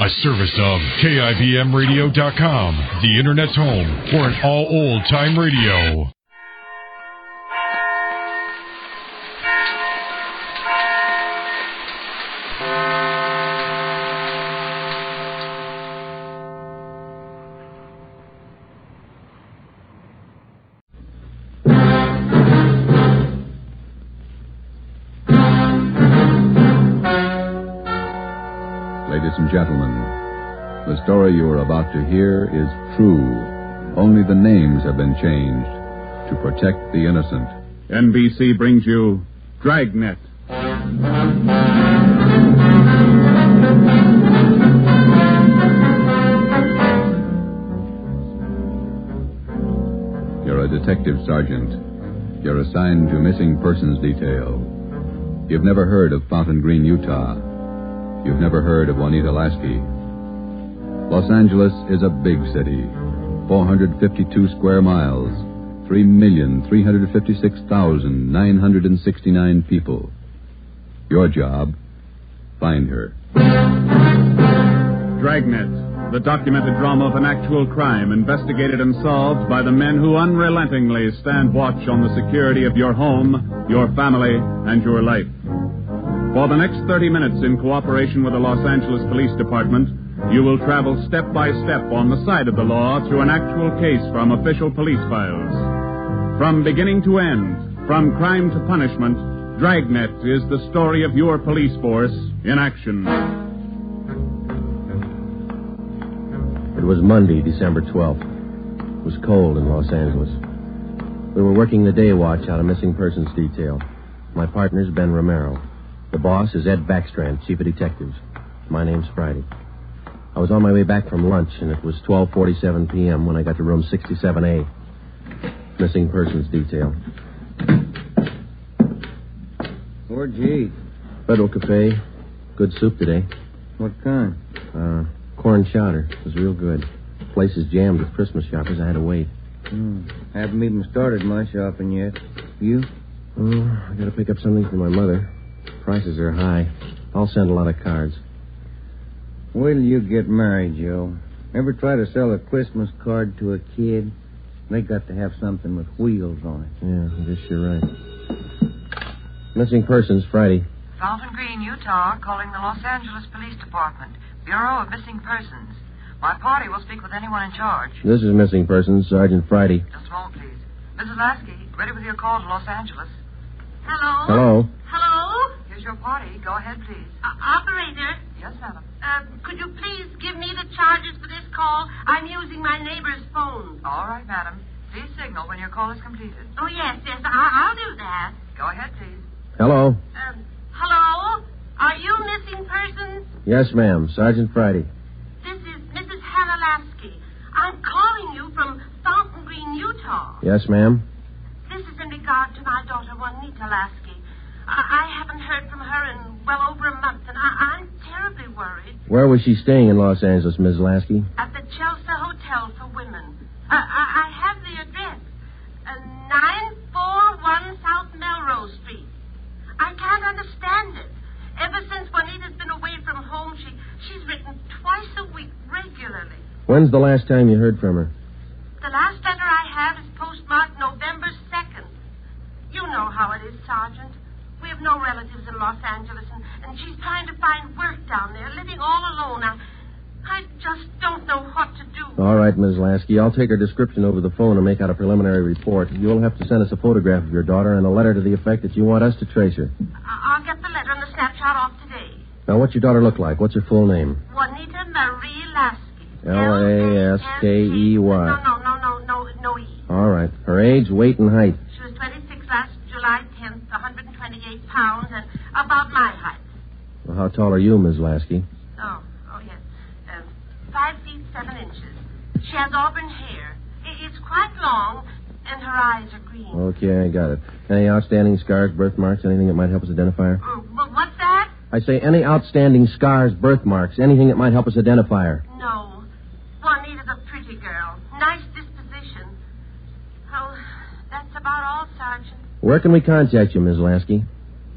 A service of KIBMradio.com, the Internet's home for an all old-time radio. Ladies and gentlemen, the story you are about to hear is true. Only the names have been changed to protect the innocent. NBC brings you Dragnet. You're a detective sergeant. You're assigned to missing persons detail. You've never heard of Fountain Green, Utah. You've never heard of Juanita Lasky. Los Angeles is a big city. 452 square miles. 3,356,969 people. Your job, find her. Dragnet, the documented drama of an actual crime investigated and solved by the men who unrelentingly stand watch on the security of your home, your family, and your life. For the next 30 minutes, in cooperation with the Los Angeles Police Department, you will travel step by step on the side of the law through an actual case from official police files. From beginning to end, from crime to punishment, Dragnet is the story of your police force in action. It was Monday, December 12th. It was cold in Los Angeles. We were working the day watch out of missing persons detail. My partner's Ben Romero. The boss is Ed Backstrand, chief of detectives. My name's Friday. I was on my way back from lunch, and it was 12:47 p.m. when I got to room 67A. Missing persons detail. Where'd you eat? Federal Cafe. Good soup today. What kind? Corn chowder. It was real good. Place is jammed with Christmas shoppers. I had to wait. Haven't even started my shopping yet. You? Oh, I got to pick up something for my mother. Prices are high. I'll send a lot of cards. Wait till you get married, Joe. Ever try to sell a Christmas card to a kid? They got to have something with wheels on it. Yeah, I guess you're right. Missing persons, Friday. Fountain Green, Utah, calling the Los Angeles Police Department. Bureau of Missing Persons. My party will speak with anyone in charge. This is Missing Persons, Sergeant Friday. Just a moment, please. Mrs. Lasky, ready with your call to Los Angeles. Hello? Hello? Hello? Here's your party. Go ahead, please. Operator? Yes, madam. Could you please give me the charges for this call? I'm using my neighbor's phone. All right, madam. Please signal when your call is completed. Oh, yes. I'll do that. Go ahead, please. Hello? Hello? Are you missing persons? Yes, ma'am. Sergeant Friday. This is Mrs. Hannah Lasky. I'm calling you from Fountain Green, Utah. Yes, ma'am. This is in regard to my daughter, Juanita Lasky. I haven't heard from her in well over a month, and I'm terribly worried. Where was she staying in Los Angeles, Ms. Lasky? At the Chelsea Hotel for Women. I have the address. 941 South Melrose Street. I can't understand it. Ever since Juanita's been away from home, she's written twice a week regularly. When's the last time you heard from her? The last letter I have is postmarked November 2nd. You know how it is, Sergeant. We have no relatives in Los Angeles, and she's trying to find work down there, living all alone. I just don't know what to do. All right, Ms. Lasky. I'll take her description over the phone and make out a preliminary report. You'll have to send us a photograph of your daughter and a letter to the effect that you want us to trace her. I'll get the letter and the snapshot off today. Now, what's your daughter look like? What's her full name? Juanita Marie Lasky. Lasky. No E. All right. Her age, weight, and height. She was 26 last July 10th, 128 pounds, and about my height. Well, how tall are you, Ms. Lasky? Oh, yes. 5 feet 7 inches. She has auburn hair. It's quite long, and her eyes are green. Okay, I got it. Any outstanding scars, birthmarks, anything that might help us identify her? But what's that? I say any outstanding scars, birthmarks, anything that might help us identify her. No. Juanita's a pretty girl. Nice disposition. Oh, that's about all, Sergeant. Where can we contact you, Ms. Lasky?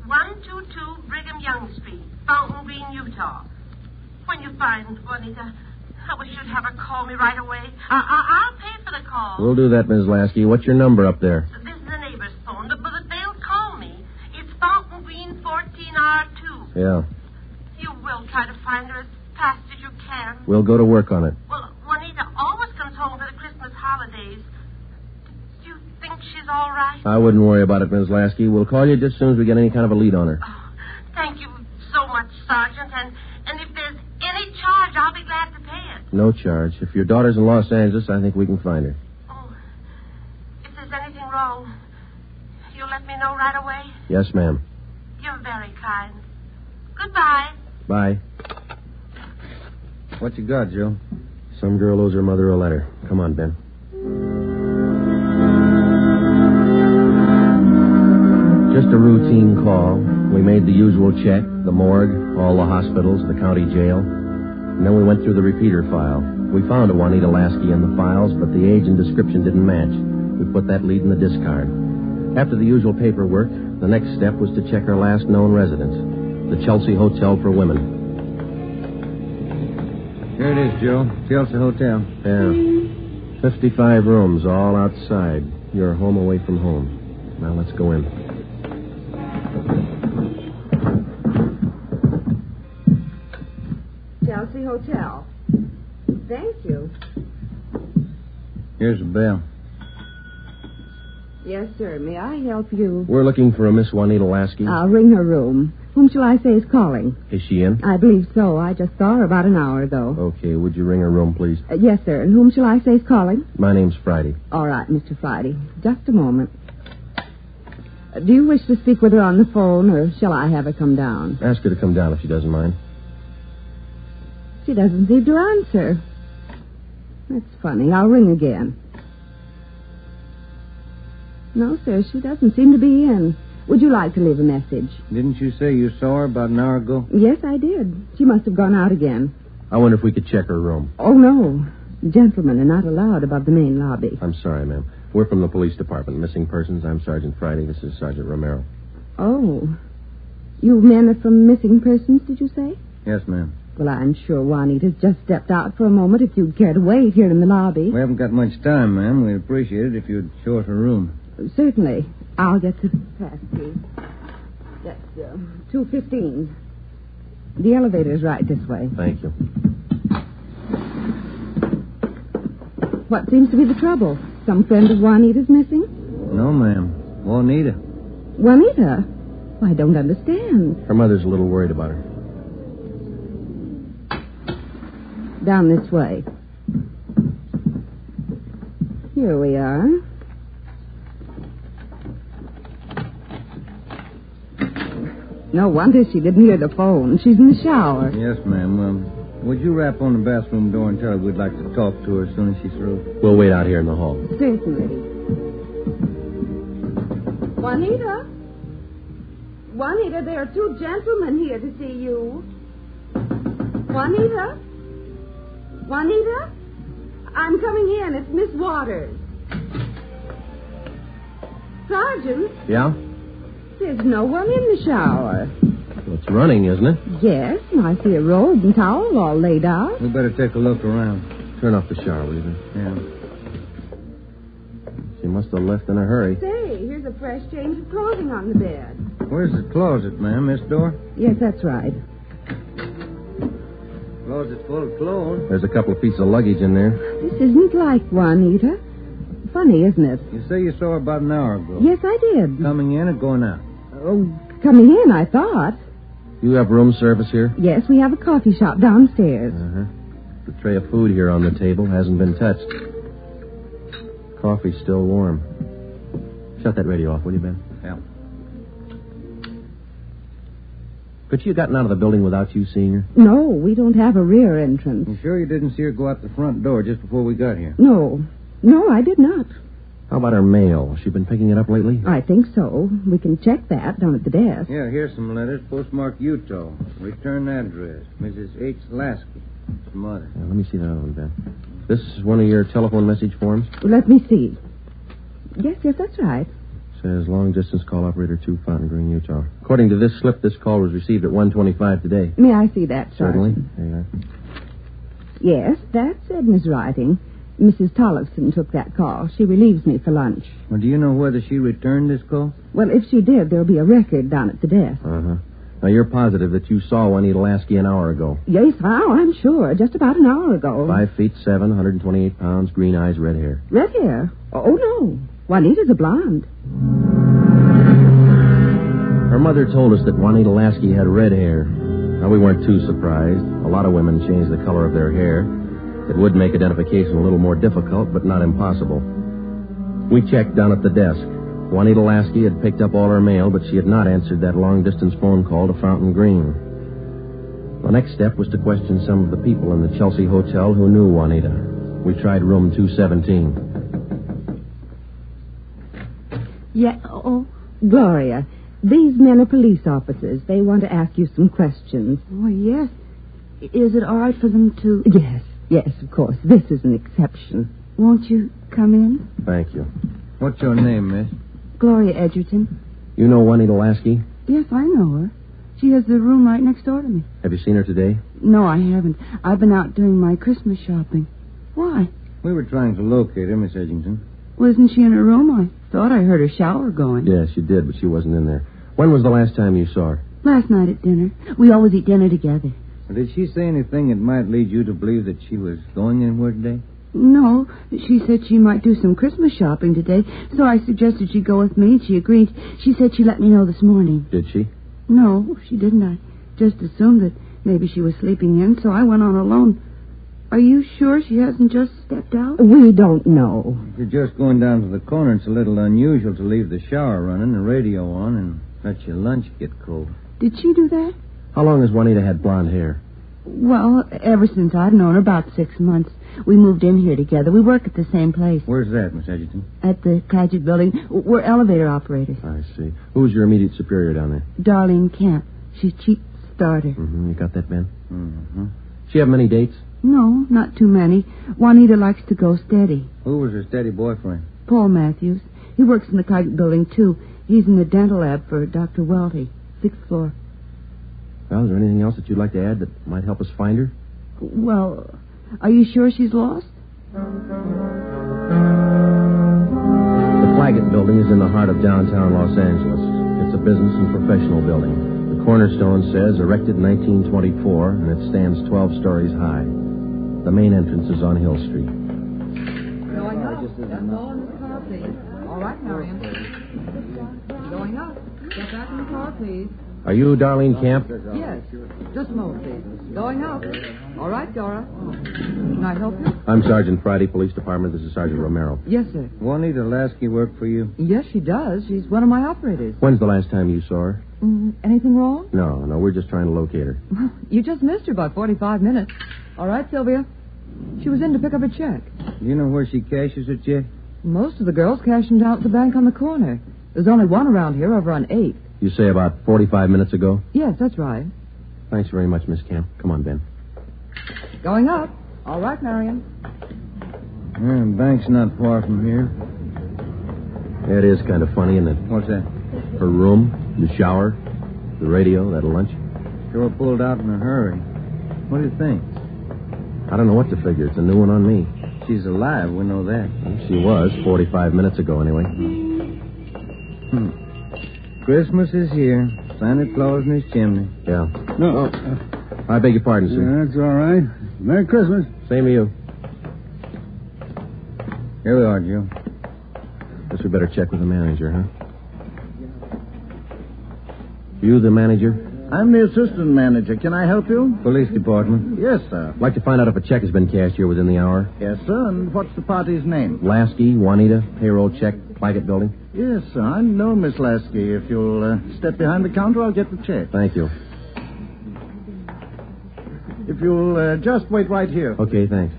122 Brigham Young Street, Fountain Green, Utah. When you find Juanita, I wish you'd have her call me right away. I'll pay for the call. We'll do that, Ms. Lasky. What's your number up there? This is the neighbor's phone, but they'll call me. It's Fountain Green 14R2. Yeah. You will try to find her as fast as you can. We'll go to work on it. Well, Juanita always comes home for the Christmas holidays. Do you think she's all right? I wouldn't worry about it, Ms. Lasky. We'll call you just as soon as we get any kind of a lead on her. Oh, thank you so much, Sergeant. And if there's any charge, I'll be glad to pay it. No charge. If your daughter's in Los Angeles, I think we can find her. Oh, if there's anything wrong, you'll let me know right away? Yes, ma'am. You're very kind. Goodbye. Bye. What you got, Joe? Some girl owes her mother a letter. Come on, Ben. Just a routine call. We made the usual check, the morgue, all the hospitals, the county jail. And then we went through the repeater file. We found a Juanita Lasky in the files, but the age and description didn't match. We put that lead in the discard. After the usual paperwork, the next step was to check her last known residence, the Chelsea Hotel for Women. Here it is, Joe. Chelsea Hotel. Yeah. 55 rooms, all outside. You're home away from home. Now let's go in. Chelsea Hotel. Thank you. Here's the bell. Yes, sir. May I help you? We're looking for a Miss Juanita Lasky. I'll ring her room. Whom shall I say is calling? Is she in? I believe so. I just saw her about an hour ago. Okay, would you ring her room, please? Yes, sir. And whom shall I say is calling? My name's Friday. All right, Mr. Friday. Just a moment. Do you wish to speak with her on the phone, or shall I have her come down? Ask her to come down if she doesn't mind. She doesn't seem to answer. That's funny. I'll ring again. No, sir, she doesn't seem to be in. Would you like to leave a message? Didn't you say you saw her about an hour ago? Yes, I did. She must have gone out again. I wonder if we could check her room. Oh, no. Gentlemen are not allowed above the main lobby. I'm sorry, ma'am. We're from the police department. Missing persons. I'm Sergeant Friday. This is Sergeant Romero. Oh. You men are from missing persons, did you say? Yes, ma'am. Well, I'm sure Juanita's just stepped out for a moment if you'd care to wait here in the lobby. We haven't got much time, ma'am. We'd appreciate it if you'd show us her room. Certainly. I'll get the pass key. That's 215. The elevator's right this way. Thank you. What seems to be the trouble? Some friend of Juanita's missing? No, ma'am. Juanita. Juanita? I don't understand. Her mother's a little worried about her. Down this way. Here we are. No wonder she didn't hear the phone. She's in the shower. Yes, ma'am. Would you rap on the bathroom door and tell her we'd like to talk to her as soon as she's through? We'll wait out here in the hall. Certainly. Juanita? Juanita, there are two gentlemen here to see you. Juanita? Juanita? I'm coming in. It's Miss Waters. Sergeant? Yeah? There's no one in the shower. Well, it's running, isn't it? Yes, and I see a robe and towel all laid out. We better take a look around. Turn off the shower, will you? Yeah. She must have left in a hurry. Say, here's a fresh change of clothing on the bed. Where's the closet, ma'am? This door? Yes, that's right. Closet's full of clothes. There's a couple of pieces of luggage in there. This isn't like Juanita. Funny, isn't it? You say you saw her about an hour ago. Yes, I did. Coming in or going out? Oh, coming in, I thought. You have room service here? Yes, we have a coffee shop downstairs. Uh-huh. The tray of food here on the table hasn't been touched. Coffee's still warm. Shut that radio off, will you, Ben? Yeah. Could she have gotten out of the building without you seeing her? No, we don't have a rear entrance. You sure you didn't see her go out the front door just before we got here? No, I did not. How about her mail? She been picking it up lately? I think so. We can check that down at the desk. Yeah, here's some letters. Postmarked Utah. Return address. Mrs. H. Lasky. Mother. Let me see that other one, Ben. This is one of your telephone message forms? Let me see. Yes, that's right. Says long-distance call operator 2, Fountain Green, Utah. According to this slip, this call was received at 1:25 today. May I see that, Certainly. Sergeant? There you are. Yes, that's Edna's writing. Mrs. Tollefson took that call. She relieves me for lunch. Well, do you know whether she returned this call? Well, if she did, there'll be a record down at the desk. Uh-huh. Now, you're positive that you saw Juanita Lasky an hour ago. Yes, I'm sure. Just about an hour ago. 5'7", 128 pounds, green eyes, red hair. Red hair? Oh, no. Juanita's a blonde. Her mother told us that Juanita Lasky had red hair. Now, we weren't too surprised. A lot of women change the color of their hair. It would make identification a little more difficult, but not impossible. We checked down at the desk. Juanita Lasky had picked up all her mail, but she had not answered that long-distance phone call to Fountain Green. The next step was to question some of the people in the Chelsea Hotel who knew Juanita. We tried room 217. Yeah, oh. Gloria, these men are police officers. They want to ask you some questions. Oh, yes. Is it all right for them to... Yes, of course. This is an exception. Won't you come in? Thank you. What's your name, miss? Gloria Edgerton. You know Juanita Lasky? Yes, I know her. She has the room right next door to me. Have you seen her today? No, I haven't. I've been out doing my Christmas shopping. Why? We were trying to locate her, Miss Edgerton. Wasn't she in her room? I thought I heard her shower going. Yes, you did, but she wasn't in there. When was the last time you saw her? Last night at dinner. We always eat dinner together. Did she say anything that might lead you to believe that she was going anywhere today? No, she said she might do some Christmas shopping today, so I suggested she go with me, and she agreed. She said she'd let me know this morning. Did she? No, she didn't. I just assumed that maybe she was sleeping in, so I went on alone. Are you sure she hasn't just stepped out? We don't know. If you're just going down to the corner, it's a little unusual to leave the shower running, the radio on, and let your lunch get cold. Did she do that? How long has Juanita had blonde hair? Well, ever since I've known her, about 6 months. We moved in here together. We work at the same place. Where's that, Miss Edgerton? At the Paget building. We're elevator operators. I see. Who's your immediate superior down there? Darlene Camp. She's chief starter. Mm-hmm. You got that, Ben? Mm-hmm. She have many dates? No, not too many. Juanita likes to go steady. Who was her steady boyfriend? Paul Matthews. He works in the Paget building, too. He's in the dental lab for Dr. Welty, 6th floor. Well, is there anything else that you'd like to add that might help us find her? Well, are you sure she's lost? The Plaggett building is in the heart of downtown Los Angeles. It's a business and professional building. The cornerstone says erected in 1924, and it stands 12 stories high. The main entrance is on Hill Street. Going up. That's all in the car, please. All right, Marion. Going up. Get back in the car, please. Are you Darlene Camp? Yes. Just a moment, please. Going up. All right, Dora. Can I help you? I'm Sergeant Friday, Police Department. This is Sergeant Romero. Yes, sir. Juanita Lasky work for you? Yes, she does. She's one of my operators. When's the last time you saw her? Anything wrong? No, we're just trying to locate her. You just missed her by 45 minutes. All right, Sylvia. She was in to pick up a check. Do you know where she cashes her check? Most of the girls cash them down at the bank on the corner. There's only one around here over on 8th. You say about 45 minutes ago? Yes, that's right. Thanks very much, Miss Camp. Come on, Ben. Going up. All right, Marion. The bank's not far from here. It is kind of funny, isn't it? What's that? Her room, the shower, the radio, that lunch. Sure pulled out in a hurry. What do you think? I don't know what to figure. It's a new one on me. She's alive, we know that. She was 45 minutes ago, anyway. Christmas is here. Santa Claus in his chimney. Yeah. No. I beg your pardon, sir. Yeah, that's all right. Merry Christmas. Same to you. Here we are, Joe. Guess we better check with the manager, huh? You the manager? I'm the assistant manager. Can I help you? Police department. Yes, sir. I'd like to find out if a check has been cashed here within the hour. Yes, sir. And what's the party's name? Lasky, Juanita, payroll check, Plaggett building. Yes, sir. I know Miss Lasky. If you'll step behind the counter, I'll get the check. Thank you. If you'll just wait right here. Okay, thanks.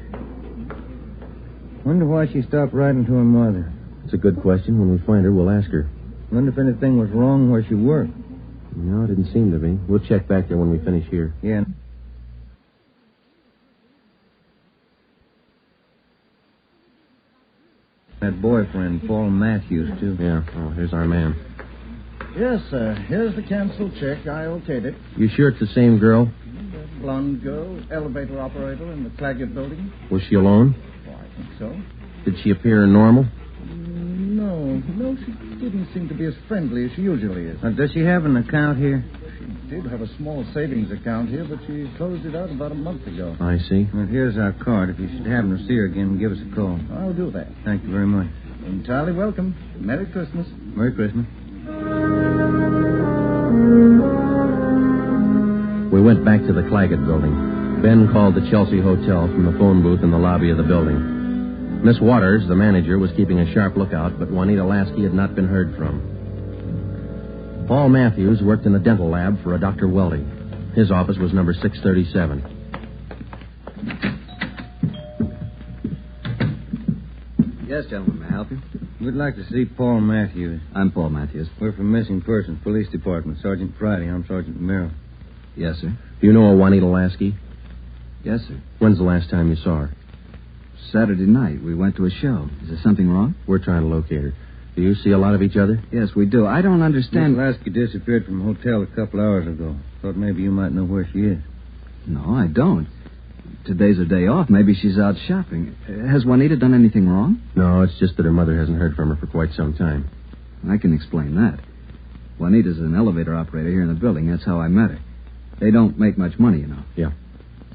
Wonder why she stopped writing to her mother. It's a good question. When we find her, we'll ask her. Wonder if anything was wrong where she worked. No, it didn't seem to be. We'll check back there when we finish here. Yeah. That boyfriend, Paul Matthews, too. Yeah. Oh, here's our man. Yes, sir. Here's the canceled check. I okayed it. You sure it's the same girl? That blonde girl, elevator operator in the Claggett building. Was she alone? Oh, I think so. Did she appear normal? No, she didn't seem to be as friendly as she usually is. Does she have an account here? She did have a small savings account here, but she closed it out about a month ago. I see. Well, here's our card. If you should happen to see her again, give us a call. I'll do that. Thank you very much. Entirely welcome. Merry Christmas. Merry Christmas. We went back to the Claggett building. Ben called the Chelsea Hotel from the phone booth in the lobby of the building. Miss Waters, the manager, was keeping a sharp lookout, but Juanita Lasky had not been heard from. Paul Matthews worked in the dental lab for a Dr. Weldy. His office was number 637. Yes, gentlemen, may I help you? We'd like to see Paul Matthews. I'm Paul Matthews. We're from Missing Persons Police Department. Sergeant Friday. I'm Sergeant Romero. Yes, sir. Do you know a Juanita Lasky? Yes, sir. When's the last time you saw her? Saturday night, we went to a show. Is there something wrong? We're trying to locate her. Do you see a lot of each other? Yes, we do. I don't understand. Miss Lasky disappeared from a hotel a couple hours ago. Thought maybe you might know where she is. No, I don't. Today's a day off. Maybe she's out shopping. Has Juanita done anything wrong? No, it's just that her mother hasn't heard from her for quite some time. I can explain that. Juanita's an elevator operator here in the building. That's how I met her. They don't make much money, you know. Yeah.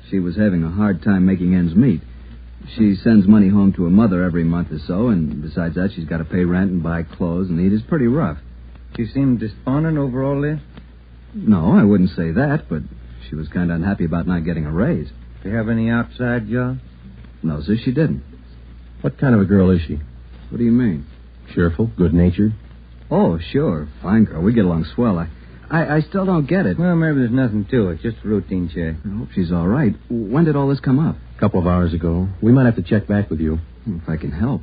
She was having a hard time making ends meet. She sends money home to her mother every month or so, and besides that, she's got to pay rent and buy clothes and eat. It's pretty rough. She seemed despondent over all this? No, I wouldn't say that, but she was kind of unhappy about not getting a raise. Do you have any outside jobs? No, sir, she didn't. What kind of a girl is she? What do you mean? Cheerful, good-natured? Oh, sure. Fine girl. We get along swell. I still don't get it. Well, maybe there's nothing to it. Just a routine check. I hope she's all right. When did all this come up? A couple of hours ago. We might have to check back with you. If I can help.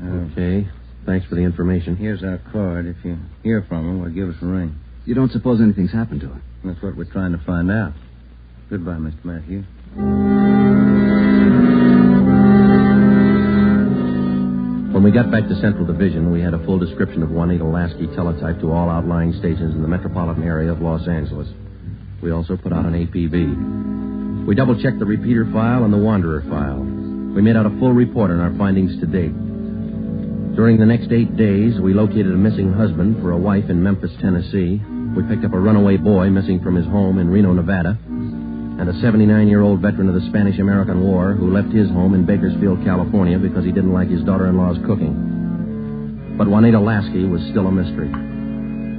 Okay. Thanks for the information. Here's our card. If you hear from her, well, give us a ring. You don't suppose anything's happened to her? That's what we're trying to find out. Goodbye, Mr. Matthews. When we got back to Central Division, we had a full description of Juanita Lasky teletyped to all outlying stations in the metropolitan area of Los Angeles. We also put out an APB. We double-checked the repeater file and the wanderer file. We made out a full report on our findings to date. During the next 8 days, we located a missing husband for a wife in Memphis, Tennessee. We picked up a runaway boy missing from his home in Reno, Nevada, and a 79-year-old veteran of the Spanish-American War who left his home in Bakersfield, California, because he didn't like his daughter-in-law's cooking. But Juanita Lasky was still a mystery.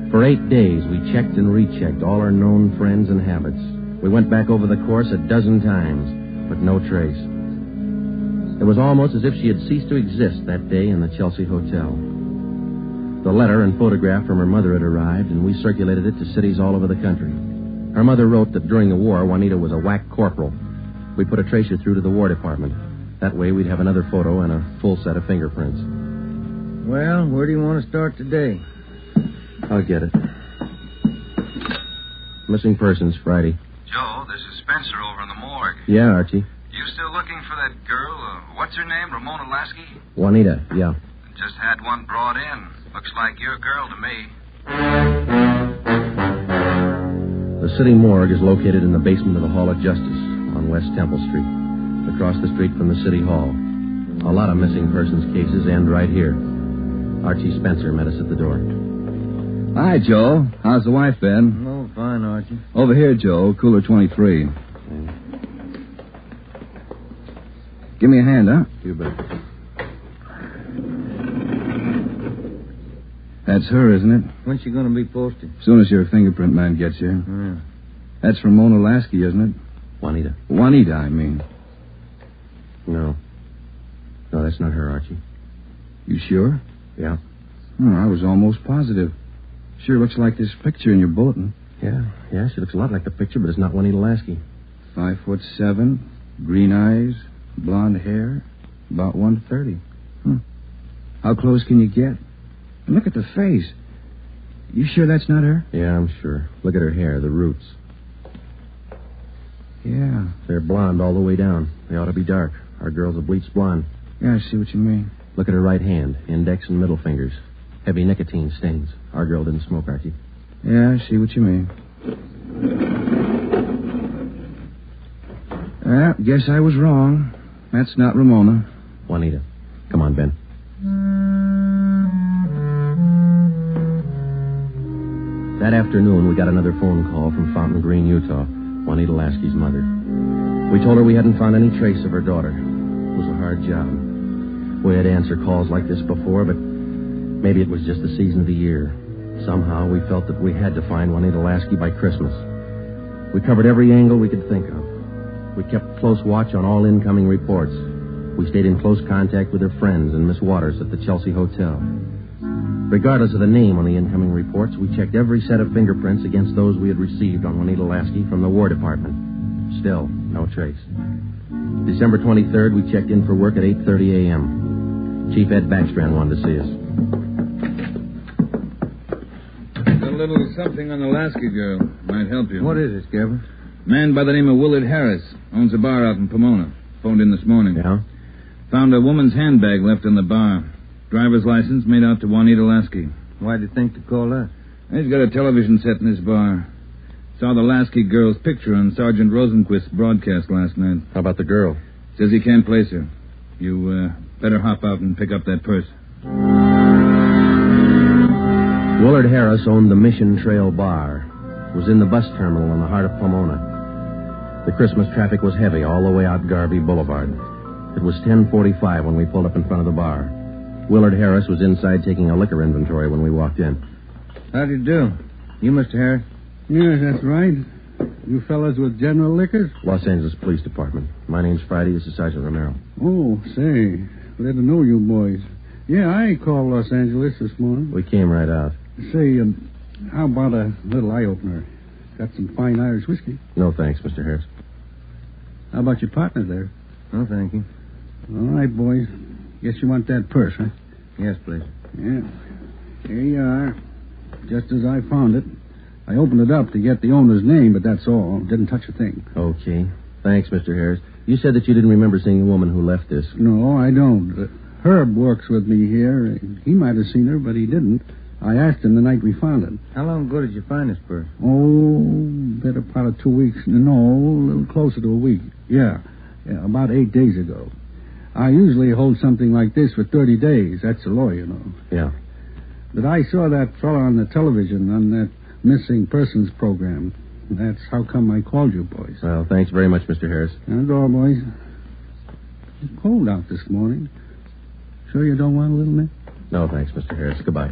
For 8 days, we checked and rechecked all our known friends and habits. We went back over the course a dozen times, but no trace. It was almost as if she had ceased to exist that day in the Chelsea Hotel. The letter and photograph from her mother had arrived, and we circulated it to cities all over the country. Her mother wrote that during the war, Juanita was a whack corporal. We put a tracer through to the War Department. That way, we'd have another photo and a full set of fingerprints. Well, where do you want to start today? I'll get it. Missing persons, Friday. Joe, this is Spencer over in the morgue. Yeah, Archie. You still looking for that girl? What's her name? Ramona Lasky? Juanita, yeah. Just had one brought in. Looks like your girl to me. The city morgue is located in the basement of the Hall of Justice on West Temple Street, across the street from the City Hall. A lot of missing persons cases end right here. Archie Spencer met us at the door. Hi, Joe. How's the wife been? Oh, fine, Archie. Over here, Joe. Cooler 23. Give me a hand, huh? You bet. That's her, isn't it? When's she going to be posted? As soon as your fingerprint man gets here. Yeah. That's Ramona Lasky, isn't it? Juanita. Juanita, I mean. No. No, that's not her, Archie. You sure? Yeah. Oh, I was almost positive. Sure looks like this picture in your bulletin. Yeah, she looks a lot like the picture, but it's not Juanita Lasky. 5'7", green eyes, blonde hair, about 130. How close can you get? And look at the face. You sure that's not her? Yeah, I'm sure. Look at her hair, the roots. Yeah. They're blonde all the way down. They ought to be dark. Our girl's a bleached blonde. Yeah, I see what you mean. Look at her right hand, index and middle fingers. Heavy nicotine stains. Our girl didn't smoke, Archie. Yeah, I see what you mean. Guess I was wrong. That's not Ramona. Juanita. Come on, Ben. That afternoon, we got another phone call from Fountain Green, Utah, Juanita Lasky's mother. We told her we hadn't found any trace of her daughter. It was a hard job. We had answered calls like this before, but maybe it was just the season of the year. Somehow, we felt that we had to find Juanita Lasky by Christmas. We covered every angle we could think of. We kept close watch on all incoming reports. We stayed in close contact with her friends and Miss Waters at the Chelsea Hotel. Regardless of the name on the incoming reports, we checked every set of fingerprints against those we had received on Juanita Lasky from the War Department. Still, no trace. December 23rd, we checked in for work at 8:30 a.m. Chief Ed Backstrand wanted to see us. A little something on the Lasky girl. Might help you. What is it, Skipper? Man by the name of Willard Harris. Owns a bar out in Pomona. Phoned in this morning. Yeah? Found a woman's handbag left in the bar. Driver's license made out to Juanita Lasky. Why'd you think to call us? He's got a television set in his bar. Saw the Lasky girl's picture on Sergeant Rosenquist's broadcast last night. How about the girl? Says he can't place her. You better hop out and pick up that purse. Willard Harris owned the Mission Trail Bar. It was in the bus terminal in the heart of Pomona. The Christmas traffic was heavy all the way out Garvey Boulevard. It was 10:45 when we pulled up in front of the bar. Willard Harris was inside taking a liquor inventory when we walked in. How do you do? You, Mr. Harris? Yes, that's right. You fellas with General Liquors? Los Angeles Police Department. My name's Friday. This is Sergeant Romero. Oh, say. Glad to know you boys. Yeah, I called Los Angeles this morning. We came right out. Say, how about a little eye-opener? Got some fine Irish whiskey. No, thanks, Mr. Harris. How about your partner there? No, thank you. All right, boys. Guess you want that purse, huh? Yes, please. Yeah. Here you are. Just as I found it. I opened it up to get the owner's name, but that's all. Didn't touch a thing. Okay. Thanks, Mr. Harris. You said that you didn't remember seeing the woman who left this. No, I don't. Herb works with me here. He might have seen her, but he didn't. I asked him the night we found it. How long ago did you find this purse? Oh, better part of 2 weeks. No, a little closer to a week. Yeah, about 8 days ago. I usually hold something like this for 30 days. That's the law, you know. Yeah. But I saw that fella on the television on that missing persons program. That's how come I called you, boys. Well, thanks very much, Mr. Harris. That's all, boys. It's cold out this morning. Sure you don't want a little, Nick? No, thanks, Mr. Harris. Goodbye.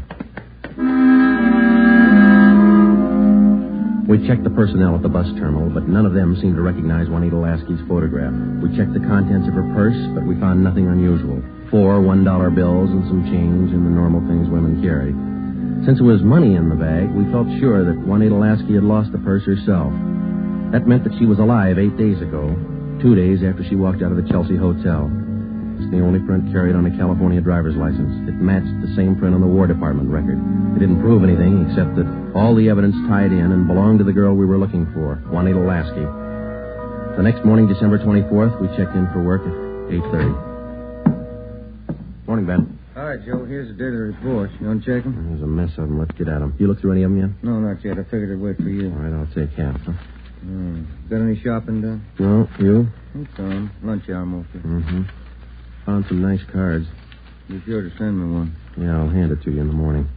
We checked the personnel at the bus terminal, but none of them seemed to recognize Juanita Lasky's photograph. We checked the contents of her purse, but we found nothing unusual. 4 $1 bills and some change and the normal things women carry. Since it was money in the bag, we felt sure that Juanita Lasky had lost the purse herself. That meant that she was alive 8 days ago, 2 days after she walked out of the Chelsea Hotel. It's the only print carried on a California driver's license. It matched the same print on the War Department record. It didn't prove anything except that all the evidence tied in and belonged to the girl we were looking for, Juanita Lasky. The next morning, December 24th, we checked in for work at 8:30. Morning, Ben. All right, Joe, here's the daily report. You want to check them? There's a mess of them. Let's get at them. You look through any of them yet? No, not yet. I figured I'd wait for you. All right, I'll take half, huh? Got any shopping done? No, you? It's on. Lunch hour mostly. Mm-hmm. Found some nice cards. Be sure to send me one. Yeah, I'll hand it to you in the morning.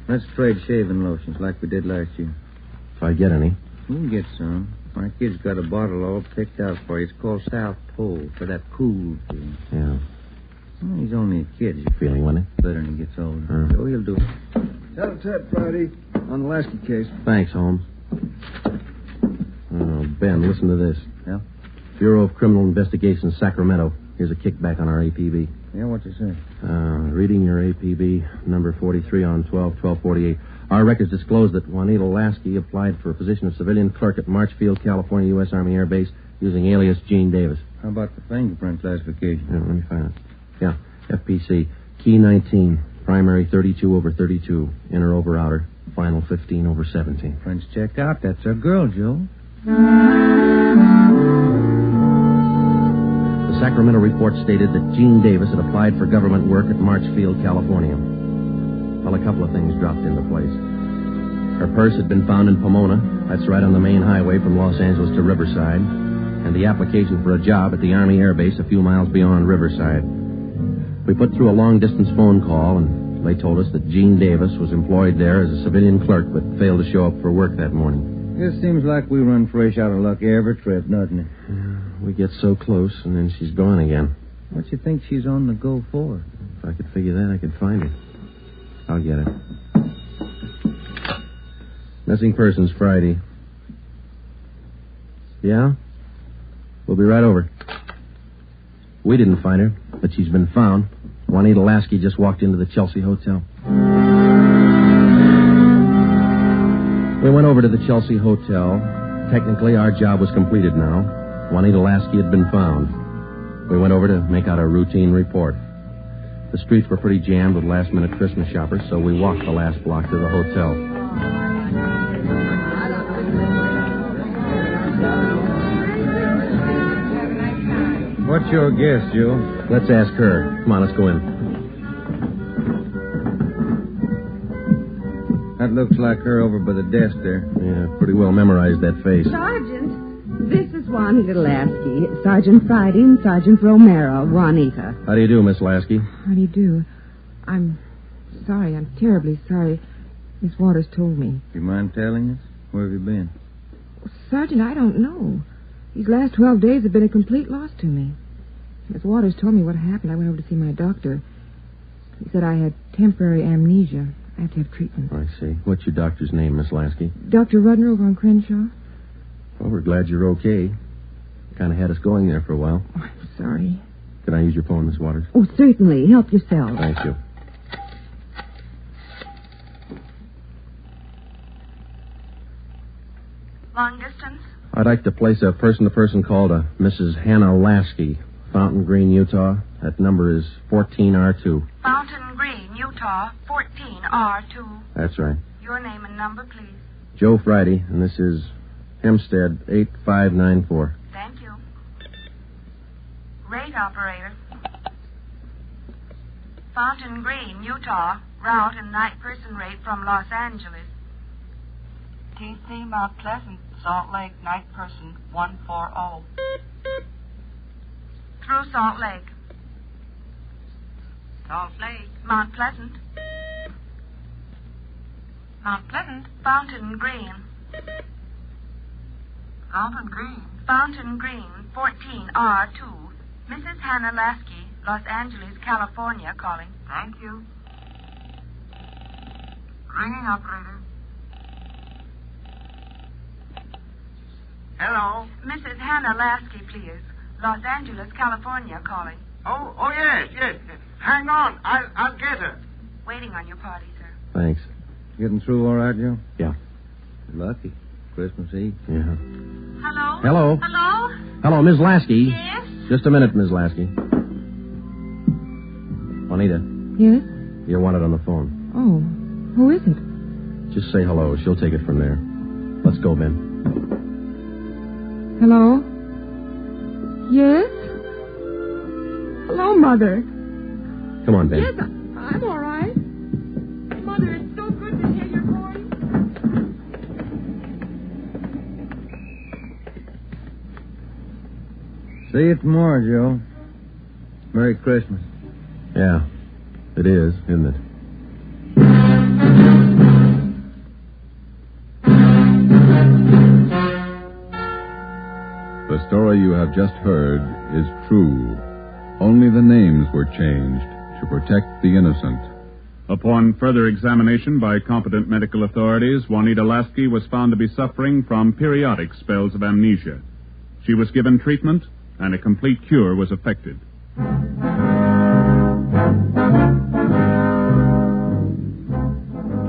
Let's trade shaving lotions like we did last year. If I get any. You can get some. My kid's got a bottle all picked out for you. It's called South Pole for that cool feeling. Yeah. Well, he's only a kid. Feeling, wasn't it? Better when he gets older. So he'll do it. Tell it, Friday, on the Lasky case. Thanks, Holmes. Oh, Ben, listen to this. Yeah? Bureau of Criminal Investigation, Sacramento. Here's a kickback on our APB. Yeah, what's it say? Reading your APB, number 43 on 12-1248. Our records disclose that Juanita Lasky applied for a position of civilian clerk at Marchfield, California, U.S. Army Air Base, using alias Gene Davis. How about the fingerprint classification? Yeah, let me find it. Yeah, FPC. Key 19, primary 32/32, inner over outer, final 15/17. Prints checked out. That's our girl, Joe. The Sacramento report stated that Jean Davis had applied for government work at Marchfield, California. Well, a couple of things dropped into place. Her purse had been found in Pomona. That's right on the main highway from Los Angeles to Riverside. And the application for a job at the Army Air Base a few miles beyond Riverside. We put through a long-distance phone call, and they told us that Jean Davis was employed there as a civilian clerk but failed to show up for work that morning. It seems like we run fresh out of luck every trip, doesn't it? Yeah, we get so close, and then she's gone again. What you think she's on the go for? If I could figure that, I could find her. I'll get her. Missing persons Friday. Yeah? We'll be right over. We didn't find her, but she's been found. Juanita Lasky just walked into the Chelsea Hotel. We went over to the Chelsea Hotel. Technically, our job was completed now. Juanita Lasky had been found. We went over to make out a routine report. The streets were pretty jammed with last-minute Christmas shoppers, so we walked the last block to the hotel. What's your guess, Joe? Let's ask her. Come on, let's go in. That looks like her over by the desk there. Yeah, pretty well memorized that face. Sergeant, this is Juanita Lasky. Sergeant Friday and Sergeant Romero. Juanita. How do you do, Miss Lasky? How do you do? I'm sorry. I'm terribly sorry. Miss Waters told me. You mind telling us? Where have you been? Sergeant, I don't know. These last 12 days have been a complete loss to me. Miss Waters told me what happened. I went over to see my doctor. He said I had temporary amnesia. I have to have treatment. I see. What's your doctor's name, Miss Lasky? Dr. Rudner over on Crenshaw. Well, we're glad you're okay. Kind of had us going there for a while. Oh, I'm sorry. Can I use your phone, Miss Waters? Oh, certainly. Help yourself. Thank you. Long distance? I'd like to place a person-to-person call to Mrs. Hannah Lasky, Fountain Green, Utah. That number is 14R2. Fountain Green, Utah, 14R2. That's right. Your name and number, please. Joe Friday, and this is Hempstead 8594. Thank you. Rate operator. Fountain Green, Utah, route and night person rate from Los Angeles. TC Mount Pleasant, Salt Lake, night person 140. Through Salt Lake. Salt Lake. Mount Pleasant. Mount Pleasant. Fountain Green. Fountain Green. Fountain Green, 14R2. Mrs. Hannah Lasky, Los Angeles, California, calling. Thank you. Ringing operator. Hello? Mrs. Hannah Lasky, please. Los Angeles, California, calling. Oh, yes. Hang on. I'll get her. Waiting on your party, sir. Thanks. Getting through all right, Joe? Yeah. Lucky. Christmas Eve. Yeah. Hello? Hello? Hello? Hello, Ms. Lasky. Yes? Just a minute, Ms. Lasky. Juanita, Yes? you're wanted on the phone. Oh, who is it? Just say hello. She'll take it from there. Let's go, Ben. Hello? Yes? Hello, Mother. Come on, Ben. Yes, I'm all right. Mother, it's so good to hear your voice. See you tomorrow, Joe. Merry Christmas. Yeah, it is, isn't it? The story you have just heard is true. Only the names were changed to protect the innocent. Upon further examination by competent medical authorities, Juanita Lasky was found to be suffering from periodic spells of amnesia. She was given treatment, and a complete cure was effected.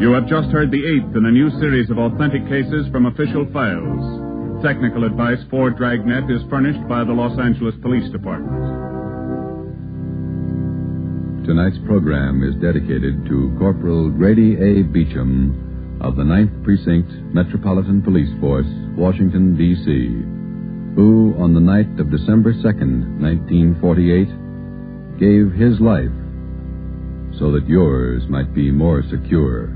You have just heard the 8th in a new series of authentic cases from official files. Technical advice for Dragnet is furnished by the Los Angeles Police Department. Tonight's program is dedicated to Corporal Grady A. Beecham of the 9th Precinct Metropolitan Police Force, Washington, D.C. who, on the night of December 2nd, 1948, gave his life so that yours might be more secure.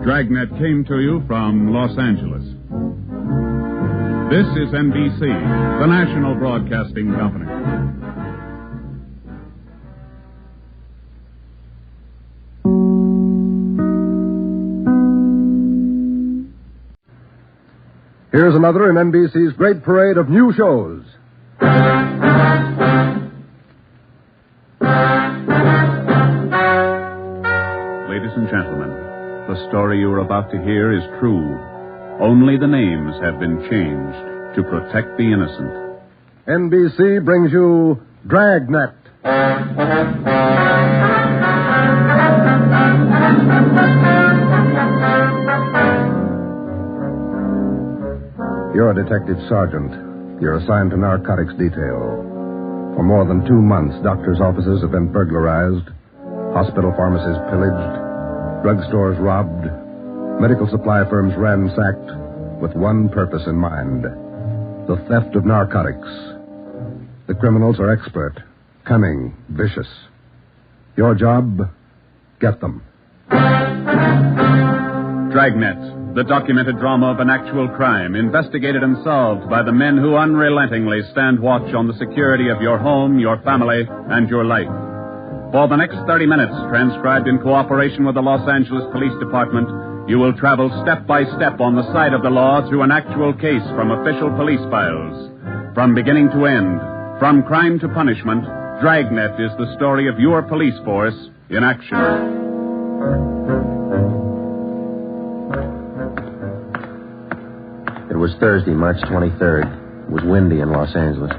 Dragnet came to you from Los Angeles. This is NBC, the national broadcasting company. Here's another in NBC's great parade of new shows. Ladies and gentlemen, the story you are about to hear is true. Only the names have been changed to protect the innocent. NBC brings you Dragnet. You're a detective sergeant. You're assigned to narcotics detail. For more than 2 months, doctors' offices have been burglarized, hospital pharmacies pillaged, drugstores robbed, medical supply firms ransacked, with one purpose in mind: the theft of narcotics. The criminals are expert, cunning, vicious. Your job, get them. Dragnet, the documented drama of an actual crime, investigated and solved by the men who unrelentingly stand watch on the security of your home, your family, and your life. For the next 30 minutes, transcribed in cooperation with the Los Angeles Police Department, you will travel step by step on the side of the law through an actual case from official police files. From beginning to end, from crime to punishment, Dragnet is the story of your police force in action. It was Thursday, March 23rd. It was windy in Los Angeles.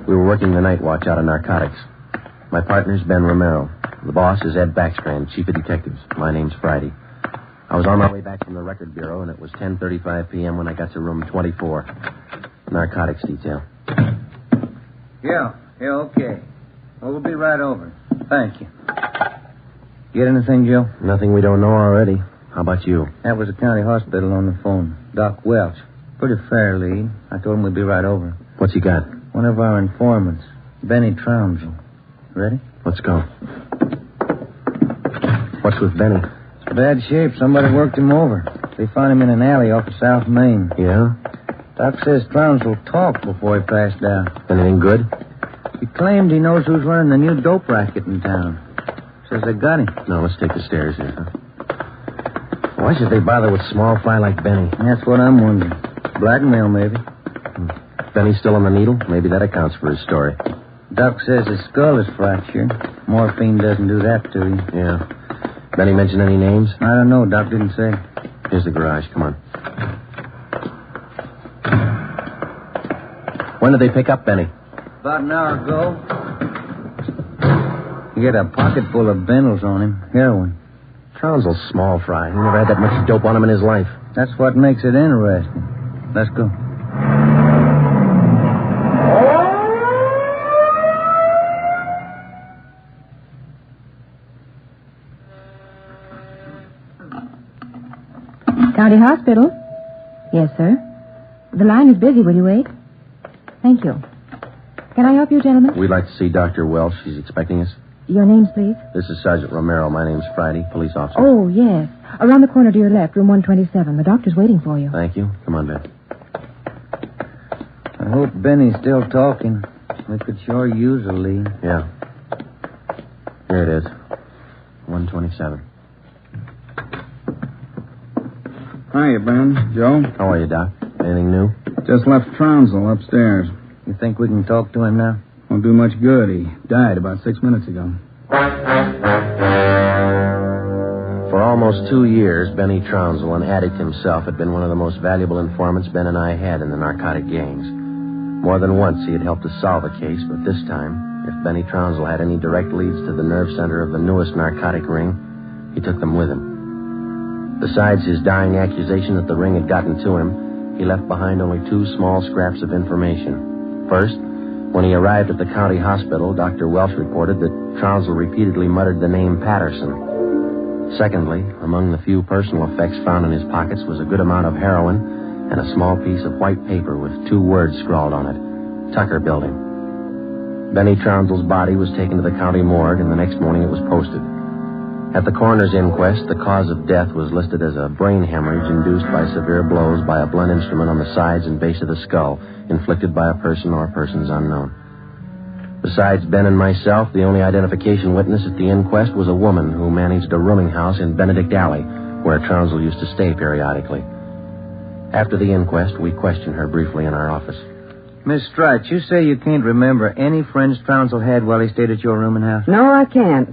We were working the night watch out of narcotics. My partner's Ben Romero. The boss is Ed Backstrand, chief of detectives. My name's Friday. I was on my way back from the record bureau, and it was 10:35 p.m. when I got to room 24. Narcotics detail. Yeah, okay. Well, we'll be right over. Thank you. Get anything, Joe? Nothing we don't know already. How about you? That was the county hospital on the phone. Doc Welch. Pretty fair lead. I told him we'd be right over. What's he got? One of our informants, Benny Trounsel. Ready? Let's go. What's with Benny? Bad shape. Somebody worked him over. They found him in an alley off of South Main. Yeah? Doc says Trounsel talked before he passed out. Anything good? He claimed he knows who's running the new dope racket in town. Says they got him. No, let's take the stairs here, huh? Why should they bother with small fry like Benny? That's what I'm wondering. Blackmail, maybe. Benny's still on the needle? Maybe that accounts for his story. Doc says his skull is fractured. Morphine doesn't do that to you. Yeah. Benny mention any names? I don't know. Doc didn't say. Here's the garage. Come on. When did they pick up Benny? About an hour ago. He had a pocket full of bundles on him. Heroin. Trounsel's small fry. He never had that much dope on him in his life. That's what makes it interesting. Let's go. County Hospital? Yes, sir. The line is busy. Will you wait? Thank you. Can I help you, gentlemen? We'd like to see Dr. Welsh. She's expecting us. Your names, please? This is Sergeant Romero. My name's Friday, police officer. Oh, yes. Around the corner to your left, room 127. The doctor's waiting for you. Thank you. Come on, Ben. I hope Benny's still talking. We could sure use a lead. Yeah. Here it is. 127. Hiya, Ben. Joe? How are you, Doc? Anything new? Just left Trounsel upstairs. You think we can talk to him now? Won't do much good. He died about 6 minutes ago. For almost 2 years, Benny Trounsel, an addict himself, had been one of the most valuable informants Ben and I had in the narcotic gangs. More than once, he had helped us solve a case, but this time, if Benny Trounsel had any direct leads to the nerve center of the newest narcotic ring, he took them with him. Besides his dying accusation that the ring had gotten to him, he left behind only 2 small scraps of information. First, when he arrived at the county hospital, Dr. Welsh reported that Trounsel repeatedly muttered the name Patterson. Secondly, among the few personal effects found in his pockets was a good amount of heroin and a small piece of white paper with 2 words scrawled on it, Tucker Building. Benny Trounsel's body was taken to the county morgue, and the next morning it was posted. At the coroner's inquest, the cause of death was listed as a brain hemorrhage induced by severe blows by a blunt instrument on the sides and base of the skull, inflicted by a person or persons unknown. Besides Ben and myself, the only identification witness at the inquest was a woman who managed a rooming house in Benedict Alley, where Trounsel used to stay periodically. After the inquest, we questioned her briefly in our office. Miss Strite, you say you can't remember any friends Trounsel had while he stayed at your rooming house? No, I can't.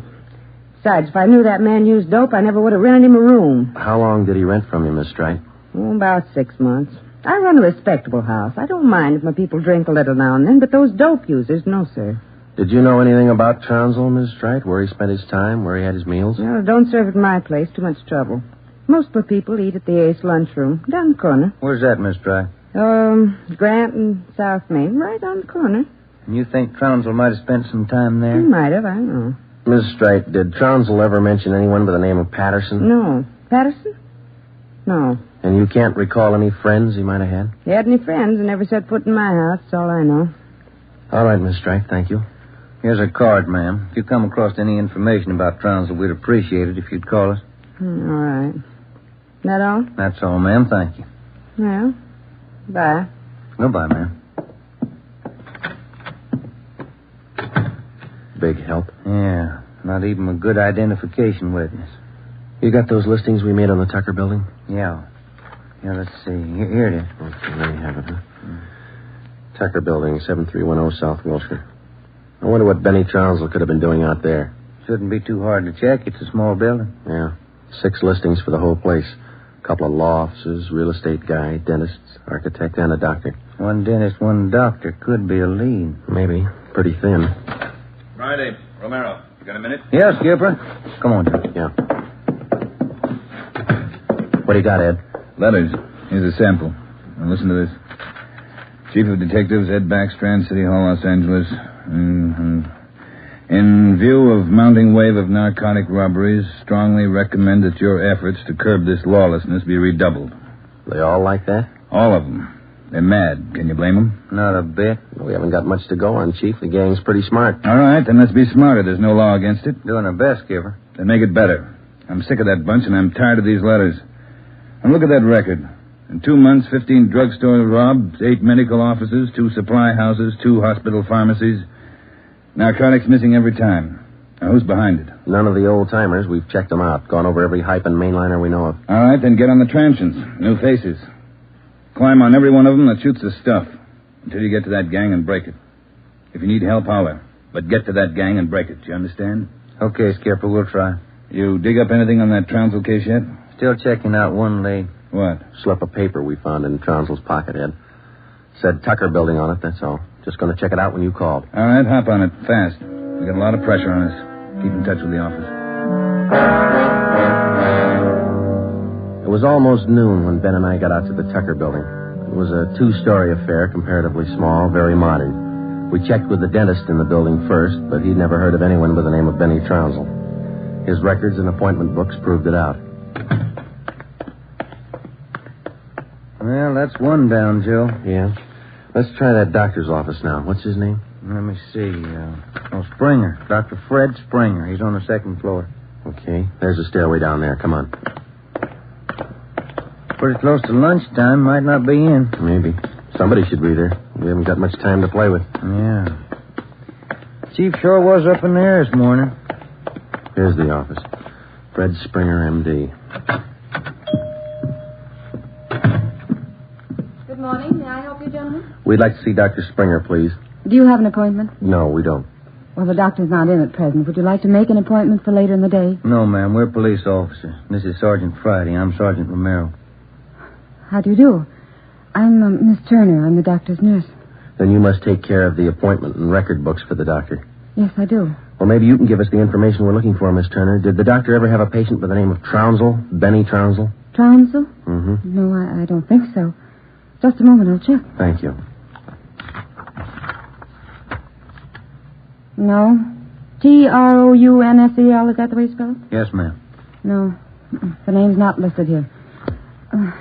Besides, if I knew that man used dope, I never would have rented him a room. How long did he rent from you, Miss Strite? About 6 months. I run a respectable house. I don't mind if my people drink a little now and then, but those dope users, no, sir. Did you know anything about Trounsel, Miss Strite? Where he spent his time, where he had his meals? No, don't serve at my place. Too much trouble. Most of the people eat at the Ace lunchroom, down the corner. Where's that, Miss Strite? Grant and South Main, right on the corner. And you think Trounsel might have spent some time there? He might have, I don't know. Miss Strite, did Trounsel ever mention anyone by the name of Patterson? No. Patterson? No. And you can't recall any friends he might have had? He had any friends and never set foot in my house. That's all I know. All right, Miss Strite, thank you. Here's a card, ma'am. If you come across any information about Trounsel, we'd appreciate it if you'd call us. All right. That all? That's all, ma'am. Thank you. Well, bye. Goodbye, ma'am. Big help. Yeah, not even a good identification witness. You got those listings we made on the Tucker Building? Yeah. Yeah, let's see. Here it is. Okay, there you have it, huh? Tucker Building, 7310 South Wilshire. I wonder what Benny Trounsel could have been doing out there. Shouldn't be too hard to check. It's a small building. Yeah. 6 listings for the whole place. A couple of law offices, real estate guy, dentists, architect, and a doctor. One dentist, one doctor. Could be a lead. Maybe. Pretty thin. Friday, Romero. You got a minute? Yeah, Skipper. Come on, Joe. Yeah. What do you got, Ed? Letters. Here's a sample. Now listen to this. Chief of Detectives, Ed Backstrand, City Hall, Los Angeles. In view of mounting wave of narcotic robberies, strongly recommend that your efforts to curb this lawlessness be redoubled. They all like that? All of them. They're mad. Can you blame them? Not a bit. Well, we haven't got much to go on, Chief. The gang's pretty smart. All right, then let's be smarter. There's no law against it. Doing our best, Skipper. Then make it better. I'm sick of that bunch, and I'm tired of these letters. And look at that record. In 2 months, 15 drugstores robbed, 8 medical offices, 2 supply houses, 2 hospital pharmacies. Narcotics missing every time. Now, who's behind it? None of the old-timers. We've checked them out. Gone over every hype and mainliner we know of. All right, then get on the transients. New faces. Climb on every one of them that shoots the stuff until you get to that gang and break it. If you need help, holler. But get to that gang and break it. You understand? Okay, Skipper, we'll try. You dig up anything on that Trounsel case yet? Still checking out one lead. What? Slip of paper we found in Trounsel's pocket, Ed. Said Tucker Building on it, that's all. Just going to check it out when you called. All right, hop on it, fast. We got a lot of pressure on us. Keep in touch with the office. It was almost noon when Ben and I got out to the Tucker Building. It was a 2-story affair, comparatively small, very modern. We checked with the dentist in the building first, but he'd never heard of anyone by the name of Benny Trounsel. His records and appointment books proved it out. Well, that's one down, Joe. Yeah. Let's try that doctor's office now. What's his name? Let me see. Springer. Dr. Fred Springer. He's on the 2nd floor. Okay. There's a stairway down there. Come on. Pretty close to lunchtime. Might not be in. Maybe. Somebody should be there. We haven't got much time to play with. Yeah. Chief sure was up in there this morning. Here's the office. Fred Springer, M.D. Good morning. May I help you, gentlemen? We'd like to see Dr. Springer, please. Do you have an appointment? No, we don't. Well, the doctor's not in at present. Would you like to make an appointment for later in the day? No, ma'am. We're police officers. This is Sergeant Friday. I'm Sergeant Romero. How do you do? I'm Miss Turner. I'm the doctor's nurse. Then you must take care of the appointment and record books for the doctor. Yes, I do. Well, maybe you can give us the information we're looking for, Miss Turner. Did the doctor ever have a patient by the name of Trounsel? Benny Trounsel? Trounsel? Mm-hmm. No, I don't think so. Just a moment. I'll check. Thank you. No. Trounsel, is that the way you spell it? Yes, ma'am. No, the name's not listed here.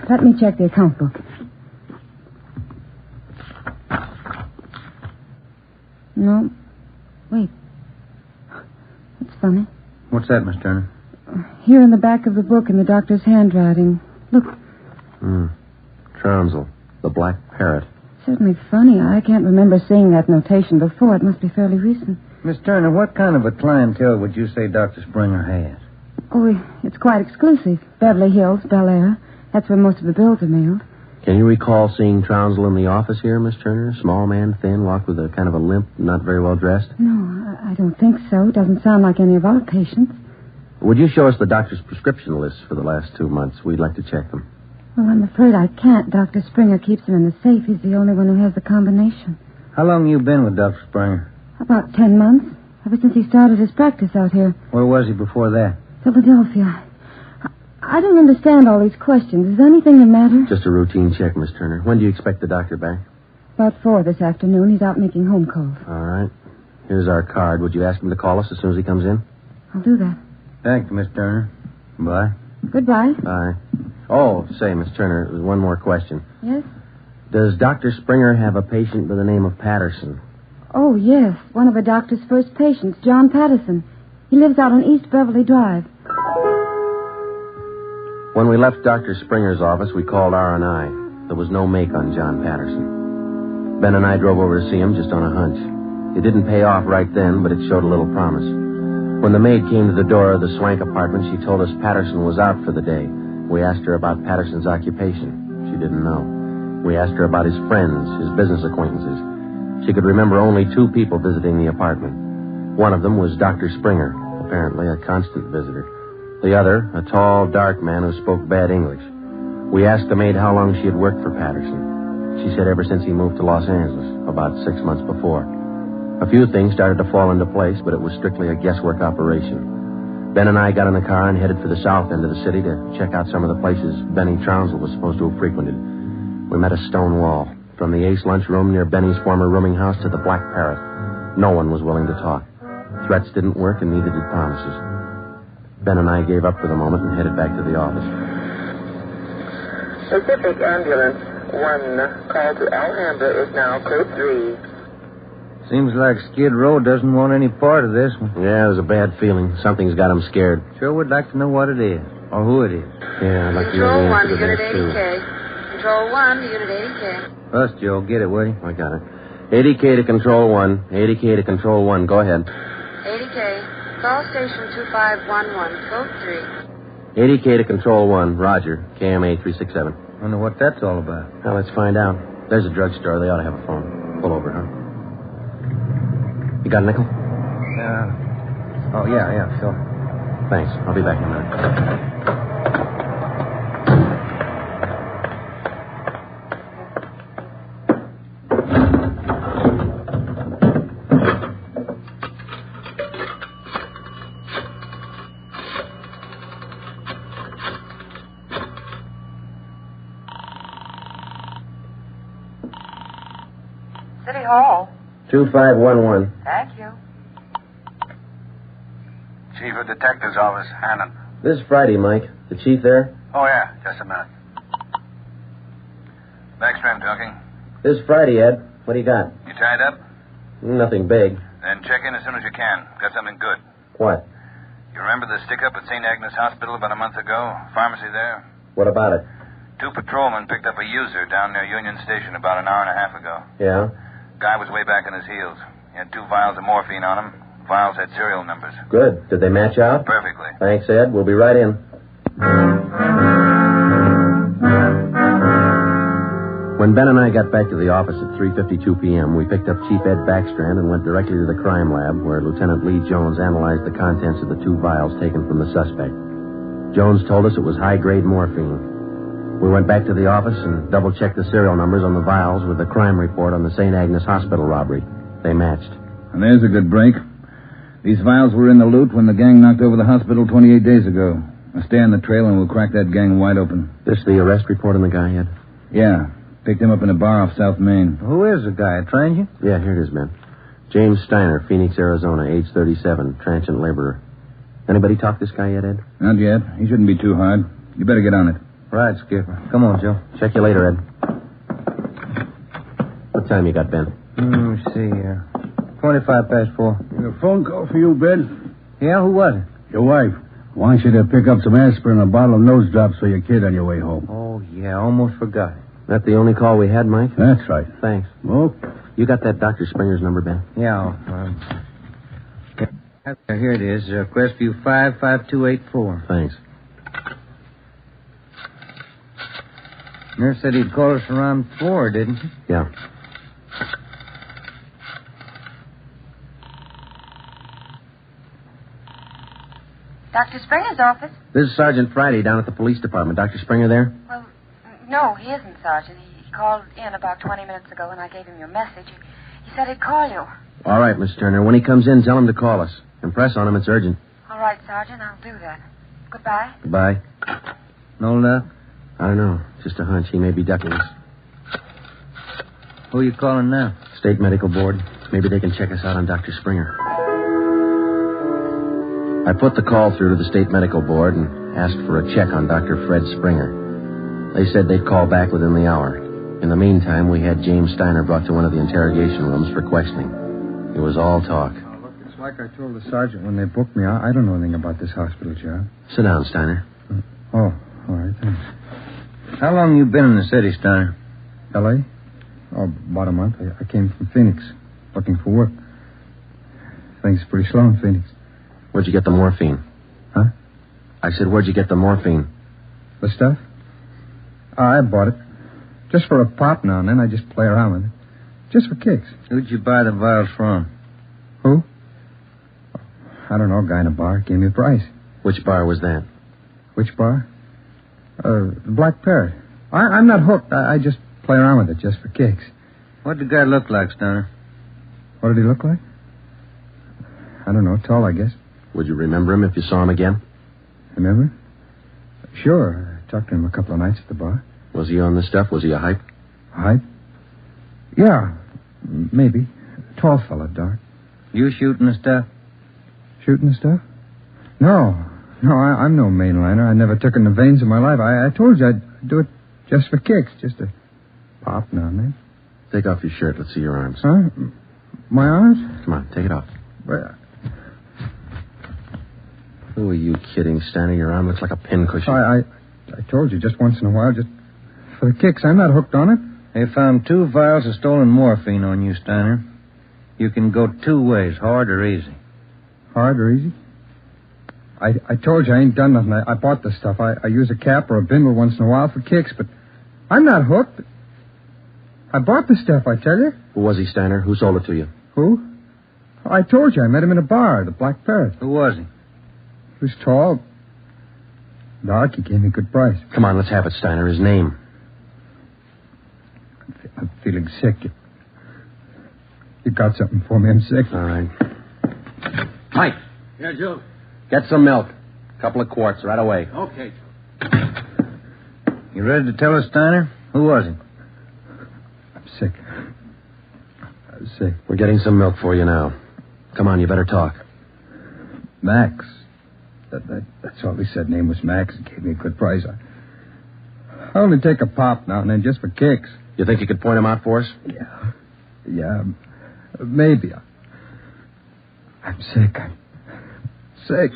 Let me check the account book. No. Wait. It's funny. What's that, Miss Turner? Here in the back of the book in the doctor's handwriting. Look. Trounsel, the black parrot. Certainly funny. I can't remember seeing that notation before. It must be fairly recent. Miss Turner, what kind of a clientele would you say Dr. Springer has? Oh, it's quite exclusive. Beverly Hills, Bel Air. That's where most of the bills are mailed. Can you recall seeing Trounsel in the office here, Miss Turner? Small man, thin, walked with a kind of a limp, not very well dressed? No, I don't think so. Doesn't sound like any of our patients. Would you show us the doctor's prescription lists for the last 2 months? We'd like to check them. Well, I'm afraid I can't. Dr. Springer keeps them in the safe. He's the only one who has the combination. How long you been with Dr. Springer? About 10 months. Ever since he started his practice out here. Where was he before that? Philadelphia. I don't understand all these questions. Is anything the matter? Just a routine check, Miss Turner. When do you expect the doctor back? About 4 this afternoon. He's out making home calls. All right. Here's our card. Would you ask him to call us as soon as he comes in? I'll do that. Thank you, Miss Turner. Bye. Goodbye. Bye. Oh, say, Miss Turner, there's one more question. Yes? Does Dr. Springer have a patient by the name of Patterson? Oh, yes. One of the doctor's first patients, John Patterson. He lives out on East Beverly Drive. When we left Dr. Springer's office, we called R&I. There was no make on John Patterson. Ben and I drove over to see him just on a hunch. It didn't pay off right then, but it showed a little promise. When the maid came to the door of the Swank apartment, she told us Patterson was out for the day. We asked her about Patterson's occupation. She didn't know. We asked her about his friends, his business acquaintances. She could remember only 2 people visiting the apartment. One of them was Dr. Springer, apparently a constant visitor. The other, a tall, dark man who spoke bad English. We asked the maid how long she had worked for Patterson. She said ever since he moved to Los Angeles, about 6 months before. A few things started to fall into place, but it was strictly a guesswork operation. Ben and I got in the car and headed for the south end of the city to check out some of the places Benny Trounsel was supposed to have frequented. We met a stone wall. From the Ace lunchroom near Benny's former rooming house to the Black Parrot. No one was willing to talk. Threats didn't work, and neither did promises. Ben and I gave up for the moment and headed back to the office. Pacific Ambulance 1, call to Alhambra is now code 3. Seems like Skid Row doesn't want any part of this one. Yeah, there's a bad feeling. Something's got him scared. Sure would like to know what it is, or who it is. Yeah, I'd like to know the answer to that, too. Control 1 to Unit 80K. Us, Joe. Get it, will you? I got it. 80K to Control 1. 80K to Control 1. Go ahead. 80K. Call station 2511, code 3. 80K to Control 1. Roger. KMA 367. Wonder what that's all about. Well, let's find out. There's a drugstore. They ought to have a phone. Pull over, huh? You got a nickel? Yeah, sure. Thanks. I'll be back in a minute. City Hall. 2511. Thank you. Chief of Detective's Office, Hannon. This Friday, Mike. The chief there? Oh, yeah. Just a minute. Backstream talking. This Friday, Ed. What do you got? You tied up? Nothing big. Then check in as soon as you can. Got something good. What? You remember the stick-up at St. Agnes Hospital about a month ago? Pharmacy there? What about it? 2 patrolmen picked up a user down near Union Station about an hour and a half ago. Yeah? Guy was way back on his heels. He had 2 vials of morphine on him. Vials had serial numbers. Good. Did they match out? Perfectly. Thanks, Ed. We'll be right in. When Ben and I got back to the office at 3:52 p.m., we picked up Chief Ed Backstrand and went directly to the crime lab, where Lieutenant Lee Jones analyzed the contents of the 2 vials taken from the suspect. Jones told us it was high-grade morphine. We went back to the office and double-checked the serial numbers on the vials with the crime report on the St. Agnes Hospital robbery. They matched. And there's a good break. These vials were in the loot when the gang knocked over the hospital 28 days ago. Now stay on the trail and we'll crack that gang wide open. This the arrest report on the guy, Ed? Yeah. Picked him up in a bar off South Main. Who is the guy? Trained you? Yeah, here it is, Ben. James Steiner, Phoenix, Arizona, age 37, transient laborer. Anybody talk this guy yet, Ed? Not yet. He shouldn't be too hard. You better get on it. Right, Skipper. Come on, Joe. Check you later, Ed. What time you got, Ben? Let me see. 4. A phone call for you, Ben. Yeah, who was it? Your wife wants you to pick up some aspirin and a bottle of nose drops for your kid on your way home. Oh, yeah, almost forgot. That the only call we had, Mike? That's right. Thanks. Oh. You got that Dr. Springer's number, Ben? Yeah. Here it is. Crestview 55284. Thanks. Nurse said he'd call us around 4, didn't he? Yeah. Dr. Springer's office? This is Sergeant Friday down at the police department. Dr. Springer there? Well, no, he isn't, Sergeant. He called in about 20 minutes ago, and I gave him your message. He said he'd call you. All right, Miss Turner. When he comes in, tell him to call us. Impress on him. It's urgent. All right, Sergeant, I'll do that. Goodbye. Goodbye. No luck? I don't know. Just a hunch. He may be ducking us. Who are you calling now? State Medical Board. Maybe they can check us out on Dr. Springer. I put the call through to the State Medical Board and asked for a check on Dr. Fred Springer. They said they'd call back within the hour. In the meantime, we had James Steiner brought to one of the interrogation rooms for questioning. It was all talk. Oh, look, it's like I told the sergeant when they booked me. I don't know anything about this hospital job. Sit down, Steiner. Oh, all right, thanks. How long you been in the city, Steiner? L.A.? Oh, about a month. I came from Phoenix, looking for work. Things are pretty slow in Phoenix. Where'd you get the morphine? Huh? I said, where'd you get the morphine? The stuff? I bought it. Just for a pop now and then. I just play around with it. Just for kicks. Who'd you buy the vials from? Who? I don't know. A guy in a bar gave me a price. Which bar was that? Which bar? The Black Parrot. I'm not hooked. I just play around with it just for kicks. What did the guy look like, Steiner? What did he look like? I don't know. Tall, I guess. Would you remember him if you saw him again? Remember? Sure. I talked to him a couple of nights at the bar. Was he on the stuff? Was he a hype? Hype? Yeah, maybe. Tall fella, dark. You shooting the stuff? Shooting the stuff? No, I'm no mainliner. I never took in the veins in my life. I told you I'd do it just for kicks, just a pop now and then. Take off your shirt. Let's see your arms. Huh? My arms? Come on, take it off. Well, who are you kidding, Steiner? Your arm looks like a pincushion. I told you just once in a while, just for the kicks. I'm not hooked on it. They found 2 vials of stolen morphine on you, Steiner. You can go 2 ways, hard or easy. Hard or easy? I told you I ain't done nothing. I bought the stuff. I use a cap or a bindle once in a while for kicks, but I'm not hooked. I bought the stuff, I tell you. Who was he, Steiner? Who sold it to you? Who? I told you I met him in a bar, the Black Parrot. Who was he? He was tall. Dark. He gave me a good price. Come on, let's have it, Steiner. His name. I'm feeling sick. You got something for me? I'm sick. All right. Mike. Yeah, Joe. Get some milk. A couple of quarts right away. Okay. You ready to tell us, Steiner? Who was he? I'm sick. I'm sick. We're getting some milk for you now. Come on, you better talk. Max. That's all he said. Name was Max. He gave me a good price. I only take a pop now and then just for kicks. You think you could point him out for us? Yeah. Maybe. I'm sick. Sick.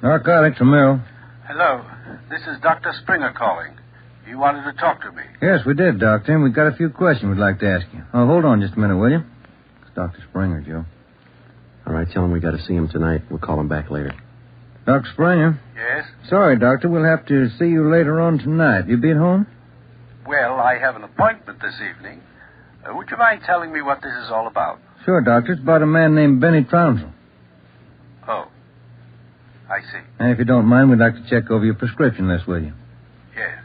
Narcotics, Romero. Hello. This is Dr. Springer calling. You wanted to talk to me. Yes, we did, Doctor, and we've got a few questions we'd like to ask you. Oh, hold on just a minute, will you? It's Dr. Springer, Joe. All right, tell him we got to see him tonight. We'll call him back later. Dr. Springer? Yes? Sorry, Doctor. We'll have to see you later on tonight. You be at home? Well, I have an appointment this evening. Would you mind telling me what this is all about? Sure, Doctor. It's about a man named Benny Trounsel. Oh. I see. And if you don't mind, we'd like to check over your prescription list with you. Yes.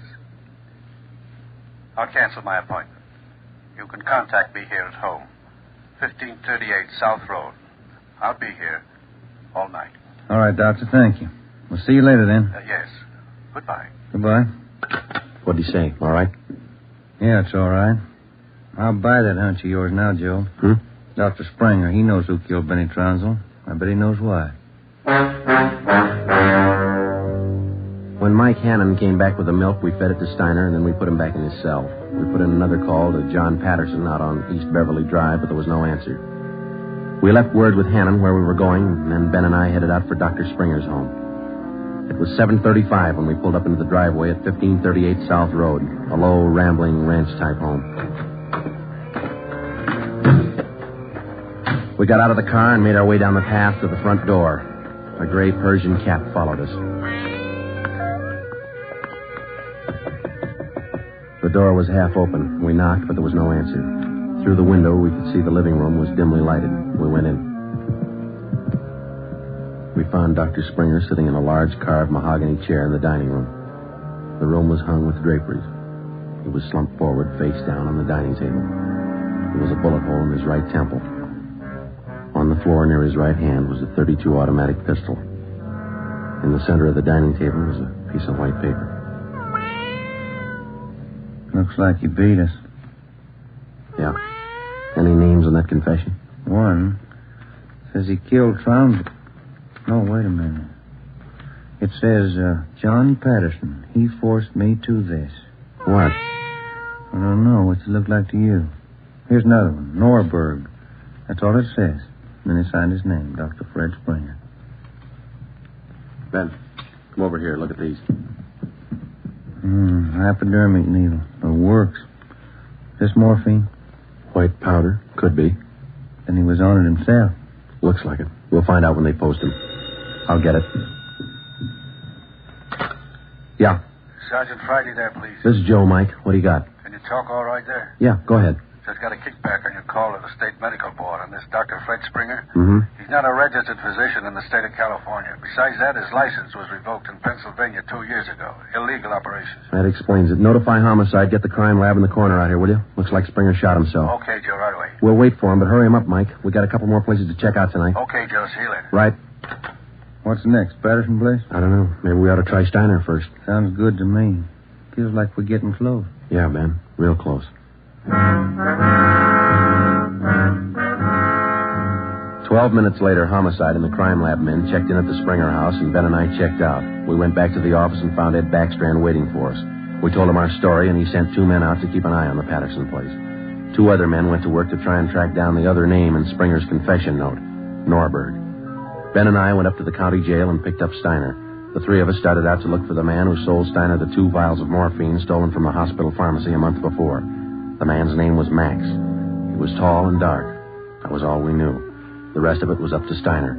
I'll cancel my appointment. You can contact me here at home. 1538 South Road. I'll be here all night. All right, Doctor. Thank you. We'll see you later, then. Yes. Goodbye. Goodbye. What'd he say? All right? Yeah, it's all right. I'll buy that hunch of yours now, Joe. Hmm? Dr. Springer, he knows who killed Benny Trounsel. I bet he knows why. When Mike Hannon came back with the milk, we fed it to Steiner, and then we put him back in his cell. We put in another call to John Patterson out on East Beverly Drive, but there was no answer. We left word with Hannon where we were going, and then Ben and I headed out for Dr. Springer's home. It was 7:35 when we pulled up into the driveway at 1538 South Road, a low, rambling ranch-type home. We got out of the car and made our way down the path to the front door. A gray Persian cat followed us. The door was half open. We knocked, but there was no answer. Through the window, we could see the living room was dimly lighted. We went in. We found Dr. Springer sitting in a large carved mahogany chair in the dining room. The room was hung with draperies. He was slumped forward, face down on the dining table. There was a bullet hole in his right temple. On the floor near his right hand was a .32 automatic pistol. In the center of the dining table was a piece of white paper. Looks like he beat us. Yeah. Any names on that confession? One says he killed Trounsel. No, wait a minute. It says, John Patterson. He forced me to this. What? I don't know. What's it look like to you? Here's another one. Norberg. That's all it says. And then he signed his name, Dr. Fred Springer. Ben, come over here. Look at these. Hypodermic needle. It works. This morphine? White powder. Could be. Then he was on it himself. Looks like it. We'll find out when they post him. I'll get it. Yeah. Sergeant Friday there, please. This is Joe, Mike. What do you got? Can you talk all right there? Yeah, go ahead. Just got a kickback on your call to the state medical board on this Dr. Fred Springer. Mm-hmm. He's not a registered physician in the state of California. Besides that, his license was revoked in Pennsylvania 2 years ago. Illegal operations. That explains it. Notify homicide. Get the crime lab in the corner out here, will you? Looks like Springer shot himself. Okay, Joe, right away. We'll wait for him, but hurry him up, Mike. We got a couple more places to check out tonight. Okay, Joe. See you later. Right. What's next? Patterson place? I don't know. Maybe we ought to try Steiner first. Sounds good to me. Feels like we're getting close. Yeah, Ben. Real close. 12 minutes later, homicide and the crime lab men checked in at the Springer house, and Ben and I checked out. We went back to the office and found Ed Backstrand waiting for us. We told him our story, and he sent 2 men out to keep an eye on the Patterson place. 2 other men went to work to try and track down the other name in Springer's confession note, Norberg. Ben and I went up to the county jail and picked up Steiner. The 3 of us started out to look for the man who sold Steiner the 2 vials of morphine stolen from a hospital pharmacy a month before. The man's name was Max. He was tall and dark. That was all we knew. The rest of it was up to Steiner.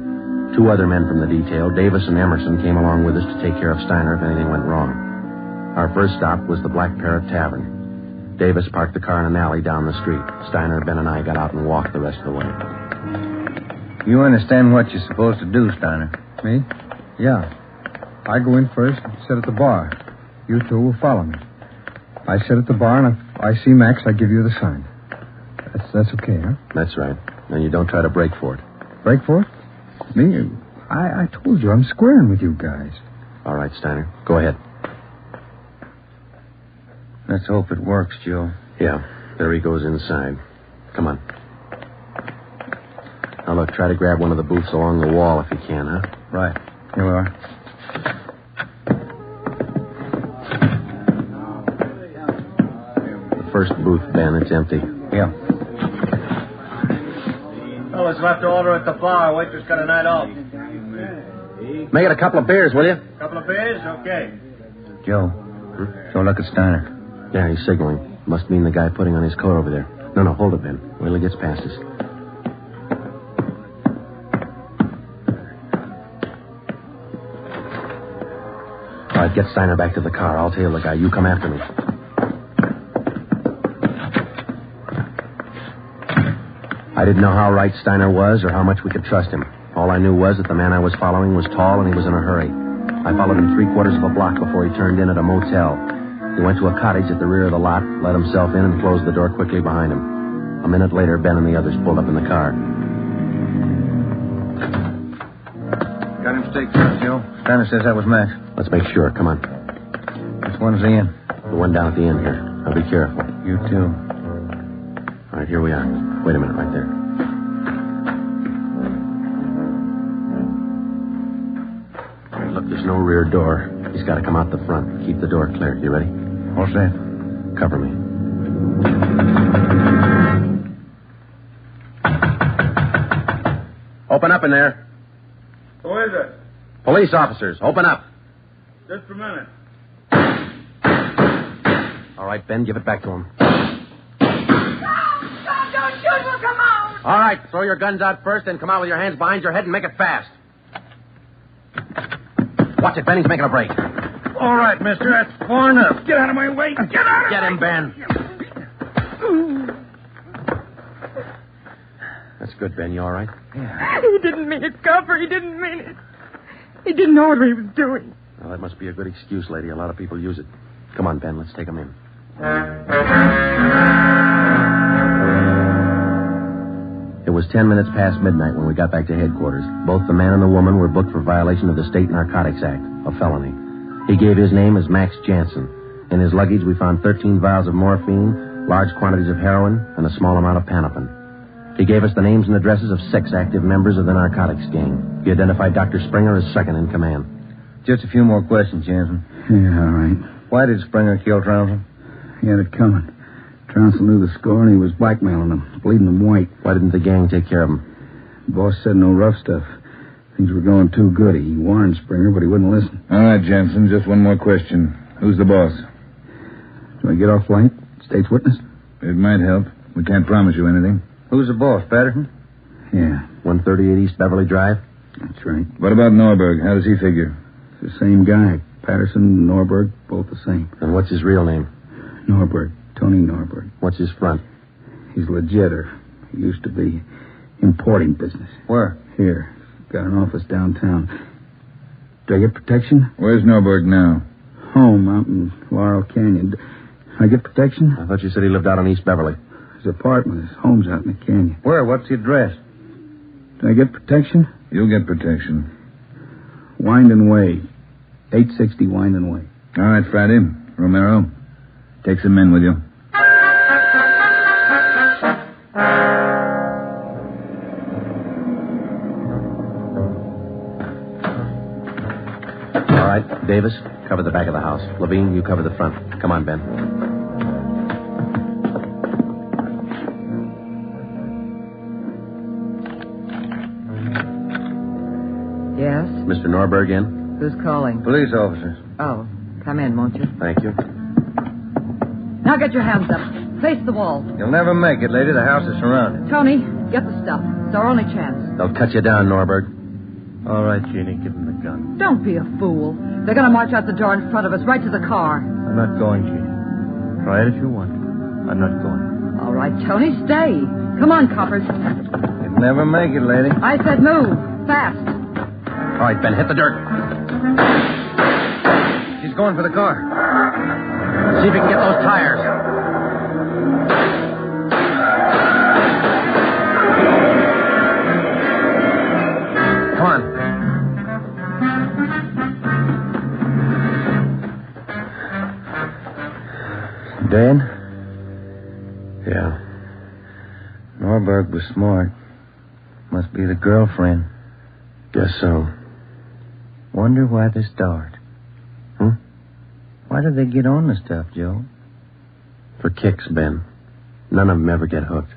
2 other men from the detail, Davis and Emerson, came along with us to take care of Steiner if anything went wrong. Our first stop was the Black Parrot Tavern. Davis parked the car in an alley down the street. Steiner, Ben, and I got out and walked the rest of the way. You understand what you're supposed to do, Steiner? Me? Yeah. I go in first and sit at the bar. You 2 will follow me. I sit at the bar, and if I see Max, I give you the sign. That's okay, huh? That's right. And you don't try to break for it. Break for it? Me? I told you, I'm squaring with you guys. All right, Steiner. Go ahead. Let's hope it works, Joe. Yeah. There he goes inside. Come on. Now, look, try to grab one of the booths along the wall if you can, huh? Right. Here we are. The first booth, Ben, it's empty. Yeah. Fellas left to order at the bar. Waitress got a night off. Make it a couple of beers, will you? Couple of beers? Okay. Joe. So look at Steiner. Yeah, he's signaling. Must mean the guy putting on his coat over there. No, hold it, Ben. Wait till he gets past us. All right, get Steiner back to the car. I'll tail the guy. You come after me. I didn't know how right Steiner was or how much we could trust him. All I knew was that the man I was following was tall and he was in a hurry. I followed him 3/4 of a block before he turned in at a motel. He went to a cottage at the rear of the lot, let himself in, and closed the door quickly behind him. A minute later, Ben and the others pulled up in the car. Got him staked out, Joe. Steiner says that was Max. Let's make sure. Come on. Which one's the inn? The one down at the end here. Now be careful. You too. All right, here we are. Wait a minute right there. no rear door. He's got to come out the front. Keep the door clear. You ready? All set. Cover me. Open up in there. Who is it? Police officers, open up. Just a minute. All right, Ben, give it back to him. Don't shoot. We'll come out. All right, throw your guns out first, then come out with your hands behind your head and make it fast. Watch it, Ben. He's making a break. All right, mister. That's far enough. Get out of my way. Get out of Get him, Ben. That's good, Ben. You all right? Yeah. He didn't mean it, Copper. He didn't mean it. He didn't know what he was doing. Well, that must be a good excuse, lady. A lot of people use it. Come on, Ben. Let's take him in. It was 10 minutes past midnight when we got back to headquarters. Both the man and the woman were booked for violation of the State Narcotics Act, a felony. He gave his name as Max Jansen. In his luggage, we found 13 vials of morphine, large quantities of heroin, and a small amount of Panopin. He gave us the names and addresses of 6 active members of the narcotics gang. He identified Dr. Springer as second in command. Just a few more questions, Jansen. Yeah, all right. Why did Springer kill Trounsel? He had it coming. Trounsel knew the score, and he was blackmailing them, bleeding them white. Why didn't the gang take care of him? The boss said no rough stuff. Things were going too good. He warned Springer, but he wouldn't listen. All right, Jansen, just one more question. Who's the boss? Do I get off light? State's witness? It might help. We can't promise you anything. Who's the boss, Patterson? Yeah. 138 East Beverly Drive? That's right. What about Norberg? How does he figure? It's the same guy. Patterson and Norberg, both the same. And what's his real name? Norberg. Tony Norberg. What's his front? He's legitter. He used to be importing business. Where? Here. Got an office downtown. Do I get protection? Where's Norberg now? Home out in Laurel Canyon. Do I get protection? I thought you said he lived out on East Beverly. His apartment. His home's out in the canyon. Where? What's the address? Do I get protection? You'll get protection. Winden Way. 860 Winden Way. All right, Friday. Romero, take some men with you. All right, Davis, cover the back of the house. Levine, you cover the front. Come on, Ben. Yes? Mr. Norberg in? Who's calling? Police officers. Oh, come in, won't you? Thank you. Now get your hands up. Face the wall. You'll never make it, lady. The house is surrounded. Tony, get the stuff. It's our only chance. They'll cut you down, Norberg. All right, Jeannie, give him the gun. Don't be a fool. They're going to march out the door in front of us, right to the car. I'm not going, Jeannie. Try it if you want. I'm not going. All right, Tony, stay. Come on, coppers. You'll never make it, lady. I said move. Fast. All right, Ben, hit the dirt. She's going for the car. See if you can get those tires. Come on. Dan? Yeah. Norberg was smart. Must be the girlfriend. Guess so. Wonder why they start. Why did they get on the stuff, Joe? For kicks, Ben. None of them ever get hooked.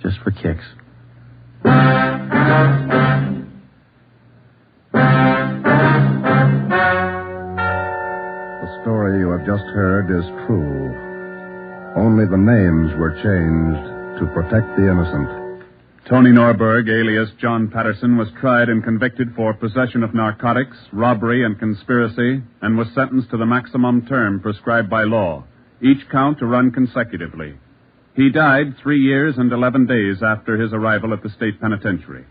Just for kicks. The story you have just heard is true. Only the names were changed to protect the innocent. Tony Norberg, alias John Patterson, was tried and convicted for possession of narcotics, robbery, and conspiracy, and was sentenced to the maximum term prescribed by law, each count to run consecutively. He died 3 years and 11 days after his arrival at the state penitentiary.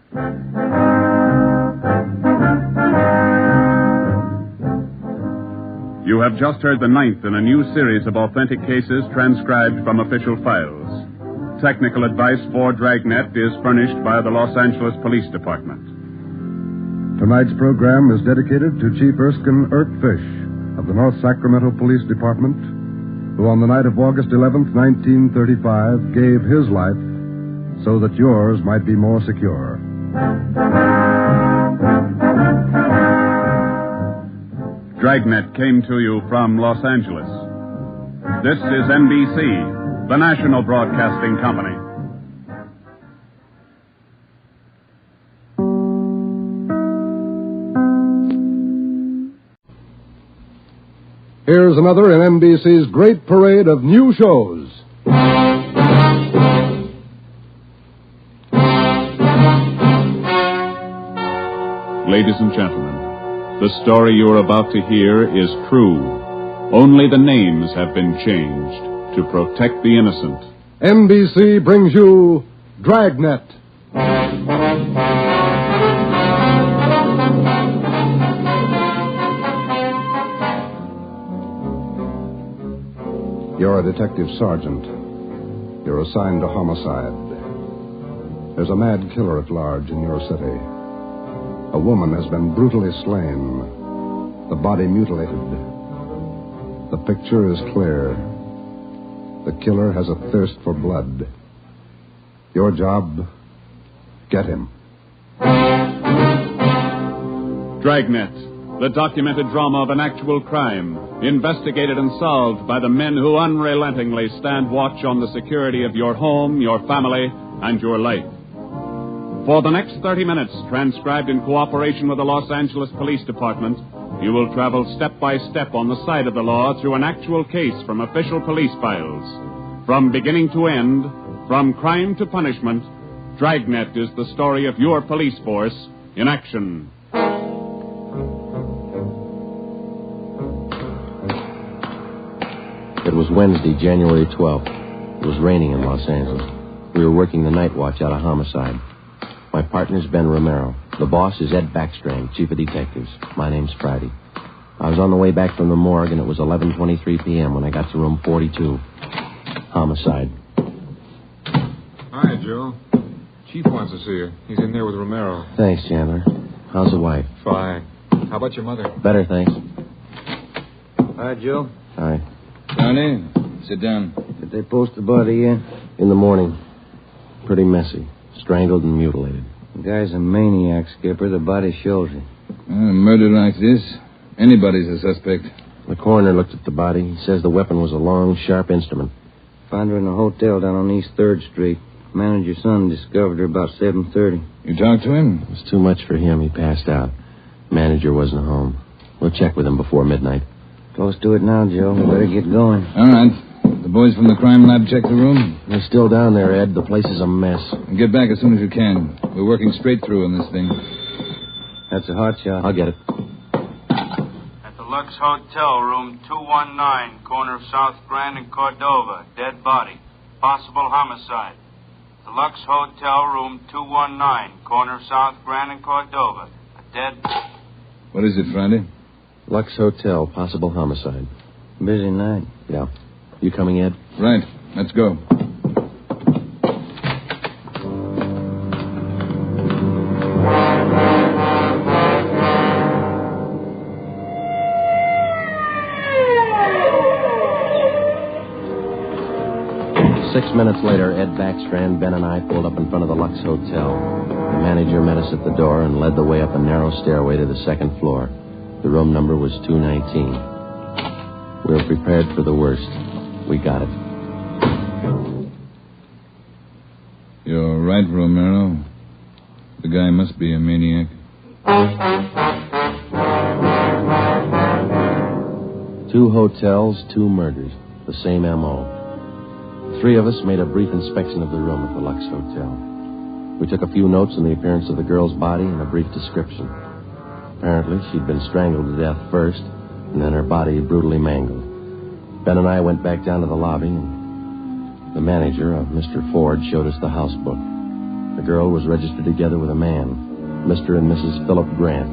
You have just heard the 9th in a new series of authentic cases transcribed from official files. Technical advice for Dragnet is furnished by the Los Angeles Police Department. Tonight's program is dedicated to Chief Erskine Fish of the North Sacramento Police Department, who on the night of August 11th, 1935, gave his life so that yours might be more secure. Dragnet came to you from Los Angeles. This is NBC, the national broadcasting company. Here's another in NBC's great parade of new shows. Ladies and gentlemen, the story you're about to hear is true. Only the names have been changed to protect the innocent. NBC brings you Dragnet. You're a detective sergeant. You're assigned to homicide. There's a mad killer at large in your city. A woman has been brutally slain, the body mutilated. The picture is clear. The killer has a thirst for blood. Your job, get him. Dragnet, the documented drama of an actual crime, investigated and solved by the men who unrelentingly stand watch on the security of your home, your family, and your life. For the next 30 minutes, transcribed in cooperation with the Los Angeles Police Department, you will travel step by step on the side of the law through an actual case from official police files. From beginning to end, from crime to punishment, Dragnet is the story of your police force in action. It was Wednesday, January 12th. It was raining in Los Angeles. We were working the night watch out of homicide. My partner's Ben Romero. The boss is Ed Backstrand, chief of detectives. My name's Friday. I was on the way back from the morgue, and it was 11:23 p.m. when I got to room 42. Homicide. Hi, Joe. Chief wants to see you. He's in there with Romero. Thanks, Chandler. How's the wife? Fine. How about your mother? Better, thanks. Hi, Joe. Hi. Johnny, sit down. Did they post the body yet? In the morning. Pretty messy. Strangled and mutilated. The guy's a maniac, Skipper. The body shows it. A murder like this, anybody's a suspect. The coroner looked at the body. He says the weapon was a long, sharp instrument. Found her in a hotel down on East 3rd Street. Manager's son discovered her about 7:30. You talked to him? It was too much for him. He passed out. Manager wasn't home. We'll check with him before midnight. Close to it now, Joe. We better get going. All right. The boys from the crime lab check the room? They're still down there, Ed. The place is a mess. Get back as soon as you can. We're working straight through on this thing. That's a hot shot. I'll get it. At the Lux Hotel, room 219, corner of South Grand and Cordova. Dead body. Possible homicide. The Lux Hotel, room 219, corner of South Grand and Cordova. A dead... What is it, Friday? Lux Hotel, possible homicide. Busy night. Yeah. You coming, Ed? Right. Let's go. Six minutes later, Ed Backstrand, Ben, and I pulled up in front of the Lux Hotel. The manager met us at the door and led the way up a narrow stairway to the second floor. The room number was 219. We were prepared for the worst. We got it. You're right, Romero. The guy must be a maniac. Two hotels, two murders. The same M.O. Three of us made a brief inspection of the room at the Lux Hotel. We took a few notes on the appearance of the girl's body and a brief description. Apparently, she'd been strangled to death first, and then her body brutally mangled. Ben and I went back down to the lobby, and the manager, Mr. Ford, showed us the house book. The girl was registered together with a man, Mr. and Mrs. Philip Grant.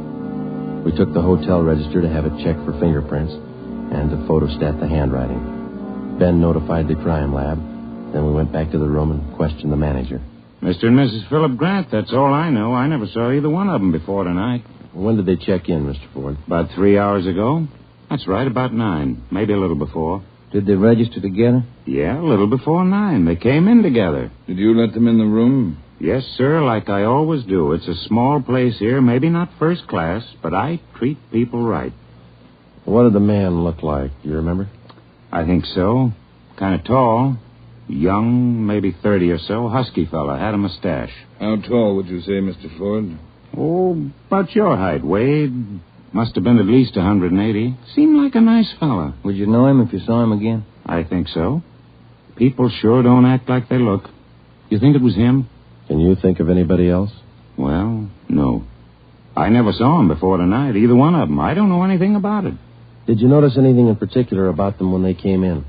We took the hotel register to have it checked for fingerprints and to photostat the handwriting. Ben notified the crime lab. Then we went back to the room and questioned the manager. Mr. and Mrs. Philip Grant, that's all I know. I never saw either one of them before tonight. When did they check in, Mr. Ford? About 3 hours ago. That's right, about 9. Maybe a little before. Did they register together? Yeah, a little before 9. They came in together. Did you let them in the room? Yes, sir, like I always do. It's a small place here, maybe not first class, but I treat people right. What did the man look like? Do you remember? I think so. Kind of tall. Young, maybe 30 or so. Husky fella. Had a mustache. How tall would you say, Mr. Ford? Oh, about your height, Wade. Must have been at least 180. Seemed like a nice fella. Would you know him if you saw him again? I think so. People sure don't act like they look. You think it was him? Can you think of anybody else? Well, no. I never saw him before tonight, either one of them. I don't know anything about it. Did you notice anything in particular about them when they came in?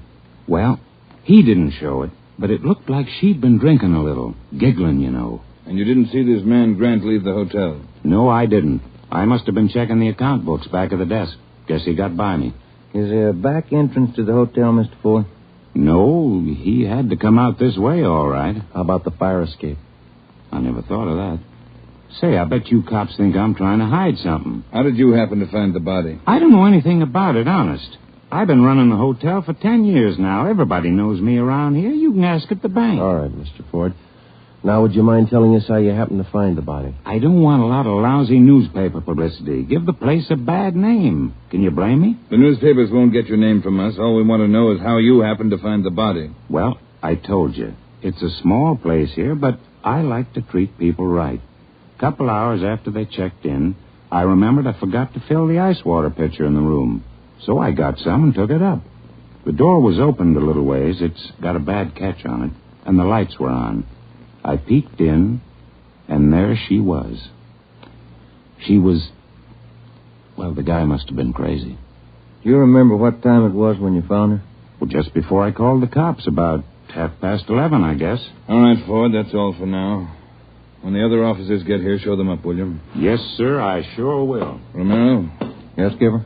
Well, he didn't show it, but it looked like she'd been drinking a little. Giggling, you know. And you didn't see this man Grant leave the hotel? No, I didn't. I must have been checking the account books back of the desk. Guess he got by me. Is there a back entrance to the hotel, Mr. Ford? No, he had to come out this way, all right. How about the fire escape? I never thought of that. Say, I bet you cops think I'm trying to hide something. How did you happen to find the body? I don't know anything about it, honest. I've been running the hotel for 10 years now. Everybody knows me around here. You can ask at the bank. All right, Mr. Ford. Now, would you mind telling us how you happened to find the body? I don't want a lot of lousy newspaper publicity. Give the place a bad name. Can you blame me? The newspapers won't get your name from us. All we want to know is how you happened to find the body. Well, I told you. It's a small place here, but I like to treat people right. A couple hours after they checked in, I remembered I forgot to fill the ice water pitcher in the room. So I got some and took it up. The door was opened a little ways. It's got a bad catch on it, and the lights were on. I peeked in, and there she was. She was... Well, the guy must have been crazy. Do you remember what time it was when you found her? Well, just before I called the cops, about 11:30, I guess. All right, Ford, that's all for now. When the other officers get here, show them up, will you? Yes, sir, I sure will. Romero? Yes, Skipper?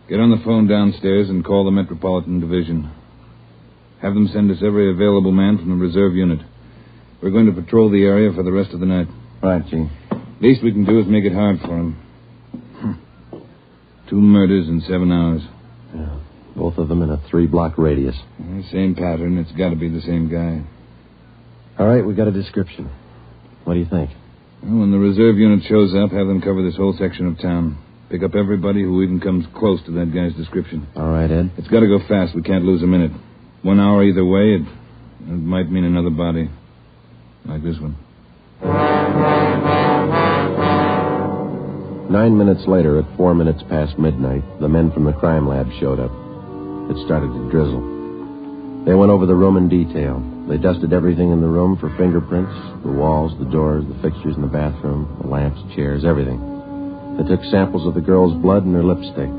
Get on the phone downstairs and call the Metropolitan Division. Have them send us every available man from the reserve unit. We're going to patrol the area for the rest of the night. Right, Chief. Least we can do is make it hard for him. 2 murders in 7 hours. Yeah, both of them in a 3-block radius. Same pattern. It's got to be the same guy. All right, we got a description. What do you think? Well, when the reserve unit shows up, have them cover this whole section of town. Pick up everybody who even comes close to that guy's description. All right, Ed. It's got to go fast. We can't lose a minute. 1 hour either way, it might mean another body. Like this one. 9 minutes later, at 4 minutes past midnight, the men from the crime lab showed up. It started to drizzle. They went over the room in detail. They dusted everything in the room for fingerprints, the walls, the doors, the fixtures in the bathroom, the lamps, chairs, everything. They took samples of the girl's blood and her lipstick.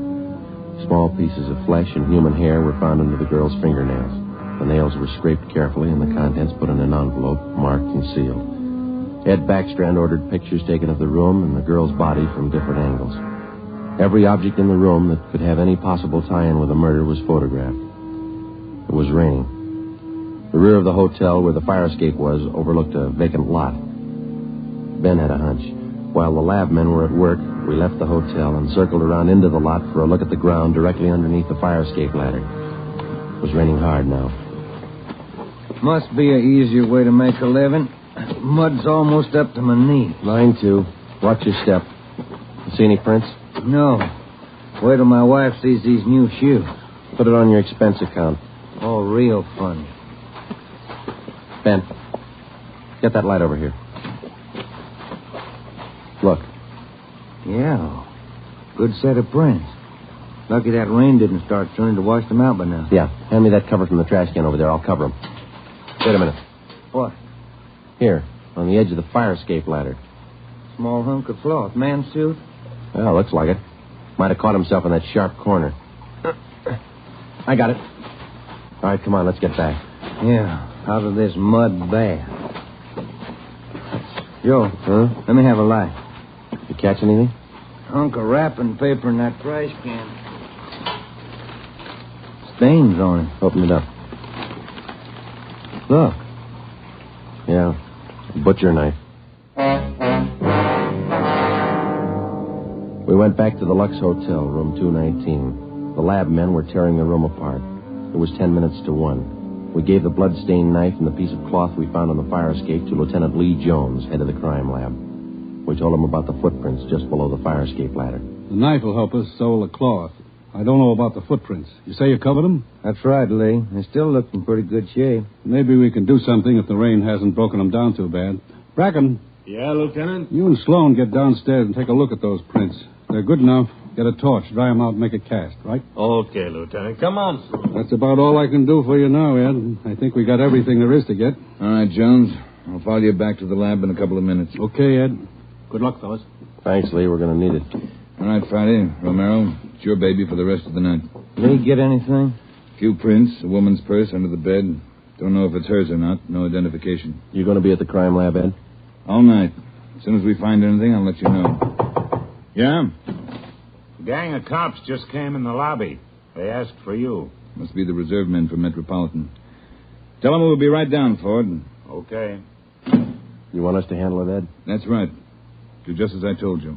Small pieces of flesh and human hair were found under the girl's fingernails. The nails were scraped carefully and the contents put in an envelope, marked and sealed. Ed Backstrand ordered pictures taken of the room and the girl's body from different angles. Every object in the room that could have any possible tie-in with the murder was photographed. It was raining. The rear of the hotel where the fire escape was overlooked a vacant lot. Ben had a hunch. While the lab men were at work, we left the hotel and circled around into the lot for a look at the ground directly underneath the fire escape ladder. It was raining hard now. Must be an easier way to make a living. Mud's almost up to my knee. Mine, too. Watch your step. You see any prints? No. Wait till my wife sees these new shoes. Put it on your expense account. Oh, real funny. Ben, get that light over here. Look. Yeah. Good set of prints. Lucky that rain didn't start turning to wash them out by now. Yeah. Hand me that cover from the trash can over there. I'll cover them. Wait a minute. What? Here, on the edge of the fire escape ladder. Small hunk of cloth. Man's suit? Well, looks like it. Might have caught himself in that sharp corner. I got it. All right, come on, let's get back. Yeah, out of this mud bath. Joe, Huh? let me have a light. You catch anything? Hunk of wrapping paper in that trash can. Stains on it. Open it up. Look. Yeah, a butcher knife. We went back to the Lux Hotel, room 219. The lab men were tearing the room apart. It was 10 minutes to 1. We gave the blood-stained knife and the piece of cloth we found on the fire escape to Lieutenant Lee Jones, head of the crime lab. We told him about the footprints just below the fire escape ladder. The knife will help us sew the cloth. I don't know about the footprints. You say you covered them? That's right, Lee. They still look in pretty good shape. Maybe we can do something if the rain hasn't broken them down too bad. Bracken. Yeah, Lieutenant? You and Sloan get downstairs and take a look at those prints. They're good enough. Get a torch, dry them out, and make a cast, right? Okay, Lieutenant. Come on. That's about all I can do for you now, Ed. I think we got everything there is to get. All right, Jones. I'll follow you back to the lab in a couple of minutes. Okay, Ed. Good luck, fellas. Thanks, Lee. We're going to need it. All right, Friday. Romero, it's your baby for the rest of the night. Lee, get anything? Few prints, a woman's purse under the bed. Don't know if it's hers or not. No identification. You going to be at the crime lab, Ed? All night. As soon as we find anything, I'll let you know. Yeah? A gang of cops just came in the lobby. They asked for you. Must be the reserve men from Metropolitan. Tell them we'll be right down, Ford. Okay. You want us to handle it, Ed? That's right. Do just as I told you.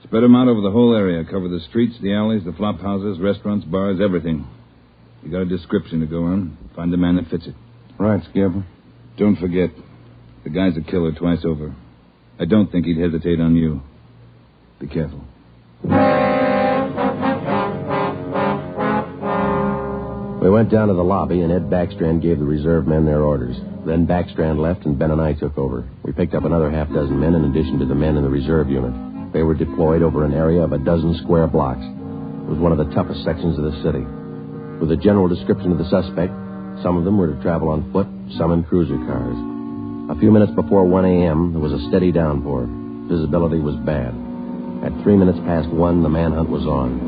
Spread them out over the whole area. Cover the streets, the alleys, the flop houses, restaurants, bars, everything. You got a description to go on. Find the man that fits it. Right, Skipper. Don't forget, the guy's a killer twice over. I don't think he'd hesitate on you. Be careful. We went down to the lobby, and Ed Backstrand gave the reserve men their orders. Then Backstrand left, and Ben and I took over. We picked up another half-dozen men in addition to the men in the reserve unit. They were deployed over an area of a dozen square blocks. It was one of the toughest sections of the city. With a general description of the suspect, some of them were to travel on foot, some in cruiser cars. A few minutes before 1 a.m., there was a steady downpour. Visibility was bad. At 3 minutes past 1, the manhunt was on.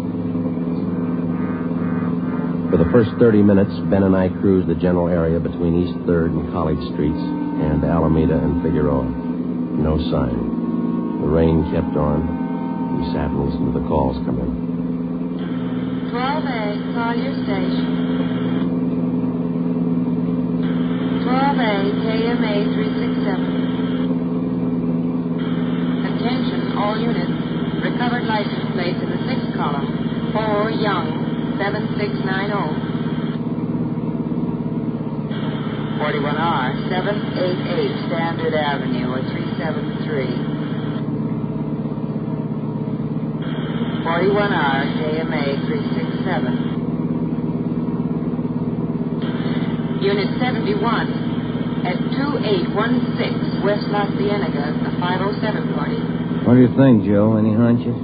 For the first 30 minutes, Ben and I cruised the general area between East 3rd and College Streets and Alameda and Figueroa. No sign. The rain kept on. We sat and listened to the calls come in. 12A, call your station. 12A, KMA 367. Attention, all units. Recovered license plate in the 6th column. 4 Young, 7690. 41R, 788 Standard Avenue, or 373. 41R, KMA 367. Unit 71 at 2816 West La Cienega, a 507 party. What do you think, Joe? Any hunches?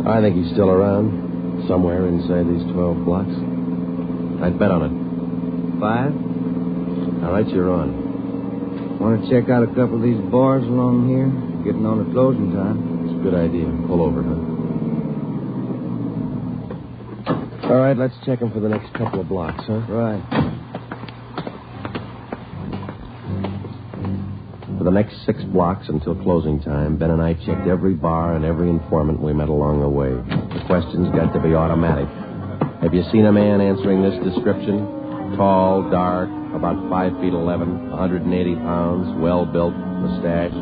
I think he's still around, somewhere inside these 12 blocks. I'd bet on it. 5? All right, you're on. Want to check out a couple of these bars along here? Getting on to closing time. It's a good idea. Pull over, huh? All right, let's check him for the next couple of blocks, huh? Right. For the next 6 blocks until closing time, Ben and I checked every bar and every informant we met along the way. The questions got to be automatic. Have you seen a man answering this description? Tall, dark, about 5 feet 11, 180 pounds, well-built, mustache,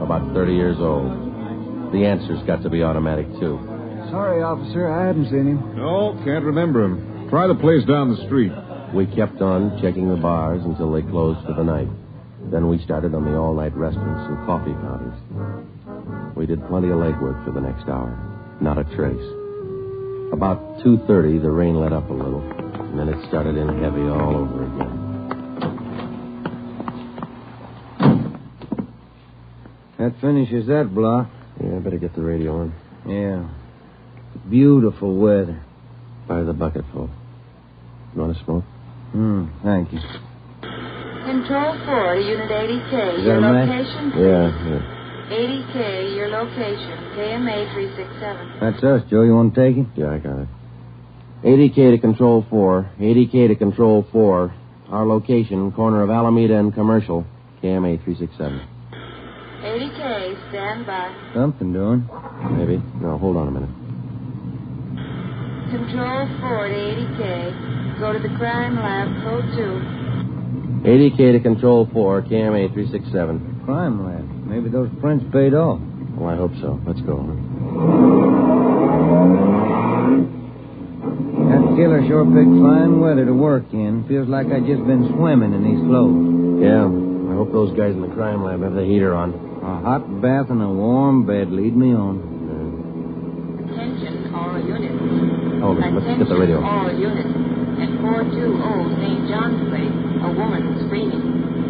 about 30 years old. The answer's got to be automatic, too. Sorry, officer, I haven't seen him. No, can't remember him. Try the place down the street. We kept on checking the bars until they closed for the night. Then we started on the all-night restaurants and coffee counters. We did plenty of legwork for the next hour. Not a trace. About 2:30, the rain let up a little, and then it started in heavy all over again. That finishes that block. Yeah, I better get the radio on. Yeah. Beautiful weather. Buy the bucketful. You want to smoke? Thank you. Control 4 to Unit 80K. Is Your that a match? location? Yeah. 80K, your location. KMA 367. That's us, Joe. You want to take it? Yeah, I got it. 80K to Control 4. 80K to Control 4. Our location, corner of Alameda and Commercial. KMA 367. 80K, stand by. Something doing. Maybe. No, hold on a minute. Control 4 to 80K. Go to the crime lab, code 2. 80K to Control 4, KMA 367. Crime lab. Maybe those prints paid off. Well, I hope so. Let's go. That killer sure picked fine weather to work in. Feels like I just been swimming in these clothes. Yeah. I hope those guys in the crime lab have the heater on. A hot bath and a warm bed lead me on. Attention, all units. Hold it. Let's get the radio. All units. At 420 St. John's Place, a woman screaming.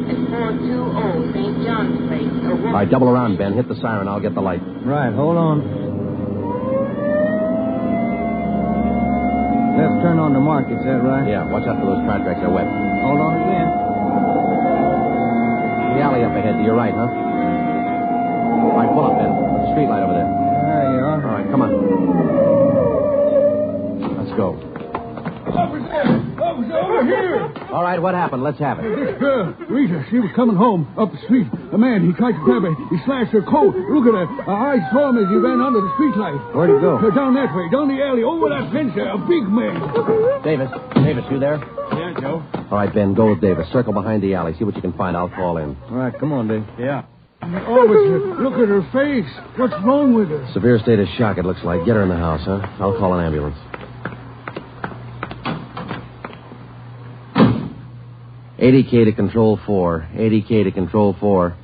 At 420 St. John's Place, a woman... All right, double around, Ben. Hit the siren. I'll get the light. Right, hold on. Left turn on the market, is that right? Yeah, watch out for those car tracks. They're wet. Hold on again. The alley up ahead to your right, huh? All right, pull up, Ben. Street light over there. There you are. All right, come on. Let's go. Officer, over here! All right, what happened? Let's have it. This girl, Rita, she was coming home up the street. A man, he tried to grab her. He slashed her coat. Look at her. I saw him as he ran under the street light. Where'd he go? Down that way, down the alley, over that fence there. A big man. Davis, you there? Yeah, Joe. All right, Ben, go with Davis. Circle behind the alley. See what you can find. I'll call in. All right, come on, Dave. Yeah. Officer, look at her face. What's wrong with her? Severe state of shock, it looks like. Get her in the house, huh? I'll call an ambulance. ADK to Control 4. ADK to Control 4.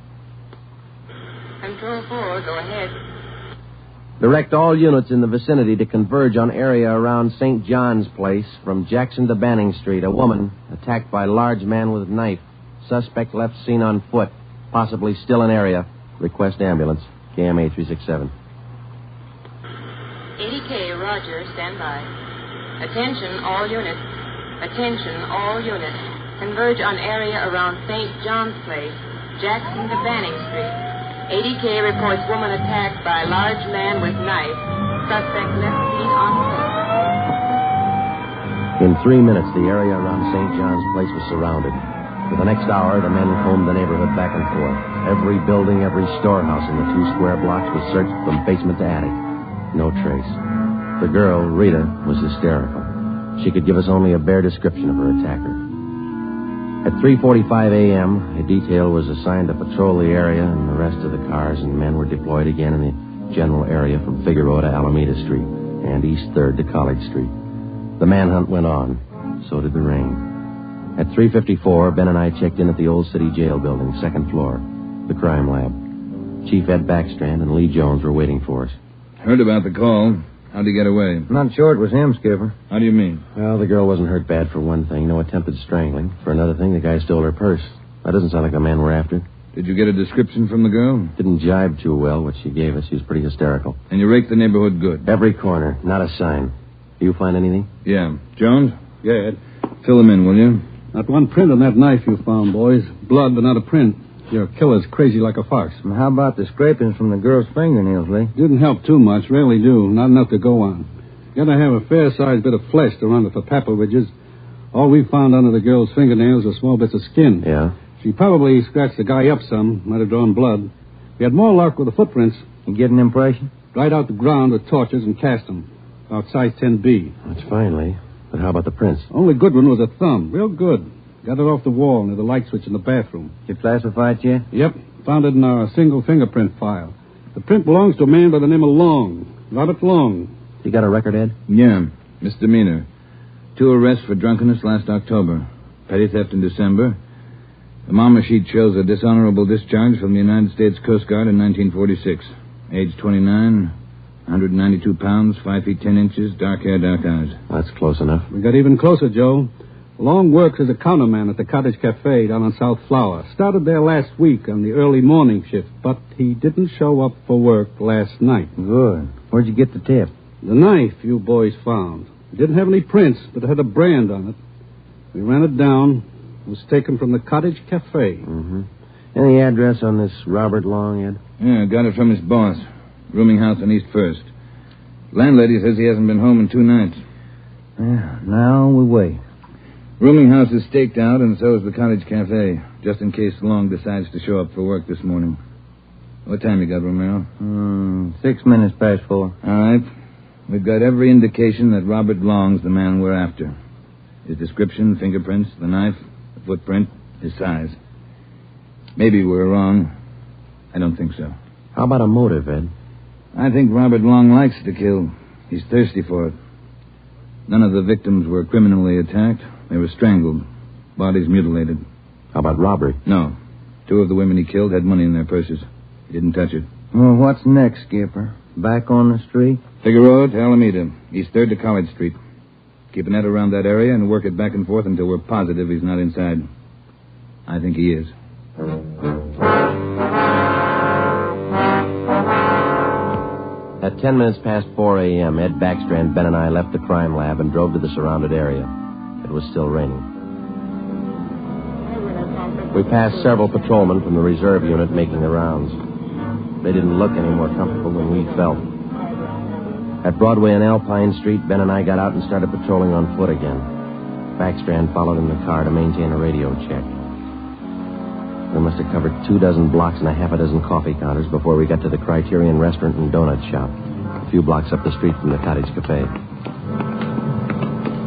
Control 4, go ahead. Direct all units in the vicinity to converge on area around St. John's Place from Jackson to Banning Street. A woman attacked by large man with knife. Suspect left seen on foot. Possibly still in area. Request ambulance. KMA 367. ADK, Roger, stand by. Attention, all units. Attention, all units. Converge on area around St. John's Place, Jackson to Banning Street. ADK reports woman attacked by large man with knife. Suspect left seen on foot. In 3 minutes, the area around St. John's Place was surrounded. For the next hour, the men combed the neighborhood back and forth. Every building, every storehouse in the 2 square blocks was searched from basement to attic. No trace. The girl, Rita, was hysterical. She could give us only a bare description of her attacker. At 3:45 a.m., a detail was assigned to patrol the area and the rest of the cars, and men were deployed again in the general area from Figueroa to Alameda Street and East 3rd to College Street. The manhunt went on. So did the rain. At 3:54, Ben and I checked in at the Old City Jail building, 2nd floor, the crime lab. Chief Ed Backstrand and Lee Jones were waiting for us. Heard about the call. How'd he get away? Not sure it was him, Skipper. How do you mean? Well, the girl wasn't hurt bad for one thing. No attempted strangling. For another thing, the guy stole her purse. That doesn't sound like the man we're after. Did you get a description from the girl? Didn't jibe too well, what she gave us. She was pretty hysterical. And you raked the neighborhood good? Every corner. Not a sign. Do you find anything? Yeah. Jones? Yeah, Ed. Fill them in, will you? Not one print on that knife you found, boys. Blood, but not a print. Your killer's crazy like a fox. How about the scrapings from the girl's fingernails, Lee? Didn't help too much. Rarely do. Not enough to go on. Gotta have a fair-sized bit of flesh to run it for papal ridges. All we found under the girl's fingernails were small bits of skin. Yeah? She probably scratched the guy up some. Might have drawn blood. We had more luck with the footprints. You get an impression? Dried out the ground with torches and cast them. About size 10B. That's fine, Lee. But how about the prints? Only good one was a thumb. Real good. Got it off the wall near the light switch in the bathroom. Did you classify it yet? Yep. Found it in our single fingerprint file. The print belongs to a man by the name of Long. Robert Long. You got a record, Ed? Yeah. Misdemeanor. 2 arrests for drunkenness last October. Petty theft in December. The mama sheet shows a dishonorable discharge from the United States Coast Guard in 1946. Age 29, 192 pounds, 5 feet 10 inches, dark hair, dark eyes. That's close enough. We got even closer, Joe. Long works as a counterman at the Cottage Cafe down on South Flower. Started there last week on the early morning shift, but he didn't show up for work last night. Good. Where'd you get the tip? The knife you boys found. It didn't have any prints, but it had a brand on it. We ran it down. It was taken from the Cottage Cafe. Mm-hmm. Any address on this Robert Long, Ed? Yeah, got it from his boss. Rooming house on East 1st. Landlady says he hasn't been home in 2 nights. Yeah, now we wait. Rooming house is staked out, and so is the Cottage Cafe, just in case Long decides to show up for work this morning. What time you got, Romero? 6 minutes past 4. All right. We've got every indication that Robert Long's the man we're after. His description, fingerprints, the knife, the footprint, his size. Maybe we're wrong. I don't think so. How about a motive, Ed? I think Robert Long likes to kill. He's thirsty for it. None of the victims were criminally attacked. They were strangled. Bodies mutilated. How about robbery? No. 2 of the women he killed had money in their purses. He didn't touch it. Well, what's next, Skipper? Back on the street? Figueroa to Alameda. East 3rd to College Street. Keep a net around that area and work it back and forth until we're positive he's not inside. I think he is. At 10 minutes past 4 a.m., Ed Backstrand, Ben, and I left the crime lab and drove to the surrounded area. It was still raining. We passed several patrolmen from the reserve unit making the rounds. They didn't look any more comfortable than we felt. At Broadway and Alpine Street, Ben and I got out and started patrolling on foot again. Backstrand followed in the car to maintain a radio check. We must have covered 24 blocks and a half a dozen coffee counters before we got to the Criterion Restaurant and Donut Shop, a few blocks up the street from the Cottage Cafe.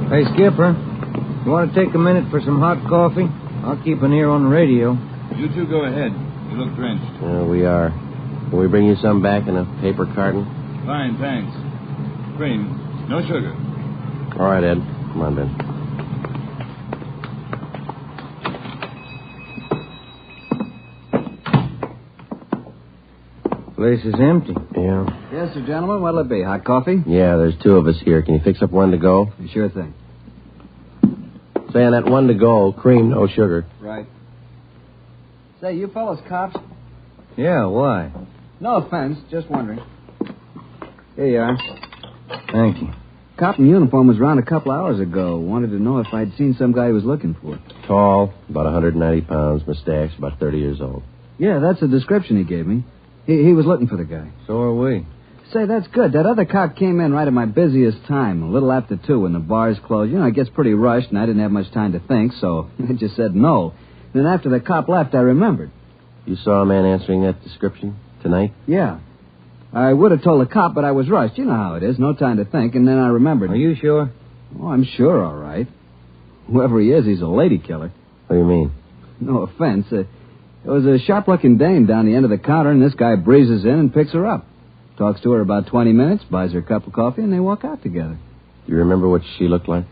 Hey, Skipper, you want to take a minute for some hot coffee? I'll keep an ear on the radio. You two go ahead. You look drenched. We are. Can we bring you some back in a paper carton? Fine, thanks. Cream. No sugar. All right, Ed. Come on, Ben. Place is empty. Yeah. Yes, sir, gentlemen. What'll it be? Hot coffee? Yeah, there's 2 of us here. Can you fix up 1 to go? Sure thing. Say, on that 1 to go, cream, no sugar. Right. Say, you fellas cops? Yeah, why? No offense, just wondering. Here you are. Thank you. Cop in uniform was around a couple hours ago. Wanted to know if I'd seen some guy he was looking for. Tall, about 190 pounds, mustache, about 30 years old. Yeah, that's the description he gave me. He was looking for the guy. So are we. Say, that's good. That other cop came in right at my busiest time, a little after 2 when the bars closed. You know, it gets pretty rushed, and I didn't have much time to think, so I just said no. Then after the cop left, I remembered. You saw a man answering that description tonight? Yeah. I would have told the cop, but I was rushed. You know how it is. No time to think, and then I remembered. Are you sure? Oh, I'm sure, all right. Whoever he is, he's a lady killer. What do you mean? No offense. There was a sharp-looking dame down the end of the counter, and this guy breezes in and picks her up. Talks to her about 20 minutes, buys her a cup of coffee, and they walk out together. Do you remember what she looked like?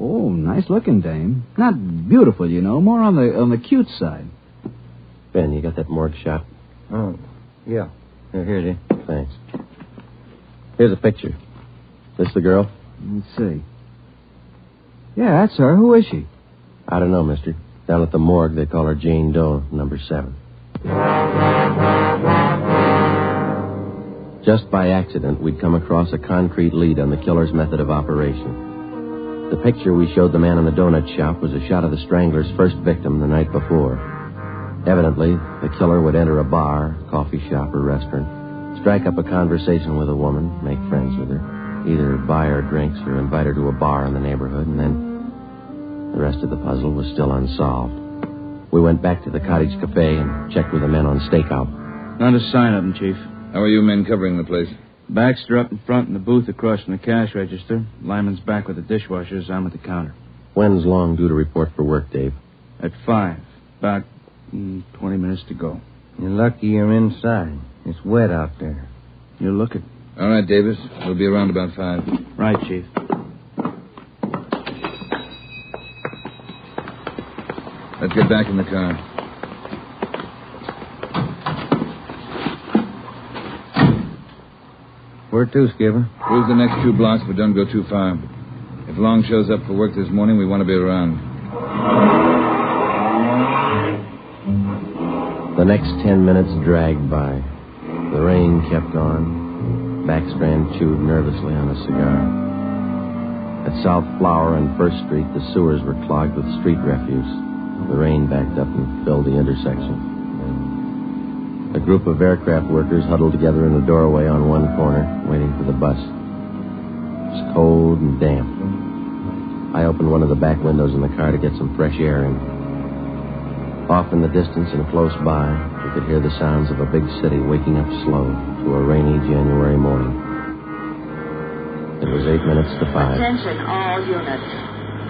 Oh, nice-looking dame. Not beautiful, you know, more on the cute side. Ben, you got that morgue shot? Oh, yeah. Here it is. Thanks. Here's a picture. This the girl? Let's see. Yeah, that's her. Who is she? I don't know, mister. Down at the morgue, they call her Jane Doe, number 7. Just by accident, we'd come across a concrete lead on the killer's method of operation. The picture we showed the man in the donut shop was a shot of the strangler's first victim the night before. Evidently, the killer would enter a bar, coffee shop, or restaurant, strike up a conversation with a woman, make friends with her, either buy her drinks or invite her to a bar in the neighborhood, and then the rest of the puzzle was still unsolved. We went back to the Cottage Cafe and checked with the men on stakeout. Not a sign of him, Chief. How are you men covering the place? Baxter up in front in the booth across from the cash register. Lyman's back with the dishwashers. I'm at the counter. When's Long due to report for work, Dave? At 5. About 20 minutes to go. You're lucky you're inside. It's wet out there. You're looking. All right, Davis. We'll be around about 5. Right, Chief. Let's get back in the car. Where to, Skipper? Cruise the next 2 blocks, but don't go too far. If Long shows up for work this morning, we want to be around. The next 10 minutes dragged by. The rain kept on. Backstrand chewed nervously on a cigar. At South Flower and First Street, the sewers were clogged with street refuse. The rain backed up and filled the intersection. A group of aircraft workers huddled together in the doorway on one corner, waiting for the bus. It was cold and damp. I opened one of the back windows in the car to get some fresh air in. Off in the distance and close by, we could hear the sounds of a big city waking up slow to a rainy January morning. It was 8 minutes to 5. Attention all units.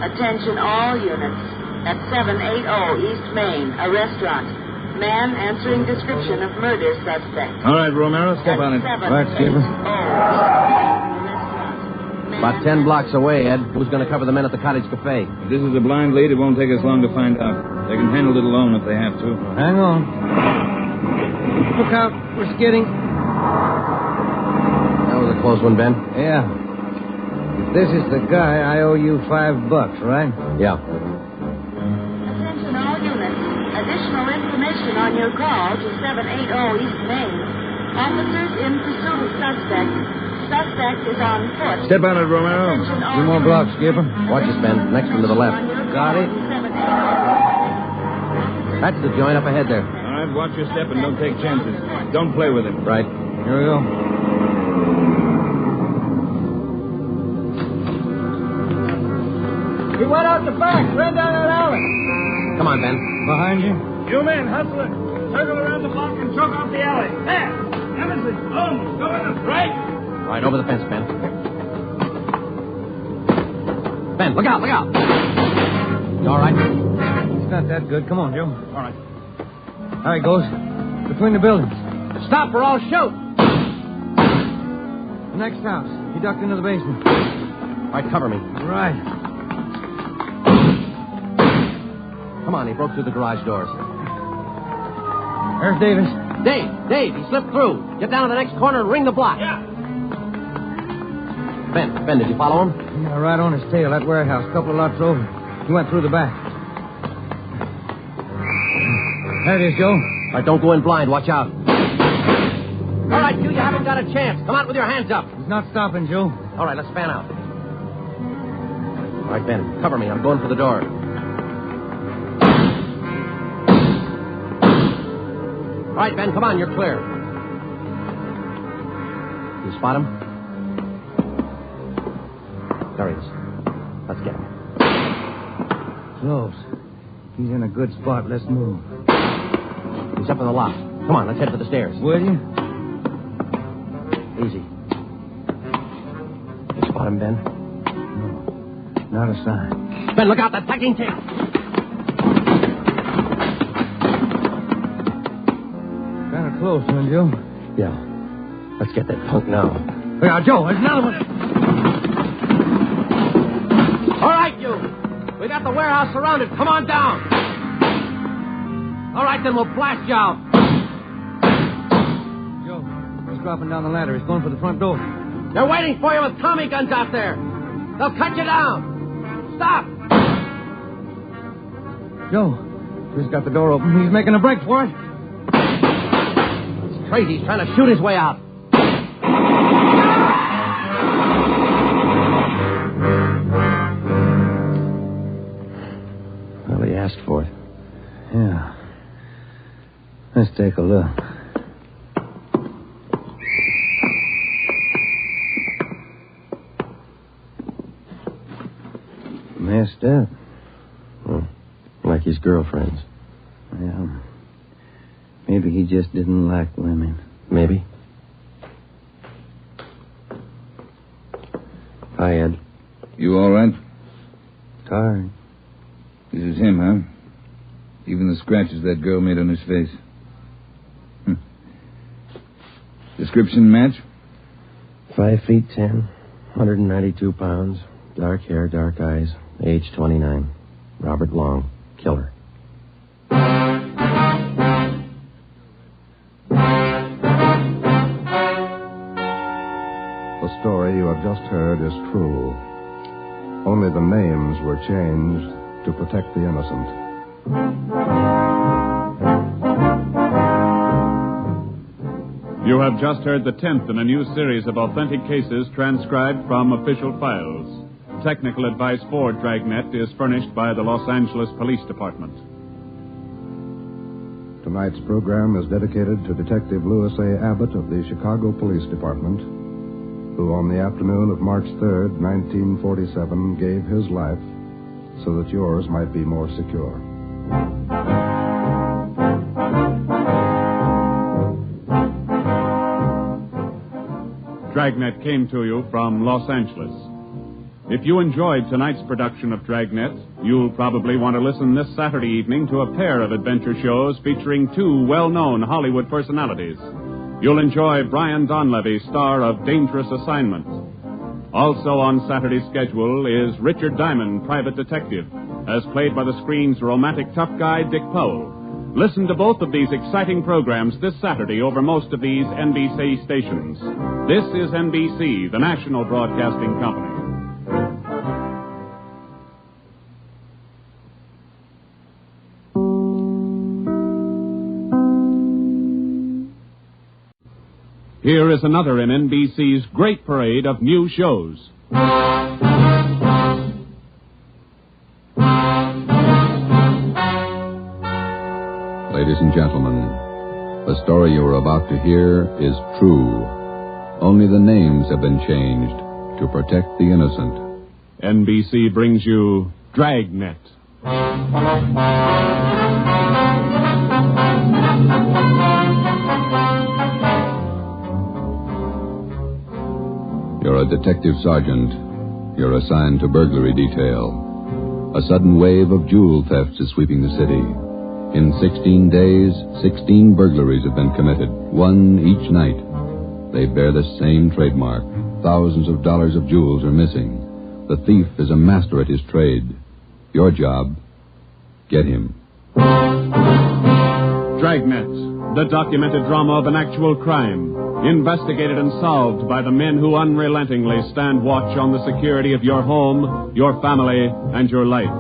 Attention all units. At 780 East Main, a restaurant. Man answering description of murder suspect. All right, Romero, step on it. Right, Skipper. About 10 blocks away, Ed. Who's going to cover the men at the Cottage Cafe? If this is a blind lead, it won't take us long to find out. They can handle it alone if they have to. Hang on. Look out. We're skidding. That was a close one, Ben. Yeah. If this is the guy, I owe you $5, right? Yeah. Attention all units. Additional information on your call to 780 East Main. Officers in pursuit of suspect. Suspect is on foot. Step on it, Romero. Two more blocks, Skipper. Watch it, Ben. Next one to the left. Got it. That's the joint up ahead there. All right, watch your step and don't take chances. Don't play with him. Right. Here we go. He went out the back, ran down that alley. Come on, Ben. Behind you? You men, hustle it. Circle around the block and choke off the alley. There. Emerson, Holmes, go in the right. Right, over the fence, Ben. Ben, look out, look out. You all right? It's not that good. Come on, Joe. All right. There he goes. Between the buildings. Stop or I'll shoot. The next house. He ducked into the basement. All right, cover me. Right. Come on, he broke through the garage doors. There's Davis. Dave, he slipped through. Get down to the next corner and ring the block. Yeah. Ben, did you follow him? Yeah, right on his tail. That warehouse, a couple of lots over. He went through the back. There it is, Joe. All right, don't go in blind. Watch out. All right, you haven't got a chance. Come out with your hands up. He's not stopping, Joe. All right, let's fan out. All right, Ben, cover me. I'm going for the door. All right, Ben, come on. You're clear. You spot him? There he is. Let's get him. Close. He's in a good spot. Let's move. He's up in the loft. Come on, let's head for the stairs. Will you? Easy. You spot him, Ben? No. Not a sign. Ben, look out. That packing tape. Kind of close, huh, Joe? Yeah. Let's get that punk now. Yeah, Joe, there's another one. All right, you. We got the warehouse surrounded. Come on down. All right, then we'll blast you out. Joe, he's dropping down the ladder. He's going for the front door. They're waiting for you with Tommy guns out there. They'll cut you down. Stop. Joe, he's got the door open. He's making a break for it. It's crazy. He's trying to shoot his way out. Well, he asked for it. Yeah. Let's take a look. Messed up. Well, like his girlfriends. Yeah. Maybe he just didn't like women. Maybe. Hi, Ed. You all right? Tired. This is him, huh? Even the scratches that girl made on his face. Description match? 5'10", 192 pounds, dark hair, dark eyes, age 29. Robert Long, killer. The story you have just heard is true. Only the names were changed to protect the innocent. You have just heard the 10th in a new series of authentic cases transcribed from official files. Technical advice for Dragnet is furnished by the Los Angeles Police Department. Tonight's program is dedicated to Detective Louis A. Abbott of the Chicago Police Department, who on the afternoon of March 3rd, 1947, gave his life so that yours might be more secure. Dragnet came to you from Los Angeles. If you enjoyed tonight's production of Dragnet, you'll probably want to listen this Saturday evening to a pair of adventure shows featuring two well-known Hollywood personalities. You'll enjoy Brian Donlevy, star of Dangerous Assignment. Also on Saturday's schedule is Richard Diamond, private detective, as played by the screen's romantic tough guy, Dick Powell. Listen to both of these exciting programs this Saturday over most of these NBC stations. This is NBC, the national broadcasting company. here is another in NBC's great parade of new shows. Ladies and gentlemen, the story you are about to hear is true. Only the names have been changed to protect the innocent. NBC brings you Dragnet. You're a detective sergeant. You're assigned to burglary detail. A sudden wave of jewel thefts is sweeping the city. In 16 days, 16 burglaries have been committed, one each night. They bear the same trademark. Thousands of dollars of jewels are missing. The thief is a master at his trade. Your job, get him. Dragnet, the documented drama of an actual crime, investigated and solved by the men who unrelentingly stand watch on the security of your home, your family, and your life.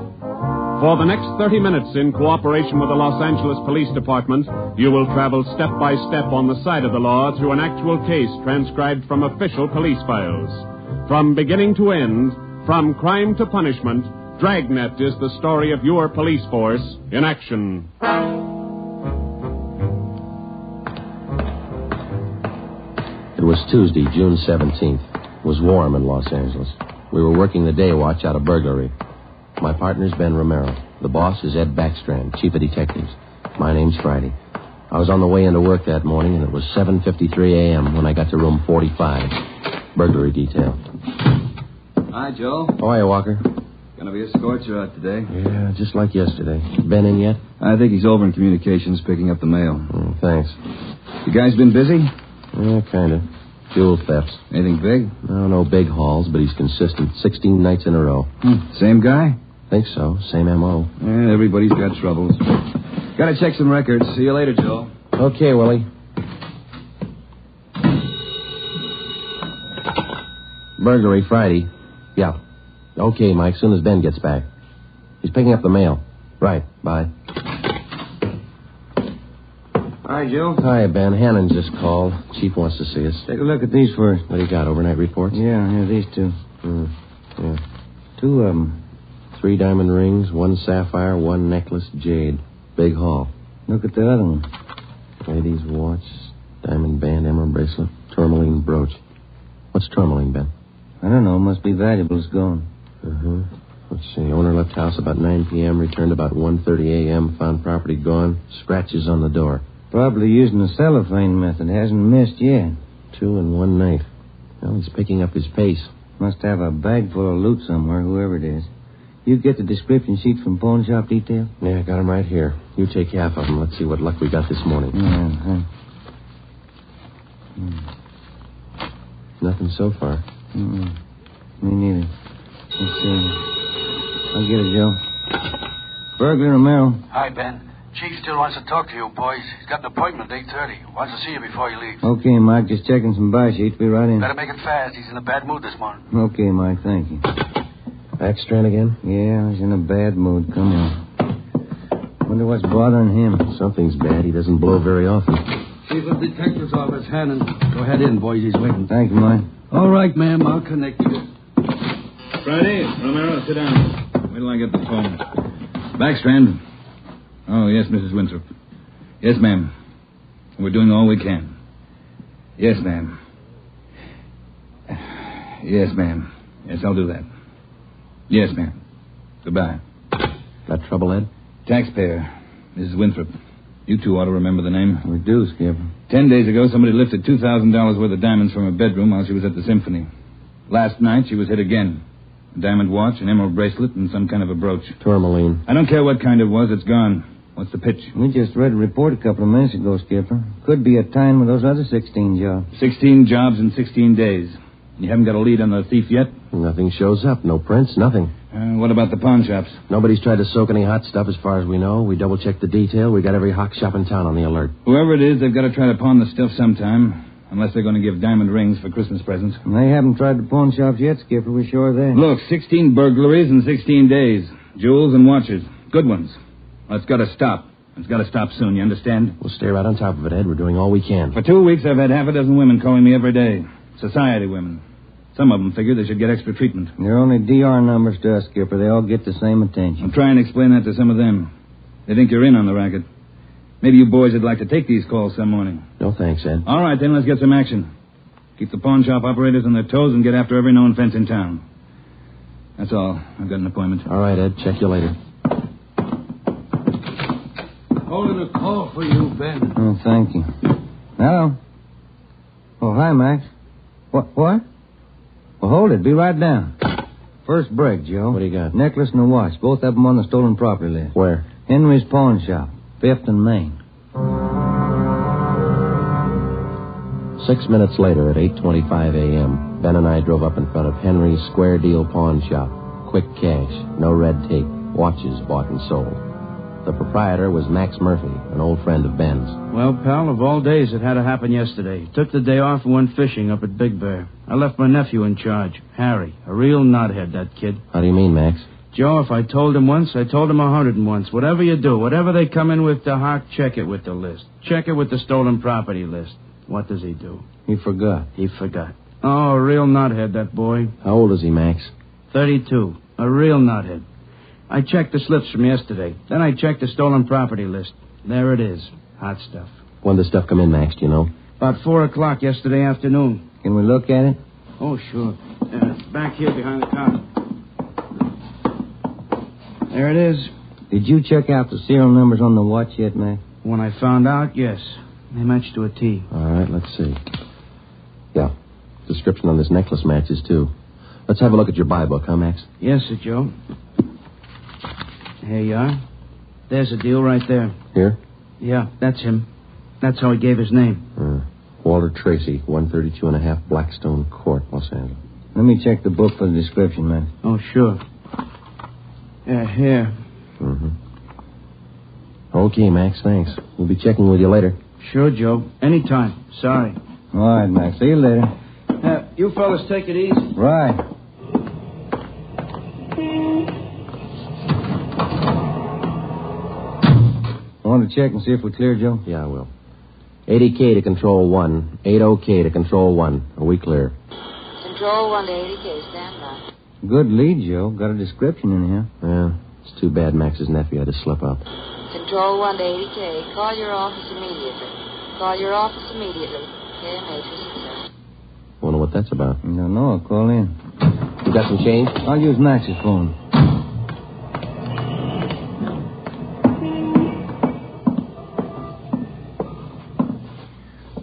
For the next 30 minutes, in cooperation with the Los Angeles Police Department, you will travel step by step on the side of the law through an actual case transcribed from official police files. From beginning to end, from crime to punishment, Dragnet is the story of your police force in action. It was Tuesday, June 17th. It was warm in Los Angeles. We were working the day watch out of burglary. My partner's Ben Romero. The boss is Ed Backstrand, chief of detectives. My name's Friday. I was on the way into work that morning, and it was 7:53 a.m. when I got to room 45. Burglary detail. Hi, Joe. Oh, hiya, Walker. Gonna be a scorcher out today. Yeah, just like yesterday. Ben in yet? I think he's over in communications picking up the mail. Thanks. You guys been busy? Yeah, kind of. Jewel thefts. Anything big? No big hauls, but he's consistent. 16 nights in a row. Same guy? Think so. Same M.O. Yeah, everybody's got troubles. Gotta check some records. See you later, Joe. Okay, Willie. Burglary Friday. Yeah. Okay, Mike, soon as Ben gets back. He's picking up the mail. Right, bye. Hi, Joe. Hi, Ben. Hannon just called. Chief wants to see us. Take a look at these first. What do you got, overnight reports? Yeah, these two. Yeah. 2 of them. 3 diamond rings, 1 sapphire, 1 necklace, jade. Big haul. Look at the other one. Lady's watch, diamond band, emerald bracelet, tourmaline brooch. What's tourmaline, Ben? I don't know. Must be valuable. It's gone. Let's see. Owner left house about 9 p.m., returned about 1:30 a.m., found property gone, scratches on the door. Probably using the cellophane method. Hasn't missed yet. 2 in 1 night. Well, he's picking up his pace. Must have a bag full of loot somewhere, whoever it is. You get the description sheet from pawn shop detail? Yeah, got him right here. You take half of them. Let's see what luck we got this morning. Nothing so far. Me neither. Let's see. I'll get it, Joe. Burglar Romero. Hi, Ben. Chief still wants to talk to you, boys. He's got an appointment at 8:30. Wants to see you before he leaves. Okay, Mike. Just checking some buy sheets. Be right in. Better make it fast. He's in a bad mood this morning. Okay, Mike. Thank you. Backstrand again? Yeah, he's in a bad mood. Come on. Wonder what's bothering him. Something's bad. He doesn't blow very often. Chief of Detective's Office, Hannon. Go ahead in, boys. He's waiting. Thank you, Mike. All right, ma'am. I'll connect you. Friday, Romero, sit down. Wait till I get the phone. Backstrand. Oh, yes, Mrs. Winthrop. Yes, ma'am. We're doing all we can. Yes, ma'am. Yes, ma'am. Yes, I'll do that. Yes, ma'am. Goodbye. Got trouble, Ed? Taxpayer, Mrs. Winthrop. You two ought to remember the name. We do, Skipper. 10 days ago, somebody lifted $2,000 worth of diamonds from her bedroom while she was at the symphony. Last night, she was hit again. A diamond watch, an emerald bracelet, and some kind of a brooch. Tourmaline. I don't care what kind it was. It's gone. What's the pitch? We just read a report a couple of minutes ago, Skipper. Could be a tie-in with those other 16 jobs. 16 jobs in 16 days. You haven't got a lead on the thief yet? Nothing shows up. No prints, nothing. What about the pawn shops? Nobody's tried to soak any hot stuff as far as we know. We double-checked the detail. We got every hock shop in town on the alert. Whoever it is, they've got to try to pawn the stuff sometime. Unless they're going to give diamond rings for Christmas presents. They haven't tried the pawn shops yet, Skipper. We're sure of that. Look, 16 burglaries in 16 days. Jewels and watches. Good ones. That's got to stop. It's got to stop soon, you understand? We'll stay right on top of it, Ed. We're doing all we can. For 2 weeks, I've had half a dozen women calling me every day. Society women. Some of them figure they should get extra treatment. They're only DR numbers to us, Skipper. They all get the same attention. I'll try and explain that to some of them. They think you're in on the racket. Maybe you boys would like to take these calls some morning. No thanks, Ed. All right, then, let's get some action. Keep the pawn shop operators on their toes and get after every known fence in town. That's all. I've got an appointment. All right, Ed. Check you later. Holding a call for you, Ben. Oh, thank you. Hello. Oh, hi, Max. What? Well, hold it. Be right down. First break, Joe. What do you got? Necklace and a watch. Both of them on the stolen property list. Where? Henry's pawn shop. 5th and Main. 6 minutes later, at 8:25 a.m., Ben and I drove up in front of Henry's Square Deal Pawn Shop. Quick cash, no red tape, watches bought and sold. The proprietor was Max Murphy, an old friend of Ben's. Well, pal, of all days, it had to happen yesterday. Took the day off and went fishing up at Big Bear. I left my nephew in charge, Harry. A real knothead, that kid. How do you mean, Max? Joe, if I told him once, I told him 101. Whatever you do, whatever they come in with to Hawk, check it with the list. Check it with the stolen property list. What does he do? He forgot. He forgot. Oh, a real knothead, that boy. How old is he, Max? 32. A real knothead. I checked the slips from yesterday. Then I checked the stolen property list. There it is. Hot stuff. When did the stuff come in, Max, do you know? About 4 o'clock yesterday afternoon. Can we look at it? Oh, sure. Back here behind the counter. There it is. Did you check out the serial numbers on the watch yet, Max? When I found out, yes. They matched to a T. All right, let's see. Yeah. Description on this necklace matches, too. Let's have a look at your buy book, huh, Max? Yes, sir, Joe. Here you are. There's a deal right there. Here? Yeah, that's him. That's how he gave his name. Walter Tracy, 132.5 Blackstone Court, Los Angeles. Let me check the book for the description, man. Oh, sure. Yeah, here. Mm-hmm. Okay, Max, thanks. We'll be checking with you later. Sure, Joe. Anytime. Sorry. All right, Max. See you later. You fellas take it easy. Right. Want to check and see if we're clear, Joe? Yeah, I will. 80K to Control 1. 80K to Control 1. Are we clear? Control 1 to 80K. Stand by. Good lead, Joe. Got a description in here. Yeah. It's too bad Max's nephew had to slip up. Control 1 to 80K. Call your office immediately. Call your office immediately. KMH is success. Wonder what that's about. Don't know. I'll call in. You got some change? I'll use Max's phone.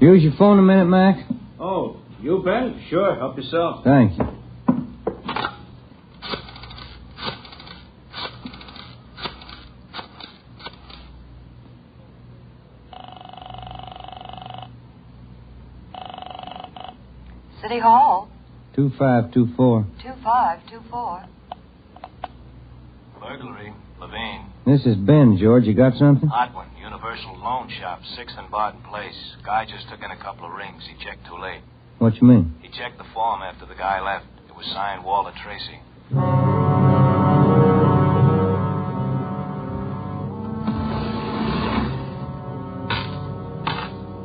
Use your phone a minute, Max? Oh, you, Ben? Sure. Help yourself. Thank you. City Hall. 2524. 2524. Burglary. Levine. This is Ben, George. You got something? Hot one. Universal Loan Shop, 6th and Barton Place. Guy just took in a couple of rings. He checked too late. What you mean? He checked the form after the guy left. It was signed Walter Tracy.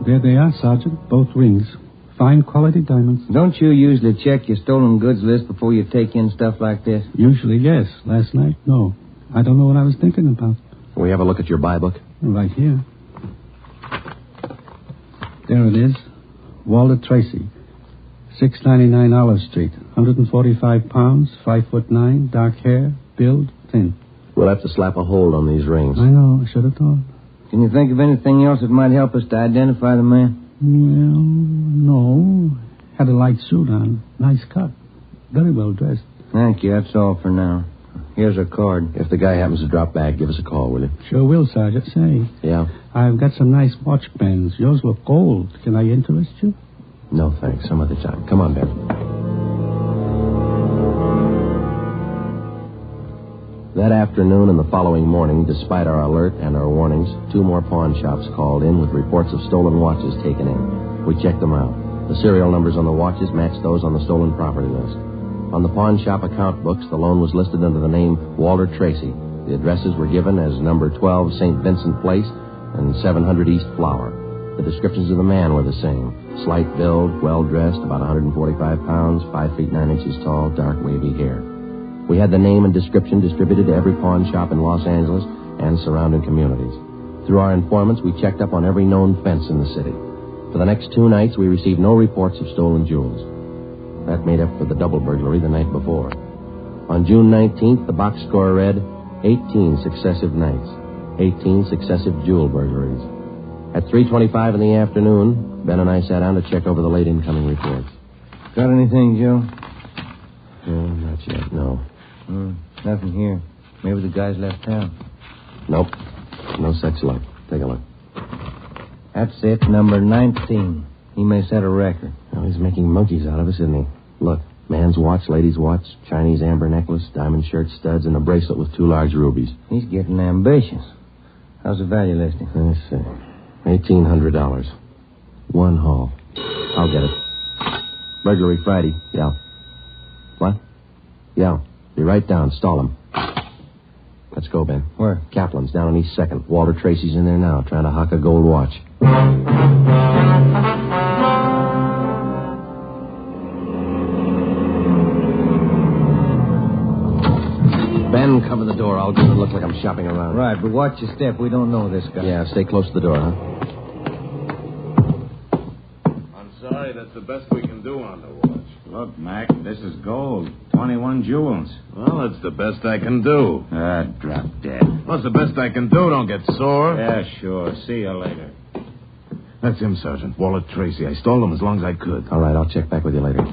There they are, Sergeant. Both rings. Fine quality diamonds. Don't you usually check your stolen goods list before you take in stuff like this? Usually, yes. Last night, no. I don't know what I was thinking about. Can we have a look at your buy book? Right here. There it is. Walter Tracy. 699 Olive Street. 145 pounds, 5'9", dark hair, build, thin. We'll have to slap a hold on these rings. I know. I should have thought. Can you think of anything else that might help us to identify the man? Well, no. Had a light suit on. Nice cut. Very well dressed. Thank you. That's all for now. Here's a card. If the guy happens to drop back, give us a call, will you? Sure will, Sergeant. Say. Yeah? I've got some nice watch bands. Yours look gold. Can I interest you? No, thanks. Some other time. Come on, Ben. That afternoon and the following morning, despite our alert and our warnings, 2 more pawn shops called in with reports of stolen watches taken in. We checked them out. The serial numbers on the watches matched those on the stolen property list. On the pawn shop account books, the loan was listed under the name Walter Tracy, The addresses were given as number 12 St. Vincent Place and 700 East Flower. The descriptions of the man were the same. Slight build, well-dressed, about 145 pounds, 5 feet 9 inches tall, dark wavy hair. We had the name and description distributed to every pawn shop in Los Angeles and surrounding communities. Through our informants, we checked up on every known fence in the city. For the next 2 nights, we received no reports of stolen jewels. That made up for the double burglary the night before. On June 19th, the box score read 18 successive nights, 18 successive jewel burglaries. At 3:25 in the afternoon, Ben and I sat down to check over the late incoming reports. Got anything, Joe? Not yet, no. Nothing here. Maybe the guys left town. Nope. No such luck. Take a look. That's it, number 19. He may set a record. Well, he's making monkeys out of us, isn't he? Look, man's watch, lady's watch, Chinese amber necklace, diamond shirt studs, and a bracelet with 2 large rubies. He's getting ambitious. How's the value listing? Let's see. $1,800. 1 haul. I'll get it. Burglary Friday. Yeah. What? Yeah. Be right down. Stall him. Let's go, Ben. Where? Kaplan's down on East 2nd. Walter Tracy's in there now, trying to hock a gold watch. Ben, cover the door. I'll get it look like I'm shopping around. Right, but watch your step. We don't know this guy. Yeah, stay close to the door, huh? I'm sorry, that's the best we can do on the watch. Look, Mac, this is gold. 21 jewels. Well, that's the best I can do. Drop dead. What's the best I can do? Don't get sore. Yeah, sure. See you later. That's him, Sergeant. Walter Tracy. I stole him as long as I could. All right, I'll check back with you later.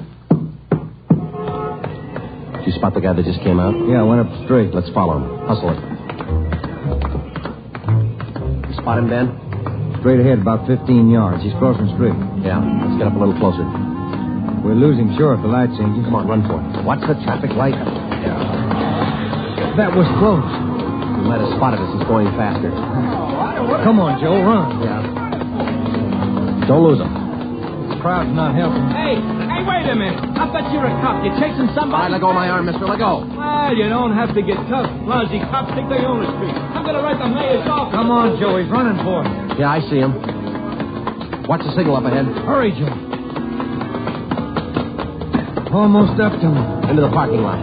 Did you spot the guy that just came out? Yeah, I went up straight. Let's follow him. Hustle it. You spot him, Ben? Straight ahead, about 15 yards. He's crossing the street. Yeah, let's get up a little closer. We're losing shore if the light changes. Come on, run for it. Watch the traffic light. That was close. He might have spotted us. He's going faster. Come on, Joe, run. Yeah. Don't lose him. The crowd's not helping. Hey, wait a minute. I bet you're a cop. You're chasing somebody. All right, let go of my arm, mister. Let go. Well, you don't have to get tough. Lousy cops think they own the street. I'm going to write the mayor's office. Come on, Joe. He's running for it. Yeah, I see him. Watch the signal up ahead. Hurry, Joe. Almost up to him. Into the parking lot.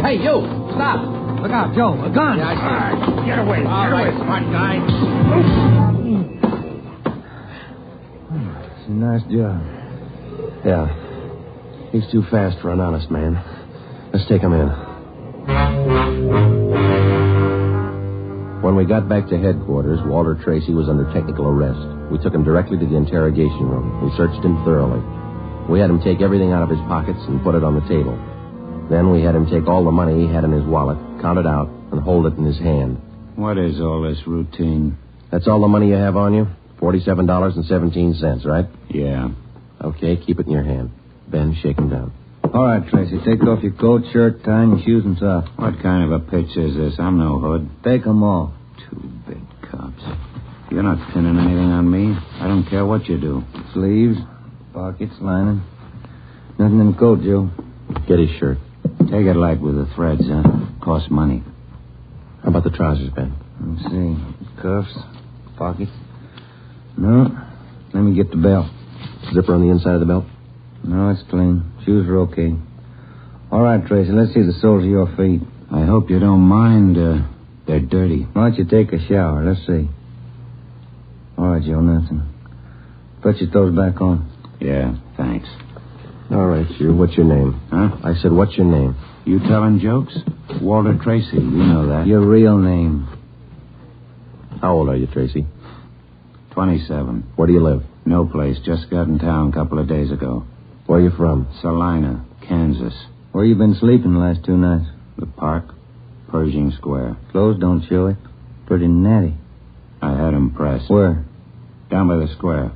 Hey, you! Stop! Look out, Joe. A gun. Yeah, I see. All right, get away. All right, smart guy. It's a nice job. Yeah. He's too fast for an honest man. Let's take him in. When we got back to headquarters, Walter Tracy was under technical arrest. We took him directly to the interrogation room. We searched him thoroughly. We had him take everything out of his pockets and put it on the table. Then we had him take all the money he had in his wallet, count it out, and hold it in his hand. What is all this routine? That's all the money you have on you? $47.17, right? Yeah. Okay, keep it in your hand. Ben, shake him down. All right, Tracy, take off your coat, shirt, tie, and your shoes and socks. What kind of a pitch is this? I'm no hood. Take them off. 2 big cops. You're not pinning anything on me. I don't care what you do. Sleeves, pockets, lining. Nothing in the coat, Joe. Get his shirt. Take it light with the threads, huh? Costs money. How about the trousers, Ben? Let's see. Cuffs, pockets. No. Let me get the belt. Zipper on the inside of the belt? No, it's clean. Shoes are okay. All right, Tracy, let's see the soles of your feet. I hope you don't mind. They're dirty. Why don't you take a shower? Let's see. All right, Joe, nothing. Put your toes back on. Yeah, thanks. All right, you. What's your name? Huh? I said, what's your name? You telling jokes? Walter Tracy. You know that. Your real name. How old are you, Tracy? 27. Where do you live? No place. Just got in town a couple of days ago. Where are you from? Salina, Kansas. Where you been sleeping the last 2 nights? The park, Pershing Square. Clothes don't show it. Pretty natty. I had him pressed. Where? Down by the square.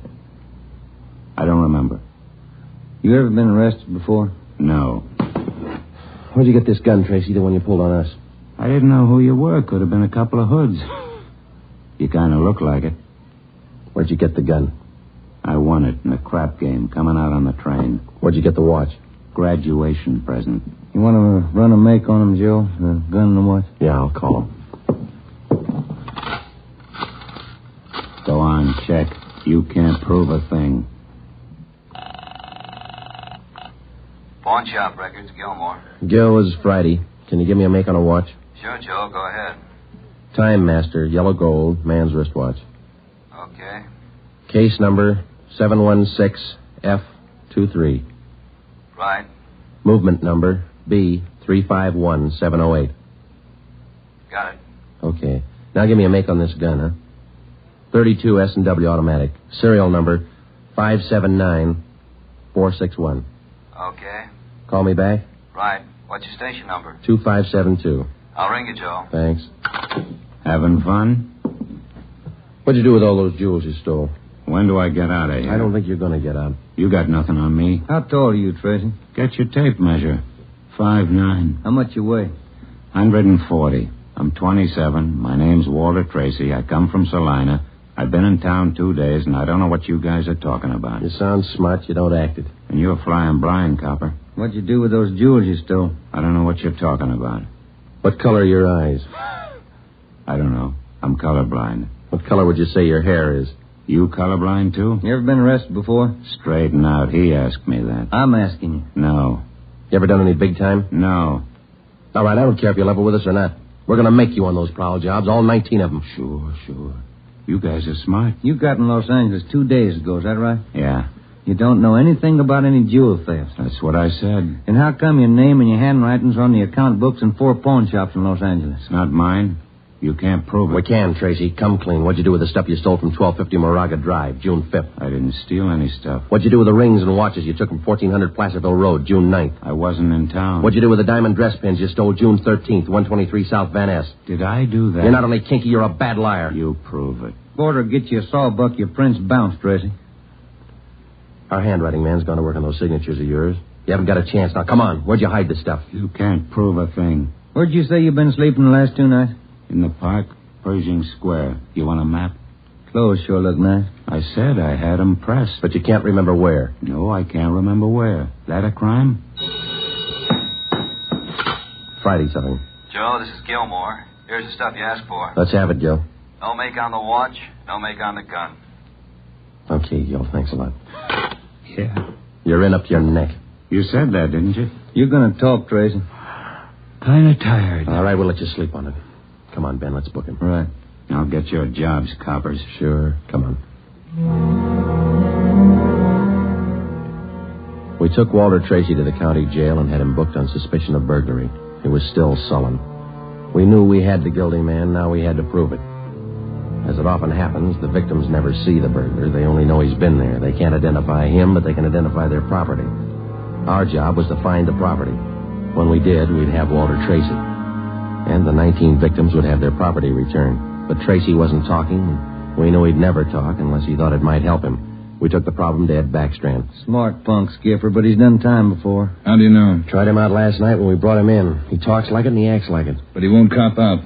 I don't remember. You ever been arrested before? No. Where'd you get this gun, Tracy, the one you pulled on us? I didn't know who you were. Could have been a couple of hoods. You kind of look like it. Where'd you get the gun? I won it in a crap game coming out on the train. Where'd you get the watch? Graduation present. You want to run a make on him, Joe? The gun and the watch? Yeah, I'll call him. You can't prove a thing. Pawn shop records, Gilmore. Gil, is Friday. Can you give me a make on a watch? Sure, Joe. Go ahead. Time Master, yellow gold, man's wristwatch. Okay. Case number 716F23. Right. Movement number B351708. Got it. Okay. Now give me a make on this gun, huh? 32 S&W automatic. Serial number 579461. Okay. Call me back? Right. What's your station number? 2572. I'll ring you, Joe. Thanks. Having fun? What'd you do with all those jewels you stole? When do I get out of here? I don't think you're going to get out. You got nothing on me. How tall are you, Tracy? Get your tape measure. 5'9". How much you weigh? 140. I'm 27. My name's Walter Tracy. I come from Salina. I've been in town 2 days, and I don't know what you guys are talking about. You sound smart. You don't act it. And you're flying blind, copper. What'd you do with those jewels you stole? I don't know what you're talking about. What color are your eyes? I don't know. I'm colorblind. What color would you say your hair is? You colorblind, too? You ever been arrested before? Straighten out. He asked me that. I'm asking you. No. You ever done any big time? No. All right, I don't care if you level with us or not. We're going to make you on those prowl jobs, all 19 of them. Sure. You guys are smart. You got in Los Angeles 2 days ago, is that right? Yeah. You don't know anything about any jewel thefts. That's what I said. And how come your name and your handwriting's on the account books in 4 pawn shops in Los Angeles? It's not mine. You can't prove it. We can, Tracy. Come clean. What'd you do with the stuff you stole from 1250 Moraga Drive, June 5th? I didn't steal any stuff. What'd you do with the rings and watches you took from 1400 Placerville Road, June 9th? I wasn't in town. What'd you do with the diamond dress pins you stole June 13th, 123 South Van Ness? Did I do that? You're not only kinky, you're a bad liar. You prove it. Border get you a sawbuck, your prints bounced, Tracy. Our handwriting man's gone to work on those signatures of yours. You haven't got a chance. Now, come on. Where'd you hide the stuff? You can't prove a thing. Where'd you say you've been sleeping the last 2 nights? In the park, Pershing Square. You want a map? Clothes sure look nice. I said I had them pressed. But you can't remember where. No, I can't remember where. That a crime? Friday something. Joe, this is Gilmore. Here's the stuff you asked for. Let's have it, Gil. No make on the watch, no make on the gun. Okay, Gil. Thanks a lot. Yeah. You're in up to your neck. You said that, didn't you? You're going to talk, Tracy. Kind of tired. All right, we'll let you sleep on it. Come on, Ben, let's book him. Right. I'll get your jobs, coppers. Sure. Come on. We took Walter Tracy to the county jail and had him booked on suspicion of burglary. He was still sullen. We knew we had the guilty man. Now we had to prove it. As it often happens, the victims never see the burglar. They only know he's been there. They can't identify him, but they can identify their property. Our job was to find the property. When we did, we'd have Walter Tracy. And the 19 victims would have their property returned. But Tracy wasn't talking. We knew he'd never talk unless he thought it might help him. We took the problem to Ed Backstrand. Smart punk, Skipper, but he's done time before. How do you know? Tried him out last night when we brought him in. He talks like it and he acts like it. But he won't cop out.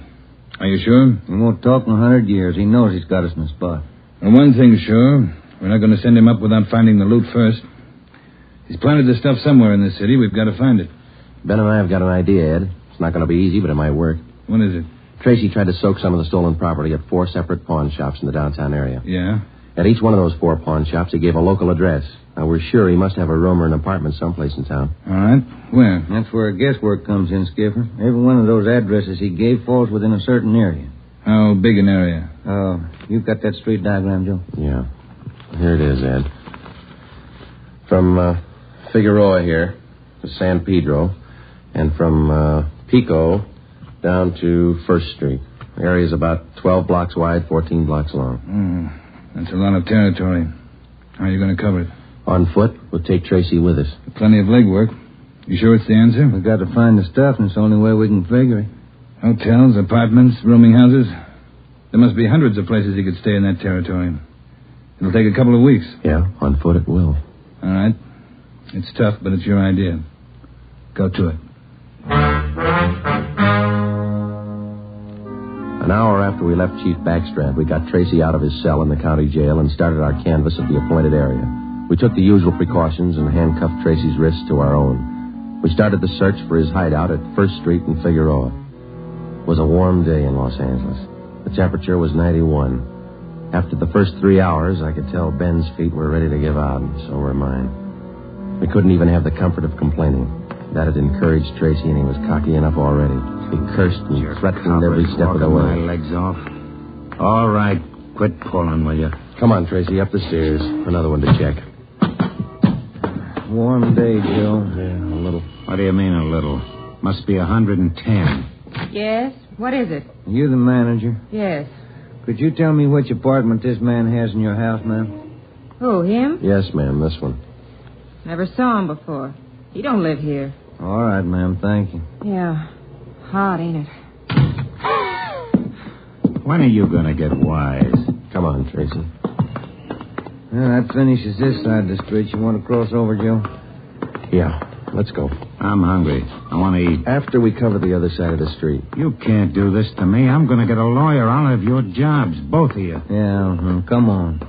Are you sure? He won't talk in 100 years. He knows he's got us in the spot. Well, one thing's sure. We're not going to send him up without finding the loot first. He's planted the stuff somewhere in this city. We've got to find it. Ben and I have got an idea, Ed. It's not going to be easy, but it might work. What is it? Tracy tried to soak some of the stolen property at 4 separate pawn shops in the downtown area. Yeah? At each one of those 4 pawn shops, he gave a local address. Now, we're sure he must have a room or an apartment someplace in town. All right. Where? That's where guesswork comes in, Skipper. Every one of those addresses he gave falls within a certain area. How big an area? You've got that street diagram, Joe? Yeah. Here it is, Ed. From Figueroa here to San Pedro, and from Pico down to 1st Street. The area's about 12 blocks wide, 14 blocks long. That's a lot of territory. How are you going to cover it? On foot. We'll take Tracy with us. Plenty of legwork. You sure it's the answer? We've got to find the stuff, and it's the only way we can figure it. Hotels, apartments, rooming houses. There must be hundreds of places he could stay in that territory. It'll take a couple of weeks. Yeah, on foot it will. All right. It's tough, but it's your idea. Go to it. An hour after we left Chief Backstrand, we got Tracy out of his cell in the county jail and started our canvass of the appointed area. We took the usual precautions and handcuffed Tracy's wrists to our own. We started the search for his hideout at 1st Street in Figueroa. It was a warm day in Los Angeles. The temperature was 91. After the first 3 hours, I could tell Ben's feet were ready to give out, and so were mine. We couldn't even have the comfort of complaining. That had encouraged Tracy, and he was cocky enough already. He cursed and threatened every step of the way. My legs off. All right, quit pulling, will you? Come on, Tracy, up the stairs. Another one to check. Warm day, Joe. Yeah, a little. What do you mean, a little? Must be 110. Yes? What is it? You the manager? Yes. Could you tell me which apartment this man has in your house, ma'am? Who, him? Yes, ma'am, this one. Never saw him before. He don't live here. All right, ma'am, thank you. Yeah. Hot, ain't it? When are you going to get wise? Come on, Tracy. Well, that finishes this side of the street. You want to cross over, Joe? Yeah, let's go. I'm hungry. I want to eat. After we cover the other side of the street. You can't do this to me. I'm going to get a lawyer. I'll have your jobs, both of you. Yeah, come on.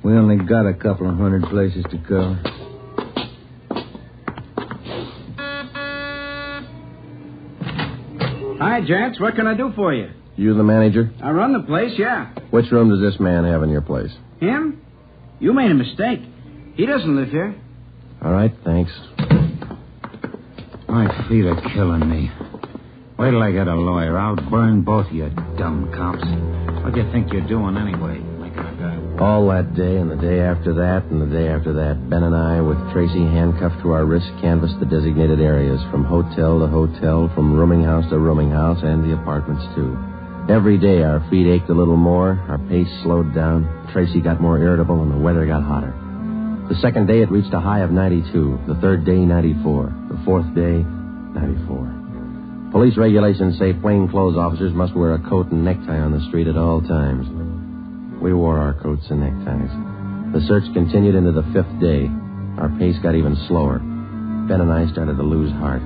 We only got a couple of hundred places to cover. Hi, gents. What can I do for you? You the manager? I run the place, yeah. Which room does this man have in your place? Him? You made a mistake. He doesn't live here. All right, thanks. My feet are killing me. Wait till I get a lawyer. I'll burn both of you dumb cops. What do you think you're doing anyway? Making a guy work? All that day and the day after that and the day after that, Ben and I, with Tracy handcuffed to our wrists, canvassed the designated areas, from hotel to hotel, from rooming house to rooming house, and the apartments, too. Every day our feet ached a little more, our pace slowed down, Tracy got more irritable, and the weather got hotter. The second day it reached a high of 92, the third day 94, the fourth day 94. Police regulations say plainclothes officers must wear a coat and necktie on the street at all times. We wore our coats and neckties. The search continued into the fifth day. Our pace got even slower. Ben and I started to lose heart.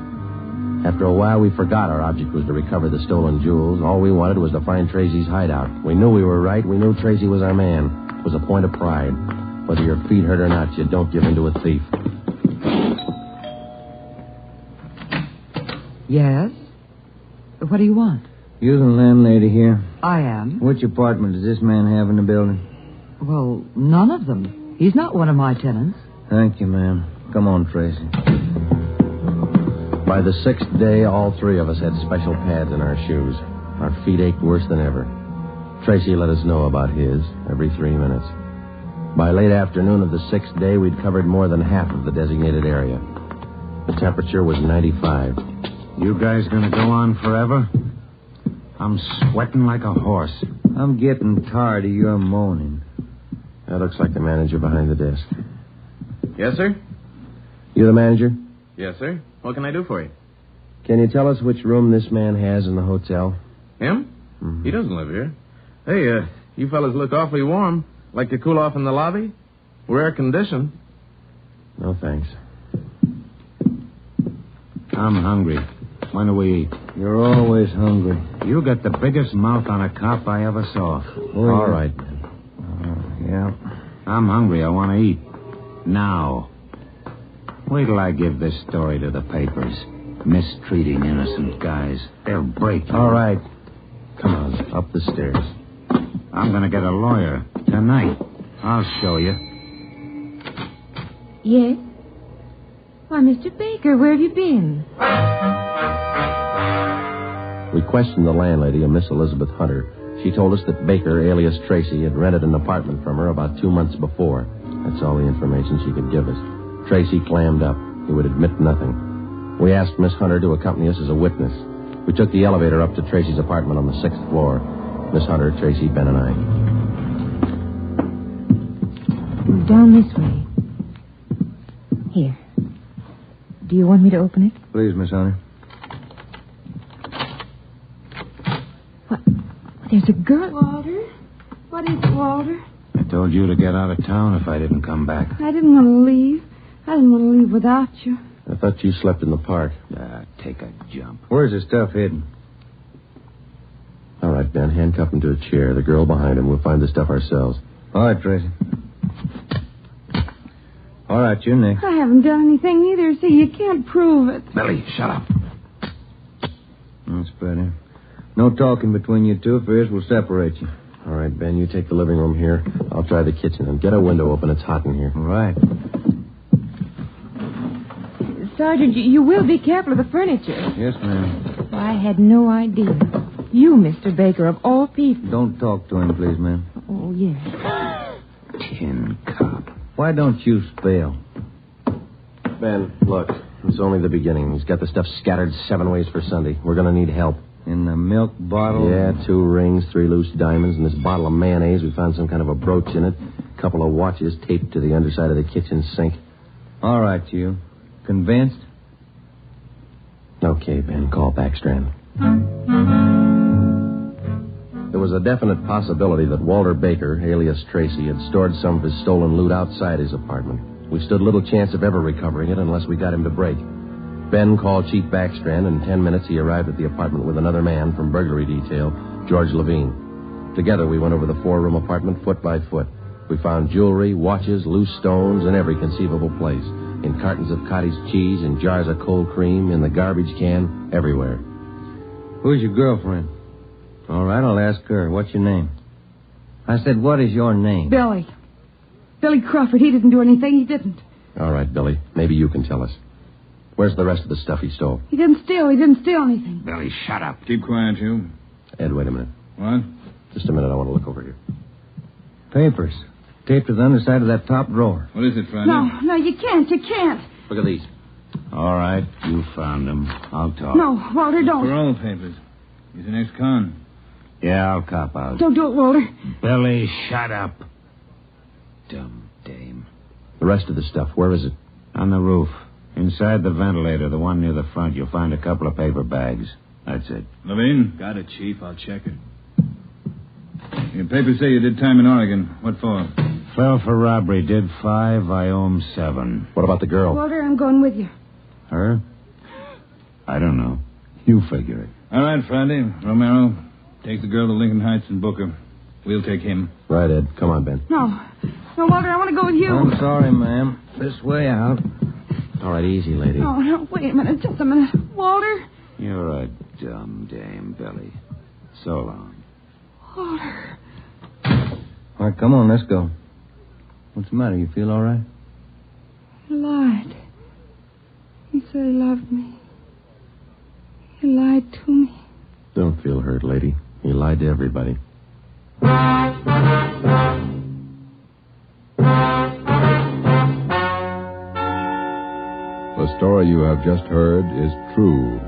After a while, we forgot our object was to recover the stolen jewels. All we wanted was to find Tracy's hideout. We knew we were right. We knew Tracy was our man. It was a point of pride. Whether your feet hurt or not, you don't give in to a thief. Yes? What do you want? You the landlady here? I am. Which apartment does this man have in the building? Well, none of them. He's not one of my tenants. Thank you, ma'am. Come on, Tracy. By the sixth day, all three of us had special pads in our shoes. Our feet ached worse than ever. Tracy let us know about his every 3 minutes. By late afternoon of the sixth day, we'd covered more than half of the designated area. The temperature was 95. You guys gonna go on forever? I'm sweating like a horse. I'm getting tired of your moaning. That looks like the manager behind the desk. Yes, sir? You the manager? Yes, sir. What can I do for you? Can you tell us which room this man has in the hotel? Him? Mm-hmm. He doesn't live here. Hey, you fellas look awfully warm. Like to cool off in the lobby? We're air-conditioned. No, thanks. I'm hungry. When do we eat? You're always hungry. You got the biggest mouth on a cop I ever saw. All right. Yeah. I'm hungry. I want to eat. Now. Wait till I give this story to the papers. Mistreating innocent guys. They'll break you. All right. Come on, up the stairs. I'm going to get a lawyer tonight. I'll show you. Yes? Why, Mr. Baker, where have you been? We questioned the landlady, a Miss Elizabeth Hunter. She told us that Baker, alias Tracy, had rented an apartment from her about 2 months before. That's all the information she could give us. Tracy clammed up. He would admit nothing. We asked Miss Hunter to accompany us as a witness. We took the elevator up to Tracy's apartment on the 6th floor. Miss Hunter, Tracy, Ben, and I. Down this way. Here. Do you want me to open it? Please, Miss Hunter. What? There's a girl. Walter? What is it, Walter? I told you to get out of town if I didn't come back. I didn't want to leave. I didn't want to leave without you. I thought you slept in the park. Take a jump. Where's the stuff hidden? All right, Ben, handcuff him to a chair. The girl behind him. We'll find the stuff ourselves. All right, Tracy. All right, you're next. I haven't done anything either, so you can't prove it. Billy, shut up. That's better. No talking between you two, for this will separate you. All right, Ben, you take the living room here. I'll try the kitchen. And get a window open. It's hot in here. Right. Sergeant, you will be careful of the furniture. Yes, ma'am. Well, I had no idea. You, Mr. Baker, of all people. Don't talk to him, please, ma'am. Oh, yes. Tin cop. Why don't you spell? Ben, look. It's only the beginning. He's got the stuff scattered 7 ways for Sunday. We're going to need help. In the milk bottle? Yeah, 2 rings, 3 loose diamonds, and this bottle of mayonnaise. We found some kind of a brooch in it. A couple of watches taped to the underside of the kitchen sink. All right, you. Convinced? Okay, Ben. Call Backstrand. There was a definite possibility that Walter Baker, alias Tracy, had stored some of his stolen loot outside his apartment. We stood little chance of ever recovering it unless we got him to break. Ben called Chief Backstrand, and in 10 minutes he arrived at the apartment with another man from burglary detail, George Levine. Together we went over the 4-room apartment foot by foot. We found jewelry, watches, loose stones in every conceivable place. In cartons of cottage cheese, in jars of cold cream, in the garbage can, everywhere. Who's your girlfriend? All right, I'll ask her. What's your name? I said, what is your name? Billy. Billy Crawford. He didn't do anything. He didn't. All right, Billy. Maybe you can tell us. Where's the rest of the stuff he stole? He didn't steal. He didn't steal anything. Billy, shut up. Keep quiet, you. Ed, wait a minute. What? Just a minute. I want to look over here. Papers. Taped to the underside of that top drawer. What is it, Friday? No, you can't. You can't. Look at these. All right, you found them. I'll talk. No, Walter, don't. Parole papers. He's an ex-con. Yeah, I'll cop out. Don't do it, Walter. Billy, shut up. Dumb dame. The rest of the stuff, where is it? On the roof. Inside the ventilator, the one near the front, you'll find a couple of paper bags. That's it. Levine? Got it, Chief. I'll check it. Your papers say you did time in Oregon. What for? Fell for robbery. Did 5. I owe him 7. What about the girl? Walter, I'm going with you. Her? I don't know. You figure it. All right, Friday. Romero, take the girl to Lincoln Heights and book her. We'll take him. Right, Ed. Come on, Ben. No, Walter, I want to go with you. I'm sorry, ma'am. This way out. All right, easy, lady. No, wait a minute. Just a minute. Walter? You're a dumb dame, Billy. So long. Walter. All right, come on, let's go. What's the matter? You feel all right? He lied. He said he loved me. He lied to me. Don't feel hurt, lady. He lied to everybody. The story you have just heard is true.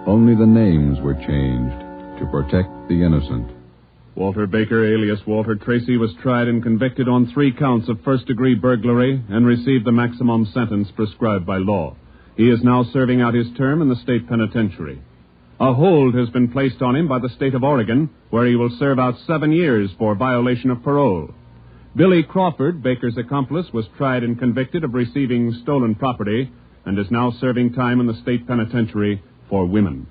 Only the names were changed to protect the innocent. Walter Baker, alias Walter Tracy, was tried and convicted on 3 counts of first-degree burglary and received the maximum sentence prescribed by law. He is now serving out his term in the state penitentiary. A hold has been placed on him by the state of Oregon, where he will serve out 7 years for violation of parole. Billy Crawford, Baker's accomplice, was tried and convicted of receiving stolen property and is now serving time in the state penitentiary for women.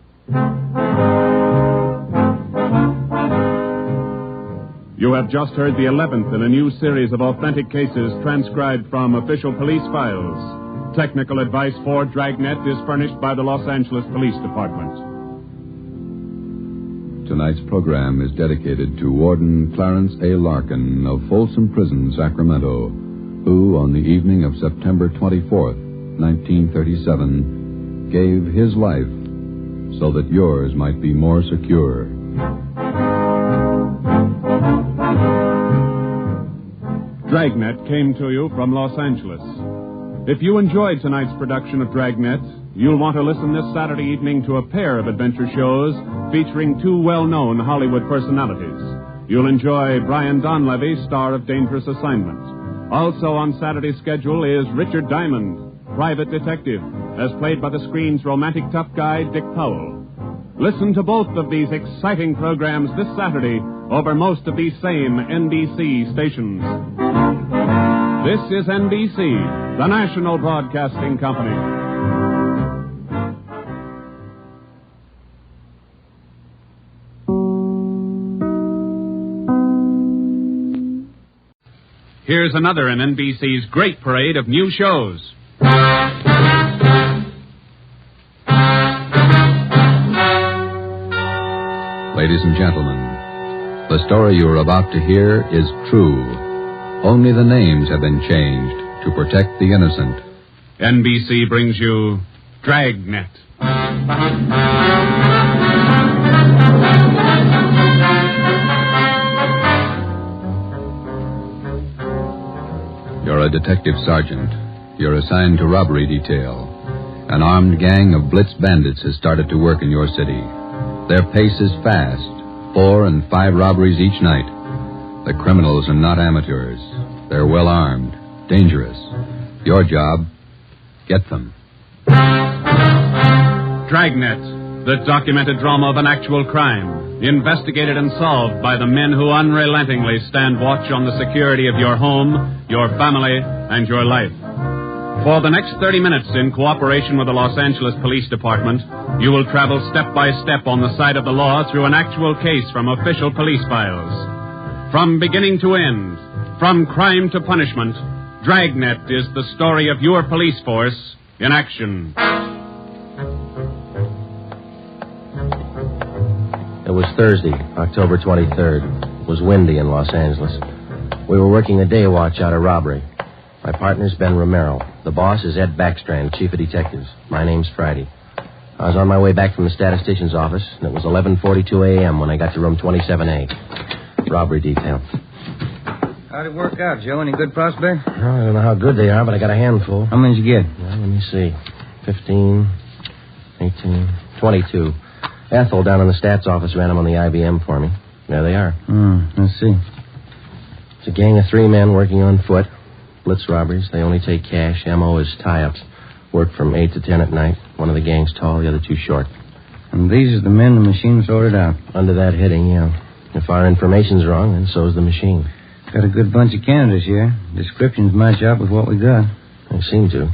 You have just heard the 11th in a new series of authentic cases transcribed from official police files. Technical advice for Dragnet is furnished by the Los Angeles Police Department. Tonight's program is dedicated to Warden Clarence A. Larkin of Folsom Prison, Sacramento, who, on the evening of September 24th, 1937, gave his life so that yours might be more secure. Dragnet came to you from Los Angeles. If you enjoyed tonight's production of Dragnet, you'll want to listen this Saturday evening to a pair of adventure shows featuring 2 well-known Hollywood personalities. You'll enjoy Brian Donlevy, star of Dangerous Assignment. Also on Saturday's schedule is Richard Diamond, private detective, as played by the screen's romantic tough guy, Dick Powell. Listen to both of these exciting programs this Saturday over most of these same NBC stations. This is NBC, the national broadcasting company. Here's another in NBC's great parade of new shows. Ladies and gentlemen, The story you are about to hear is true. Only the names have been changed to protect the innocent. NBC brings you Dragnet. You're a detective sergeant. You're assigned to robbery detail. An armed gang of blitz bandits has started to work in your city. Their pace is fast, 4 and 5 robberies each night. The criminals are not amateurs. They're well armed, dangerous. Your job, get them. Dragnet, the documented drama of an actual crime, investigated and solved by the men who unrelentingly stand watch on the security of your home, your family, and your life. For the next 30 minutes, in cooperation with the Los Angeles Police Department, you will travel step by step on the side of the law through an actual case from official police files. From beginning to end, from crime to punishment, Dragnet is the story of your police force in action. It was Thursday, October 23rd. It was windy in Los Angeles. We were working a day watch out of robbery. My partner's Ben Romero. The boss is Ed Backstrand, chief of detectives. My name's Friday. I was on my way back from the statistician's office, and it was 11:42 a.m. when I got to room 27A. Robbery detail. How'd it work out, Joe? Any good prospects? I don't know how good they are, but I got a handful. How many did you get? Well, let me see. 15, 18, 22. Ethel down in the stats office ran them on the IBM for me. There they are. Let's see. It's a gang of 3 men working on foot. Blitz robberies. They only take cash. MO is tie-ups. Work from 8 to 10 at night. One of the gang's tall, the other 2 short. And these are the men the machine sorted out? Under that heading, yeah. If our information's wrong, then so's the machine. Got a good bunch of candidates here. Descriptions match up with what we got. They seem to.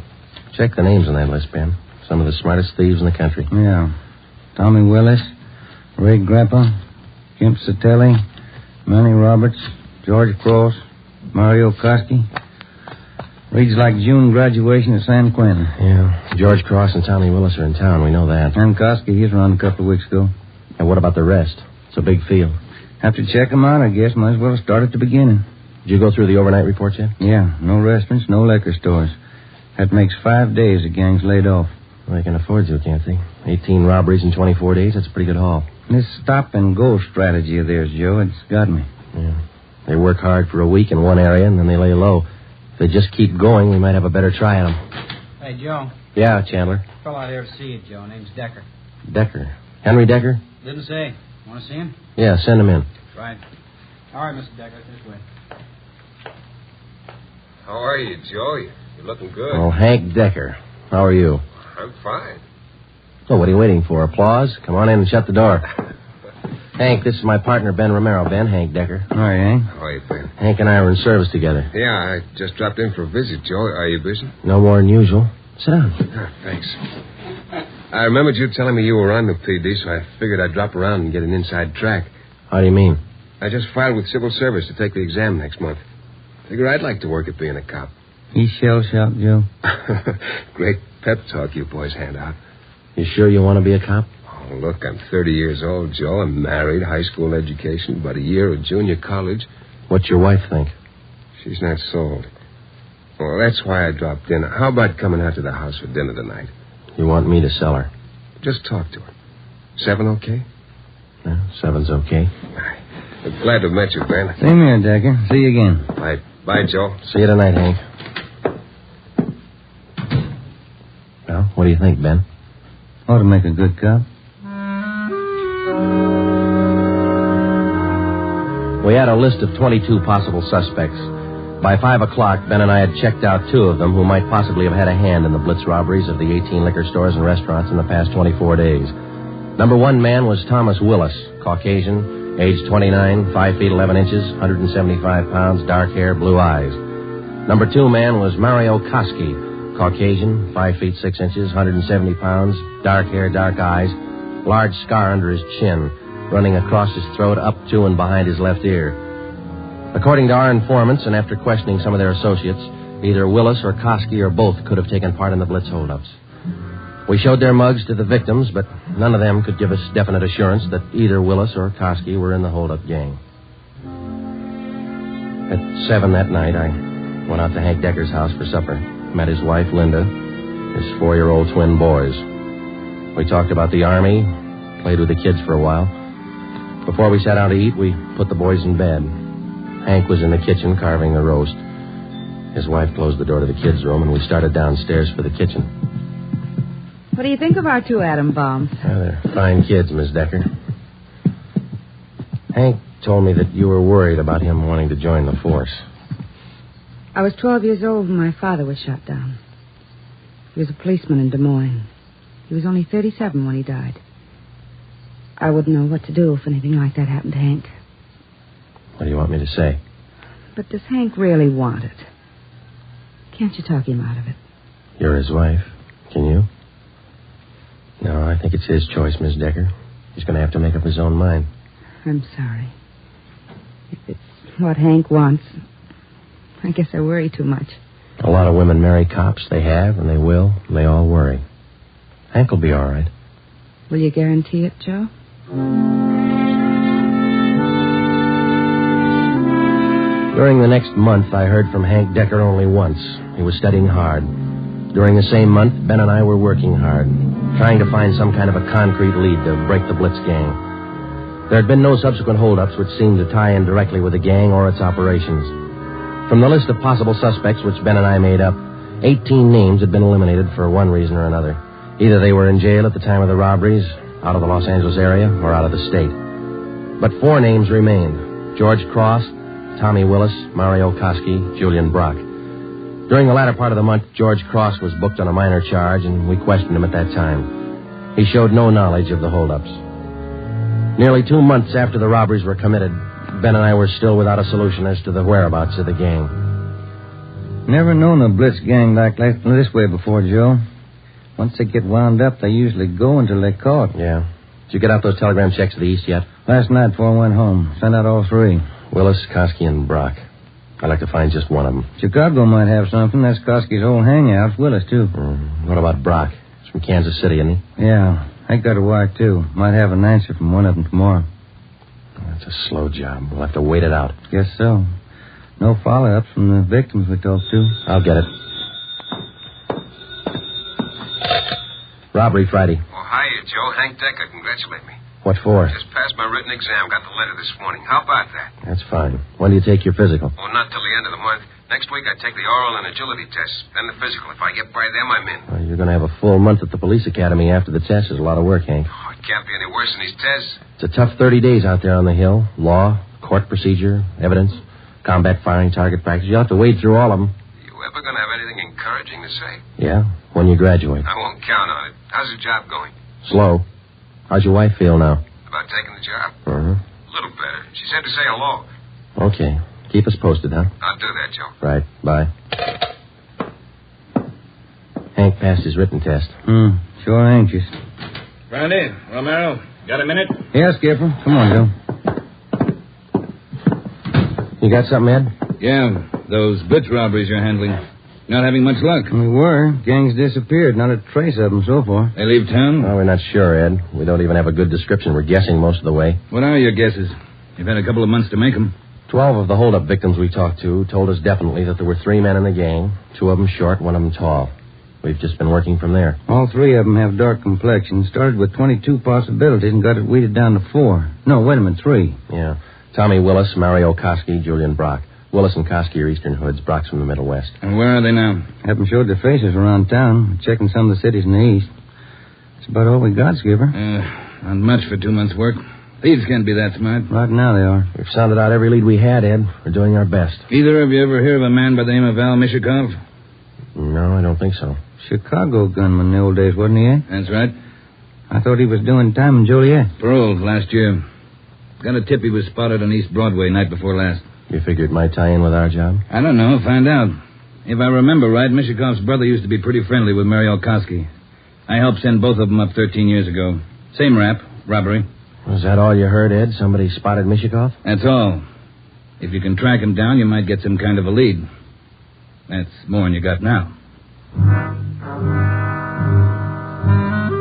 Check the names on that list, Ben. Some of the smartest thieves in the country. Yeah. Tommy Willis, Ray Grappa, Kemp Satelli, Manny Roberts, George Cross, Mario Koski. Reads like June graduation at San Quentin. Yeah. George Cross and Tommy Willis are in town. We know that. And Koski, he's around a couple of weeks ago. And what about the rest? It's a big field. Have to check them out, I guess. Might as well start at the beginning. Did you go through the overnight reports yet? Yeah. No restaurants, no liquor stores. That makes 5 days the gang's laid off. Well, they can afford to, can't they? 18 robberies in 24 days, that's a pretty good haul. This stop-and-go strategy of theirs, Joe, it's got me. Yeah. They work hard for a week in one area, and then they lay low. If they just keep going, we might have a better try at them. Hey, Joe. Yeah, Chandler. Fellow out here to see you, Joe. Name's Decker. Decker. Henry Decker? Didn't say. Want to see him? Yeah, send him in. Right. All right, Mr. Decker, this way. How are you, Joe? You're looking good. Oh, Hank Decker. How are you? I'm fine. So what are you waiting for? Applause? Come on in and shut the door. Hank, this is my partner, Ben Romero. Ben, Hank Decker. All right, Hank. How are you, Ben? Hank and I were in service together. Yeah, I just dropped in for a visit, Joe. Are you busy? No more than usual. Sit down. Thanks. I remembered you telling me you were on the PD, so I figured I'd drop around and get an inside track. How do you mean? I just filed with Civil Service to take the exam next month. Figure I'd like to work at being a cop. He's shell-shocked, Joe. Great pep talk you boys hand out. You sure you want to be a cop? Oh, look, I'm 30 years old, Joe. I'm married, high school education, about a year of junior college. What's your wife think? She's not sold. Well, that's why I dropped in. How about coming out to the house for dinner tonight? You want me to sell her? Just talk to her. 7 okay? Yeah, 7's okay. I'm glad to have met you, Ben. Same here, Decker. See you again. Bye, Joe. See you tonight, Hank. Well, what do you think, Ben? Ought to make a good cop. We had a list of 22 possible suspects. By 5 o'clock, Ben and I had checked out 2 of them who might possibly have had a hand in the blitz robberies of the 18 liquor stores and restaurants in the past 24 days. Number 1 man was Thomas Willis, Caucasian, age 29, 5 feet 11 inches, 175 pounds, dark hair, blue eyes. Number 2 man was Mario Koski, Caucasian, 5 feet 6 inches, 170 pounds, dark hair, dark eyes, large scar under his chin, running across his throat, up to and behind his left ear. According to our informants, and after questioning some of their associates, either Willis or Koski or both could have taken part in the blitz holdups. We showed their mugs to the victims, but none of them could give us definite assurance that either Willis or Koski were in the holdup gang. At 7 that night, I went out to Hank Decker's house for supper. Met his wife, Linda, his 4-year-old twin boys. We talked about the Army, played with the kids for a while. Before we sat down to eat, we put the boys in bed. Hank was in the kitchen carving the roast. His wife closed the door to the kids' room, and we started downstairs for the kitchen. What do you think of our 2 atom bombs? They're fine kids, Miss Decker. Hank told me that you were worried about him wanting to join the force. I was 12 years old when my father was shot down. He was a policeman in Des Moines. He was only 37 when he died. I wouldn't know what to do if anything like that happened to Hank. What do you want me to say? But does Hank really want it? Can't you talk him out of it? You're his wife. Can you? No, I think it's his choice, Miss Decker. He's going to have to make up his own mind. I'm sorry. If it's what Hank wants, I guess I worry too much. A lot of women marry cops. They have, and they will, and they all worry. Hank will be all right. Will you guarantee it, Joe? During the next month, I heard from Hank Decker only once. He was studying hard. During the same month, Ben and I were working hard, trying to find some kind of a concrete lead to break the Blitz gang. There had been no subsequent holdups which seemed to tie in directly with the gang or its operations. From the list of possible suspects which Ben and I made up, 18 names had been eliminated for one reason or another. Either they were in jail at the time of the robberies, out of the Los Angeles area, or out of the state. But 4 names remained: George Cross, Tommy Willis, Mario Koski, Julian Brock. During the latter part of the month, George Cross was booked on a minor charge, and we questioned him at that time. He showed no knowledge of the holdups. Nearly 2 months after the robberies were committed, Ben and I were still without a solution as to the whereabouts of the gang. Never known a Blitz gang like this way before, Joe. Once they get wound up, they usually go until they're caught. Yeah. Did you get out those telegram checks to the east yet? Last night before I went home. Sent out all 3. Willis, Koski, and Brock. I'd like to find just one of them. Chicago might have something. That's Koski's old hangout. Willis, too. What about Brock? He's from Kansas City, isn't he? Yeah. I got a wire, too. Might have an answer from one of them tomorrow. That's a slow job. We'll have to wait it out. Guess so. No follow-ups from the victims we talked to. I'll get it. Robbery Friday. Oh, hiya, Joe. Hank Decker. Congratulate me. What for? Just passed my written exam. Got the letter this morning. How about that? That's fine. When do you take your physical? Oh, not till the end of the month. Next week I take the oral and agility tests. Then the physical. If I get by them, I'm in. Well, you're going to have a full month at the police academy after the test. There's a lot of work, Hank. Oh, it can't be any worse than these tests. It's a tough 30 days out there on the Hill. Law, court procedure, evidence, combat firing, target practice. You'll have to wade through all of them. You ever going to have anything encouraging to say? Yeah, when you graduate. I won't count on it. How's the job going? Slow. How's your wife feel now? About taking the job? Uh-huh. A little better. She said to say hello. Okay. Keep us posted, huh? I'll do that, Joe. Right. Bye. Hank passed his written test. Sure anxious. Brandy, Romero, got a minute? Yeah, Skipper. Come on, Joe. You got something, Ed? Yeah, those Blitz robberies you're handling. Not having much luck. We were. Gang's disappeared. Not a trace of them so far. They leave town? Well, we're not sure, Ed. We don't even have a good description. We're guessing most of the way. What are your guesses? You've had a couple of months to make them. 12 of the holdup victims we talked to told us definitely that there were 3 men in the gang, 2 of them short, 1 of them tall. We've just been working from there. All 3 of them have dark complexions. Started with 22 possibilities and got it weeded down to 4. No, wait a minute, 3. Yeah. Tommy Willis, Mario Koski, Julian Brock. Willis and Koski are Eastern Hoods. Brock's from the Middle West. And where are they now? Haven't showed their faces around town. Checking some of the cities in the east. That's about all we got, Skipper. Not much for 2 months' work. Thieves can't be that smart. Right now they are. We've sounded out every lead we had, Ed. We're doing our best. Either of you ever hear of a man by the name of Al Mishikov? No, I don't think so. Chicago gunman in the old days, wasn't he, eh? That's right. I thought he was doing time in Joliet. Paroled last year. Got a tip he was spotted on East Broadway night before last. You figured it might tie in with our job? I don't know. Find out. If I remember right, Mishikov's brother used to be pretty friendly with Mario Koski. I helped send both of them up 13 years ago. Same rap, robbery. Was that all you heard, Ed? Somebody spotted Mishikov? That's all. If you can track him down, you might get some kind of a lead. That's more than you got now.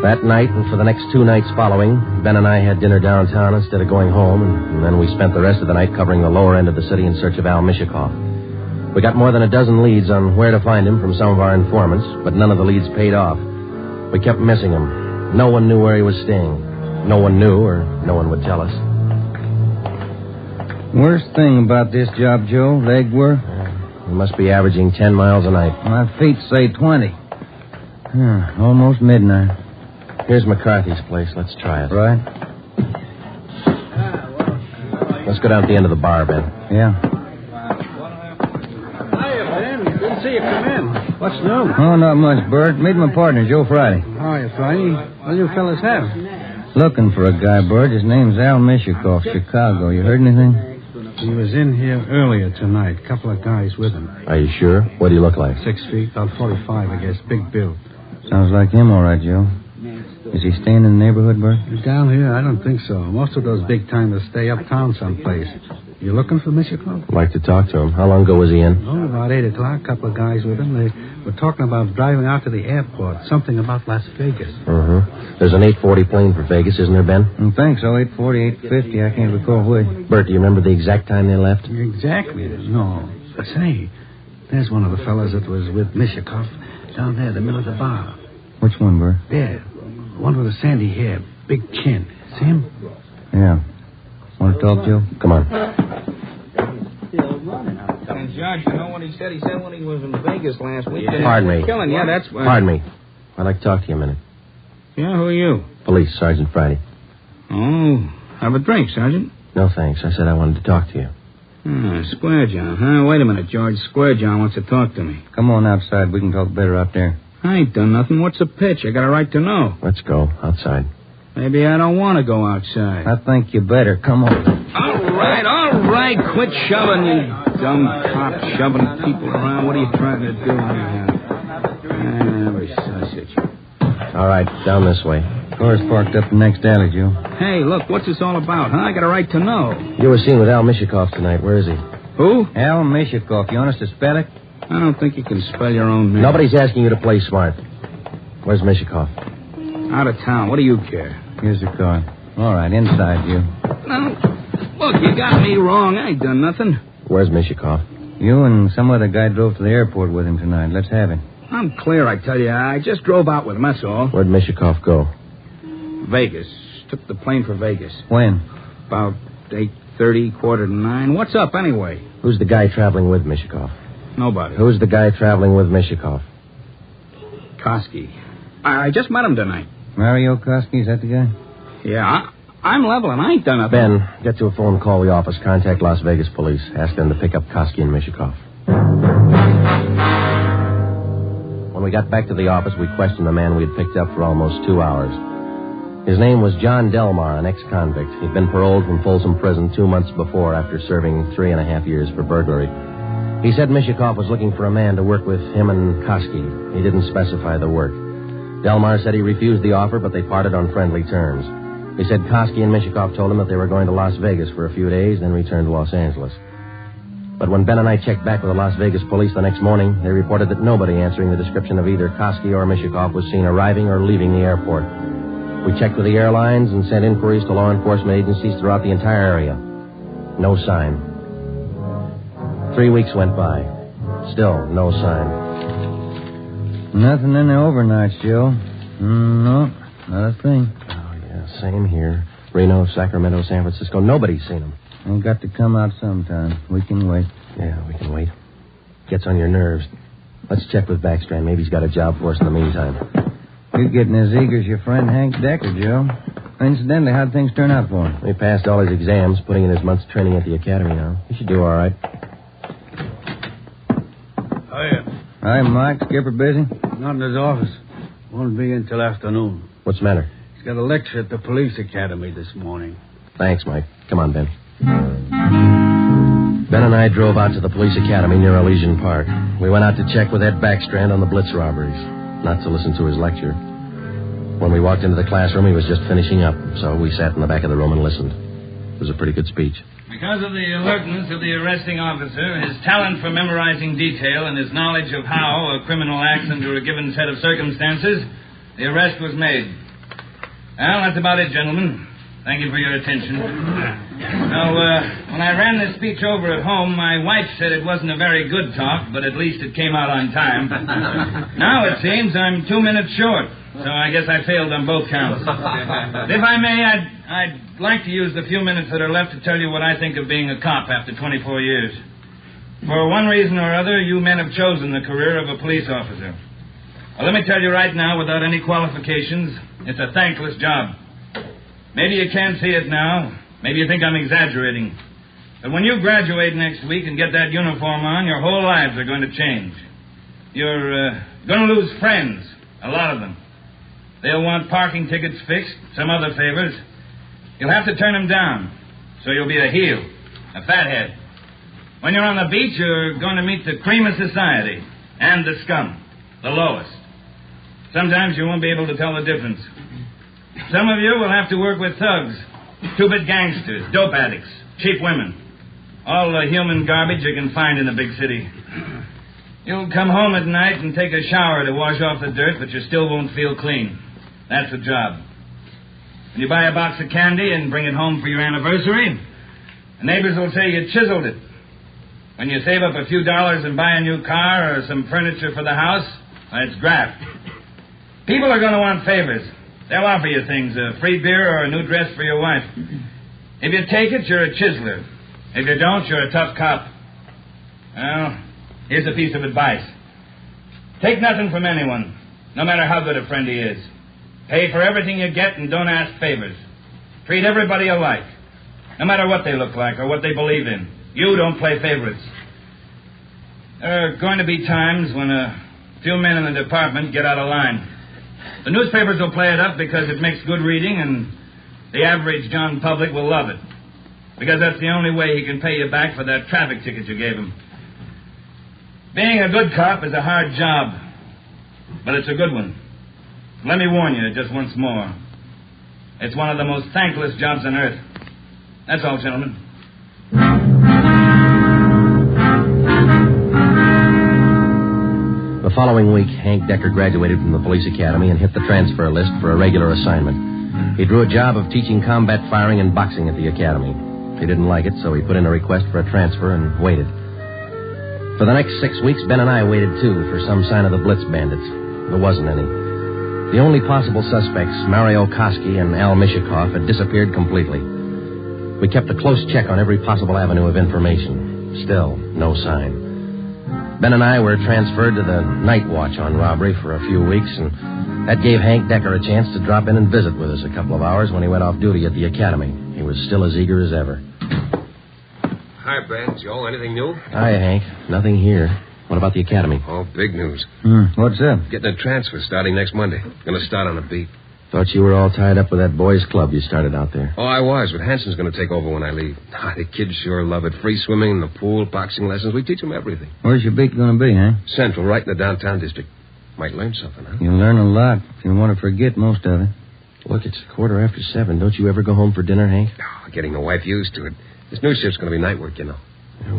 That night and for the next 2 nights following, Ben and I had dinner downtown instead of going home, and then we spent the rest of the night covering the lower end of the city in search of Al Mishikoff. We got more than a dozen leads on where to find him from some of our informants, but none of the leads paid off. We kept missing him. No one knew where he was staying. No one knew, or no one would tell us. Worst thing about this job, Joe, leg work? We must be averaging 10 miles a night. My feet say 20. Almost midnight. Here's McCarthy's place. Let's try it. Right. Let's go down to the end of the bar, Ben. Yeah. Hiya, Ben. Didn't see you come in. What's new? Oh, not much, Bert. Meet my partner, Joe Friday. Hiya, Friday. What do you fellas have? Looking for a guy, Bert. His name's Al Mishikoff, Chicago. You heard anything? He was in here earlier tonight. Couple of guys with him. Are you sure? What do you look like? 6 feet, about 45, I guess. Big build. Sounds like him, all right, Joe. Is he staying in the neighborhood, Bert? Down here, I don't think so. Most of those big-timers stay uptown someplace. You looking for Mishikoff? I'd like to talk to him. How long ago was he in? Oh, about 8 o'clock. Couple of guys with him. They were talking about driving out to the airport. Something about Las Vegas. There's an 840 plane for Vegas, isn't there, Ben? I think so. 840, 850. I can't recall which. Bert, do you remember the exact time they left? Exactly. No. Say, there's one of the fellas that was with Mishikoff down there in the middle of the bar. Which one, Bert? There. One with the sandy hair. Big chin. See him? Yeah. Want to talk, Joe? Come on. And Judge, you know what he said? He said when he was in Vegas last week. Pardon me. Killing. Yeah, that's why. Pardon me. I'd like to talk to you a minute. Yeah, who are you? Police, Sergeant Friday. Oh, have a drink, Sergeant. No, thanks. I said I wanted to talk to you. Square John, huh? Wait a minute, George. Square John wants to talk to me. Come on outside. We can talk better out there. I ain't done nothing. What's the pitch? I got a right to know. Let's go. Outside. Maybe I don't want to go outside. I think you better. Come on. All right. Quit shoving, you dumb cop, shoving people around. What are you trying to do here? Every sausage. All right, down this way. Car's parked up the next alley, Joe. Hey, look, what's this all about, huh? I got a right to know. You were seen with Al Mishikoff tonight. Where is he? Who? Al Mishikoff. You want us to spell it? I don't think you can spell your own name. Nobody's asking you to play smart. Where's Mishikoff? Out of town. What do you care? Here's the car. All right, inside, you. No. Look, you got me wrong. I ain't done nothing. Where's Mishikoff? You and some other guy drove to the airport with him tonight. Let's have him. I'm clear, I tell you. I just drove out with him, that's all. Where'd Mishikoff go? Vegas. Took the plane for Vegas. When? About 8:30, 8:45. What's up, anyway? Who's the guy traveling with Mishikoff? Nobody. Who's the guy traveling with Mishikoff? Koski. I just met him tonight. Mario Koski, is that the guy? Yeah, I'm level and I ain't done nothing. Ben, get to a phone, call the office, contact Las Vegas police. Ask them to pick up Koski and Mishikoff. When we got back to the office, we questioned the man we had picked up for almost 2 hours. His name was John Delmar, an ex-convict. He'd been paroled from Folsom Prison 2 months before after serving 3.5 years for burglary. He said Mishikoff was looking for a man to work with him and Koski. He didn't specify the work. Delmar said he refused the offer, but they parted on friendly terms. He said Koski and Mishikoff told him that they were going to Las Vegas for a few days, then return to Los Angeles. But when Ben and I checked back with the Las Vegas police the next morning, they reported that nobody answering the description of either Koski or Mishikoff was seen arriving or leaving the airport. We checked with the airlines and sent inquiries to law enforcement agencies throughout the entire area. No sign. 3 weeks went by. Still no sign. Nothing in the overnights, Joe. No, not a thing. Oh, yeah, same here. Reno, Sacramento, San Francisco. Nobody's seen them. They've got to come out sometime. We can wait. Yeah, we can wait. Gets on your nerves. Let's check with Backstrand. Maybe he's got a job for us in the meantime. You're getting as eager as your friend Hank Decker, Joe. Incidentally, how'd things turn out for him? He passed all his exams, putting in his month's training at the academy now. He should do all right. Hiya. Hi, Mike. Skipper busy? Not in his office. Won't be in till afternoon. What's the matter? He's got a lecture at the police academy this morning. Thanks, Mike. Come on, Ben. Ben and I drove out to the police academy near Elysian Park. We went out to check with Ed Backstrand on the Blitz robberies, not to listen to his lecture. When we walked into the classroom, he was just finishing up, so we sat in the back of the room and listened. It was a pretty good speech. Because of the alertness of the arresting officer, his talent for memorizing detail, and his knowledge of how a criminal acts under a given set of circumstances, the arrest was made. Well, that's about it, gentlemen. Thank you for your attention. Now, when I ran this speech over at home, my wife said it wasn't a very good talk, but at least it came out on time. Now it seems I'm 2 minutes short, so I guess I failed on both counts. If I may, I'd like to use the few minutes that are left to tell you what I think of being a cop after 24 years. For one reason or other, you men have chosen the career of a police officer. Well, let me tell you right now, without any qualifications, it's a thankless job. Maybe you can't see it now. Maybe you think I'm exaggerating. But when you graduate next week and get that uniform on, your whole lives are going to change. You're going to lose friends, a lot of them. They'll want parking tickets fixed, some other favors. You'll have to turn them down, so you'll be a heel, a fathead. When you're on the beach, you're going to meet the cream of society and the scum, the lowest. Sometimes you won't be able to tell the difference. Some of you will have to work with thugs, two-bit gangsters, dope addicts, cheap women. All the human garbage you can find in a big city. You'll come home at night and take a shower to wash off the dirt, but you still won't feel clean. That's the job. When you buy a box of candy and bring it home for your anniversary, the neighbors will say you chiseled it. When you save up a few dollars and buy a new car or some furniture for the house, it's graft. People are going to want favors. They'll offer you things, a free beer or a new dress for your wife. If you take it, you're a chiseler. If you don't, you're a tough cop. Well, here's a piece of advice. Take nothing from anyone, no matter how good a friend he is. Pay for everything you get and don't ask favors. Treat everybody alike, no matter what they look like or what they believe in. You don't play favorites. There are going to be times when a few men in the department get out of line. The newspapers will play it up because it makes good reading, and the average John public will love it. Because that's the only way he can pay you back for that traffic ticket you gave him. Being a good cop is a hard job, but it's a good one. Let me warn you just once more. It's one of the most thankless jobs on earth. That's all, gentlemen. The following week, Hank Decker graduated from the police academy and hit the transfer list for a regular assignment. He drew a job of teaching combat firing and boxing at the academy. He didn't like it, so he put in a request for a transfer and waited. For the next 6 weeks, Ben and I waited, too, for some sign of the Blitz bandits. There wasn't any. The only possible suspects, Mario Koski and Al Mishikoff, had disappeared completely. We kept a close check on every possible avenue of information. Still, no sign. Ben and I were transferred to the night watch on robbery for a few weeks, and that gave Hank Decker a chance to drop in and visit with us a couple of hours when he went off duty at the academy. He was still as eager as ever. Hi, Ben. Joe, anything new? Hi, Hank. Nothing here. What about the academy? Oh, big news. What's up? Getting a transfer starting next Monday. Going to start on the beat. Thought you were all tied up with that boys' club you started out there. Oh, I was, but Hanson's going to take over when I leave. The kids sure love it. Free swimming in the pool, boxing lessons. We teach them everything. Where's your beat going to be, huh? Central, right in the downtown district. Might learn something, huh? You'll learn a lot if you want to forget most of it. Look, it's 7:15. Don't you ever go home for dinner, Hank? Oh, getting the wife used to it. This new shift's going to be night work, you know.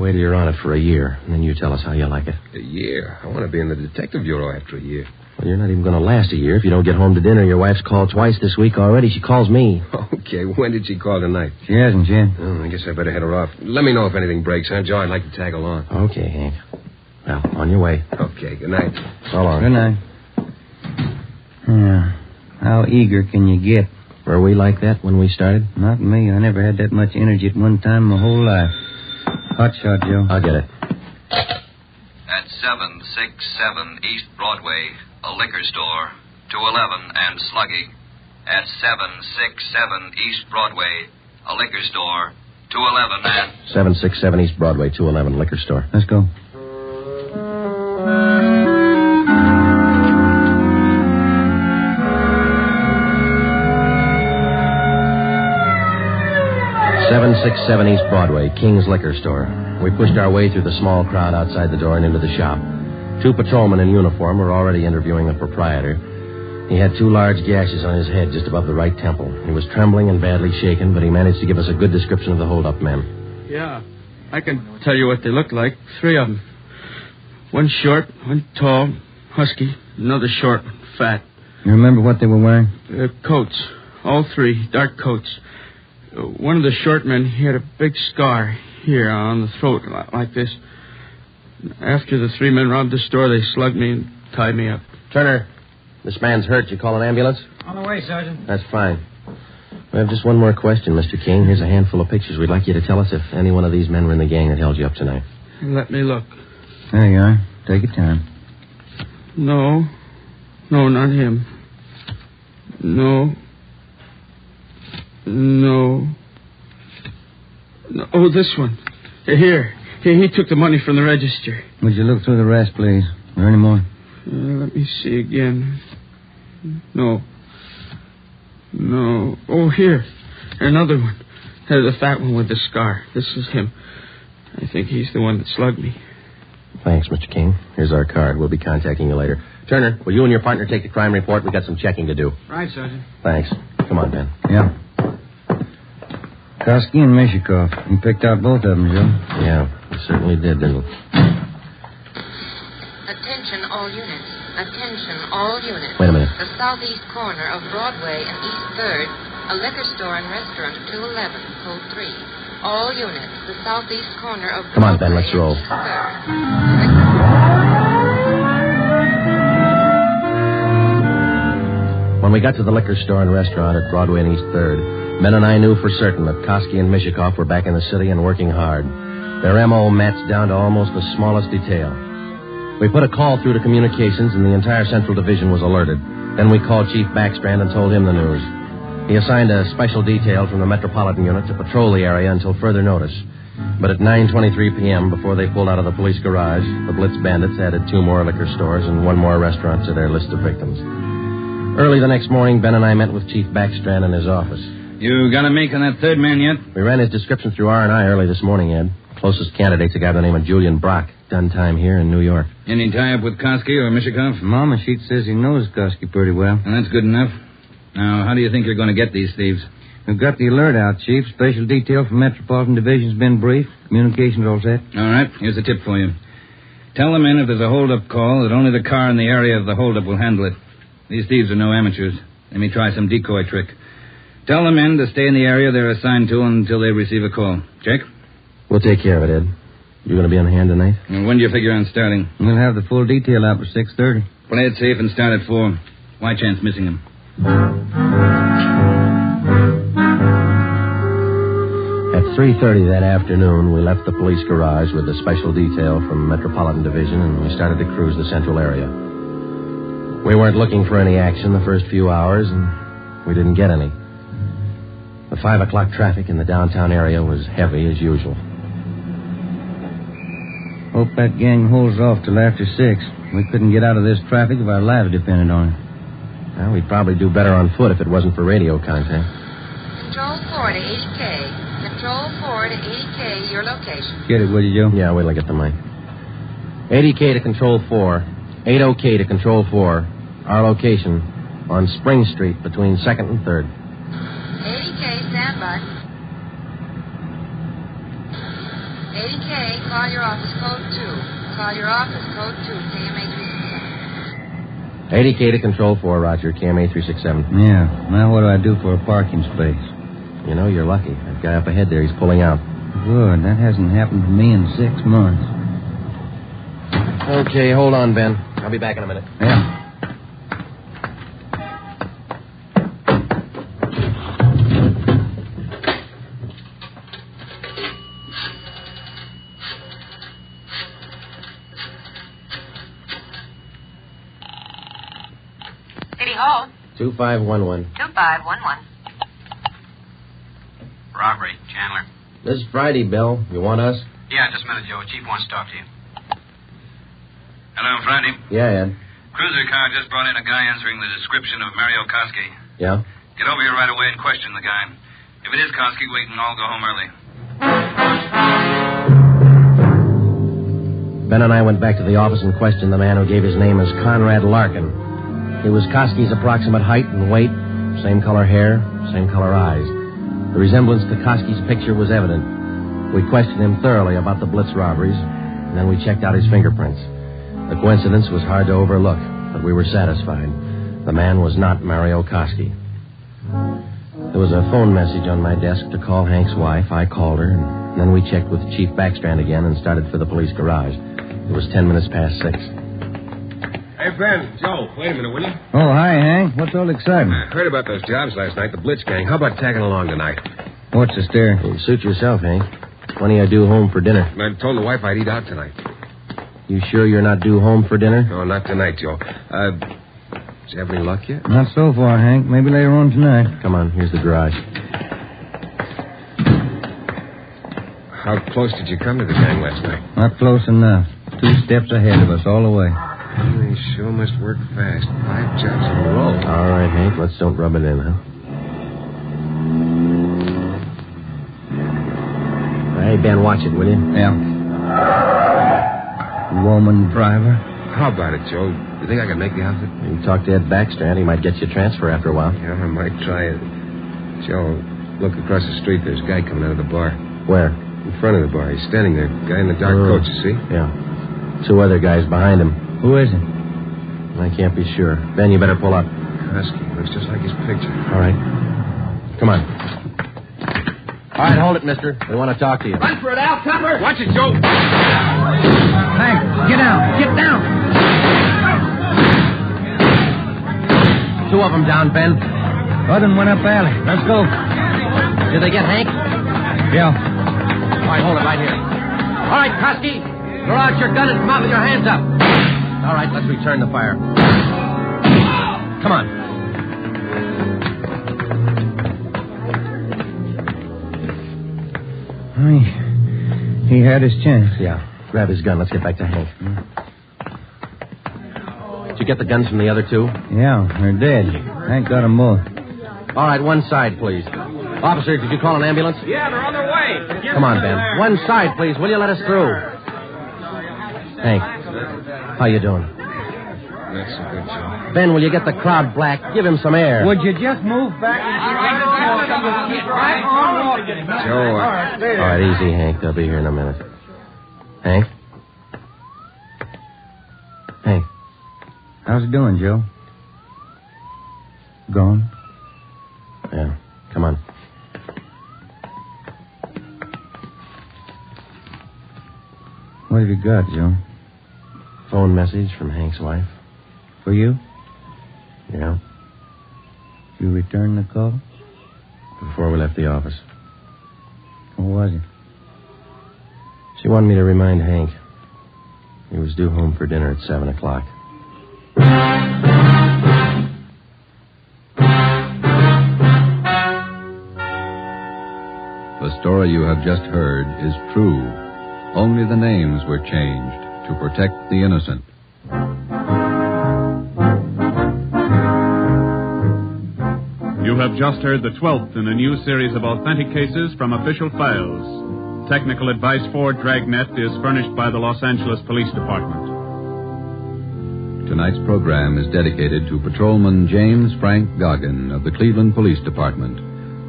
Wait till you're on it for a year, and then you tell us how you like it. A year? I want to be in the detective bureau after a year. Well, you're not even going to last a year if you don't get home to dinner. Your wife's called twice this week already. She calls me. Okay, when did she call tonight? She hasn't yet. Oh, I guess I better head her off. Let me know if anything breaks, huh, Joe? I'd like to tag along. Okay, Hank. Well, on your way. Okay, good night. So long. Good night. Yeah. How eager can you get? Were we like that when we started? Not me. I never had that much energy at one time my whole life. Hot shot, Joe. I'll get it. At 767 East Broadway, a liquor store, 211 and Sluggy. At 767 East Broadway, a liquor store, 211 and... 767 East Broadway, 211 liquor store. Let's go. East Broadway, King's Liquor Store. We pushed our way through the small crowd outside the door and into the shop. 2 patrolmen in uniform were already interviewing the proprietor. He had 2 large gashes on his head just above the right temple. He was trembling and badly shaken, but he managed to give us a good description of the hold-up men. Yeah, I can tell you what they looked like. 3 of them. One short, one tall, husky, another short, fat. You remember what they were wearing? Coats, All three, dark coats. One of the short men, he had a big scar here on the throat, like this. After the three men robbed the store, they slugged me and tied me up. Turner, this man's hurt. You call an ambulance? On the way, Sergeant. That's fine. We have just one more question, Mr. King. Here's a handful of pictures. We'd like you to tell us if any one of these men were in the gang that held you up tonight. Let me look. There you are. Take your time. No, not him. No. Oh, this one. Here. He took the money from the register. Would you look through the rest, please? Or any more? Let me see again. No. Oh, here. Another one. The fat one with the scar. This is him. I think he's the one that slugged me. Thanks, Mr. King. Here's our card. We'll be contacting you later. Turner, will you and your partner take the crime report? We've got some checking to do. Right, Sergeant. Thanks. Come on, Ben. Yeah. Koski and Mishikov. You picked out both of them, Joe. Yeah, we certainly did, didn't we? Attention, all units. Attention, all units. Wait a minute. The southeast corner of Broadway and East 3rd, a liquor store and restaurant of 211, code 3. All units. The southeast corner of Broadway. Come on, Ben, let's roll. When we got to the liquor store and restaurant at Broadway and East 3rd, Ben and I knew for certain that Koski and Mishikov were back in the city and working hard. Their M.O. matched down to almost the smallest detail. We put a call through to communications, and the entire Central Division was alerted. Then we called Chief Backstrand and told him the news. He assigned a special detail from the Metropolitan Unit to patrol the area until further notice. But at 9:23 p.m., before they pulled out of the police garage, the Blitz bandits added 2 more liquor stores and 1 more restaurant to their list of victims. Early the next morning, Ben and I met with Chief Backstrand in his office. You got a make on that third man yet? We ran his description through R&I early this morning, Ed. Closest candidate's a guy by the name of Julian Brock. Done time here in New York. Any tie-up with Koski or Mishikov? Mama sheet says he knows Koski pretty well. Well, that's good enough. Now, how do you think you're going to get these thieves? We've got the alert out, Chief. Special detail from Metropolitan Division's been briefed. Communications all set. All right. Here's a tip for you. Tell the men if there's a hold-up call that only the car in the area of the hold-up will handle it. These thieves are no amateurs. They may try some decoy trick. Tell the men to stay in the area they're assigned to until they receive a call. Check? We'll take care of it, Ed. You going to be on hand tonight? And when do you figure on starting? We'll have the full detail out for 6:30. Play it safe and start at 4. Why chance missing them? At 3:30 that afternoon, we left the police garage with the special detail from Metropolitan Division, and we started to cruise the central area. We weren't looking for any action the first few hours, and we didn't get any. The 5 o'clock traffic in the downtown area was heavy as usual. Hope that gang holds off till after 6. We couldn't get out of this traffic if our lives depended on it. Well, we'd probably do better on foot if it wasn't for radio contact. Control 4 to 80K. Control 4 to 80K, your location. Get it, will you, Joe? Yeah, wait till I get the mic. 80K to Control 4. 80K to Control 4. Our location on Spring Street between 2nd and 3rd. 80K, stand by. 80K, call your office code 2. Call your office code 2, KMA 367. 80K to Control 4, Roger, KMA 367. Yeah, now what do I do for a parking space? You know, you're lucky. That guy up ahead there, he's pulling out. Good, that hasn't happened to me in 6 months. Okay, hold on, Ben. I'll be back in a minute. Yeah. City Hall. 2511. 2511. Robbery, Chandler. This is Friday, Bill. You want us? Yeah, just a minute, Joe. Chief wants to talk to you. Hello, Friday. Yeah, Ed. Cruiser car just brought in a guy answering the description of Mario Koski. Yeah? Get over here right away and question the guy. If it is Koski, wait and I'll go home early. Ben and I went back to the office and questioned the man who gave his name as Conrad Larkin. He was Koski's approximate height and weight, same color hair, same color eyes. The resemblance to Koski's picture was evident. We questioned him thoroughly about the Blitz robberies, and then we checked out his fingerprints. The coincidence was hard to overlook, but we were satisfied. The man was not Mario Koski. There was a phone message on my desk to call Hank's wife. I called her, and then we checked with Chief Backstrand again and started for the police garage. It was 10 minutes past 6. Hey, Ben. Joe, wait a minute, will you? Oh, hi, Hank. What's all excitement? I heard about those jobs last night, the Blitz gang. How about tagging along tonight? What's the stare? Well, suit yourself, Hank. When are you due home for dinner? I told the wife I'd eat out tonight. You sure you're not due home for dinner? No, not tonight, Joe. Did you have any luck yet? Not so far, Hank. Maybe later on tonight. Come on, here's the garage. How close did you come to the gang last night? Not close enough. 2 steps ahead of us all the way. They sure must work fast. 5 jobs in a row. All right, Hank, let's don't rub it in, huh? Hey, Ben, watch it, will you? Yeah. Woman driver. How about it, Joe? You think I can make the outfit? You talk to Ed Backstrand. He might get you a transfer after a while. Yeah, I might try it. Joe, look across the street. There's a guy coming out of the bar. Where? In front of the bar. He's standing there. Guy in the dark coat, you see? Yeah. 2 other guys behind him. Who is it? I can't be sure. Ben, you better pull up. Koski. Looks just like his picture. All right. Come on. All right, hold it, mister. We want to talk to you. Run for it, Al. Cover. Watch it, Joe. Hank, get down. Get down. 2 of them down, Ben. Other one went up alley. Let's go. Did they get Hank? Yeah. All right, hold it right here. All right, Koski. Throw out your gun and come out with your hands up. All right, let's return the fire. Come on. He had his chance. Yeah. Grab his gun. Let's get back to Hank. Did you get the guns from the other 2? Yeah, they're dead. Hank got them both. All right, one side, please. Officer, did you call an ambulance? Yeah, they're on their way. Come on, Ben. One side, please. Will you let us through? Hank, how you doing? Not so good, Joe. Ben, will you get the crowd black? Give him some air. Would you just move back? Joe, All right, easy, Hank. They'll be here in a minute. Hank? Hank? How's it doing, Joe? Gone? Yeah. Come on. What have you got, Joe? Phone message from Hank's wife. For you? Yeah. You returned the call? Before we left the office. What was it? She wanted me to remind Hank. He was due home for dinner at 7 o'clock. The story you have just heard is true. Only the names were changed to protect the innocent. You have just heard the 12th in a new series of authentic cases from official files. Technical advice for Dragnet is furnished by the Los Angeles Police Department. Tonight's program is dedicated to Patrolman James Frank Goggin of the Cleveland Police Department,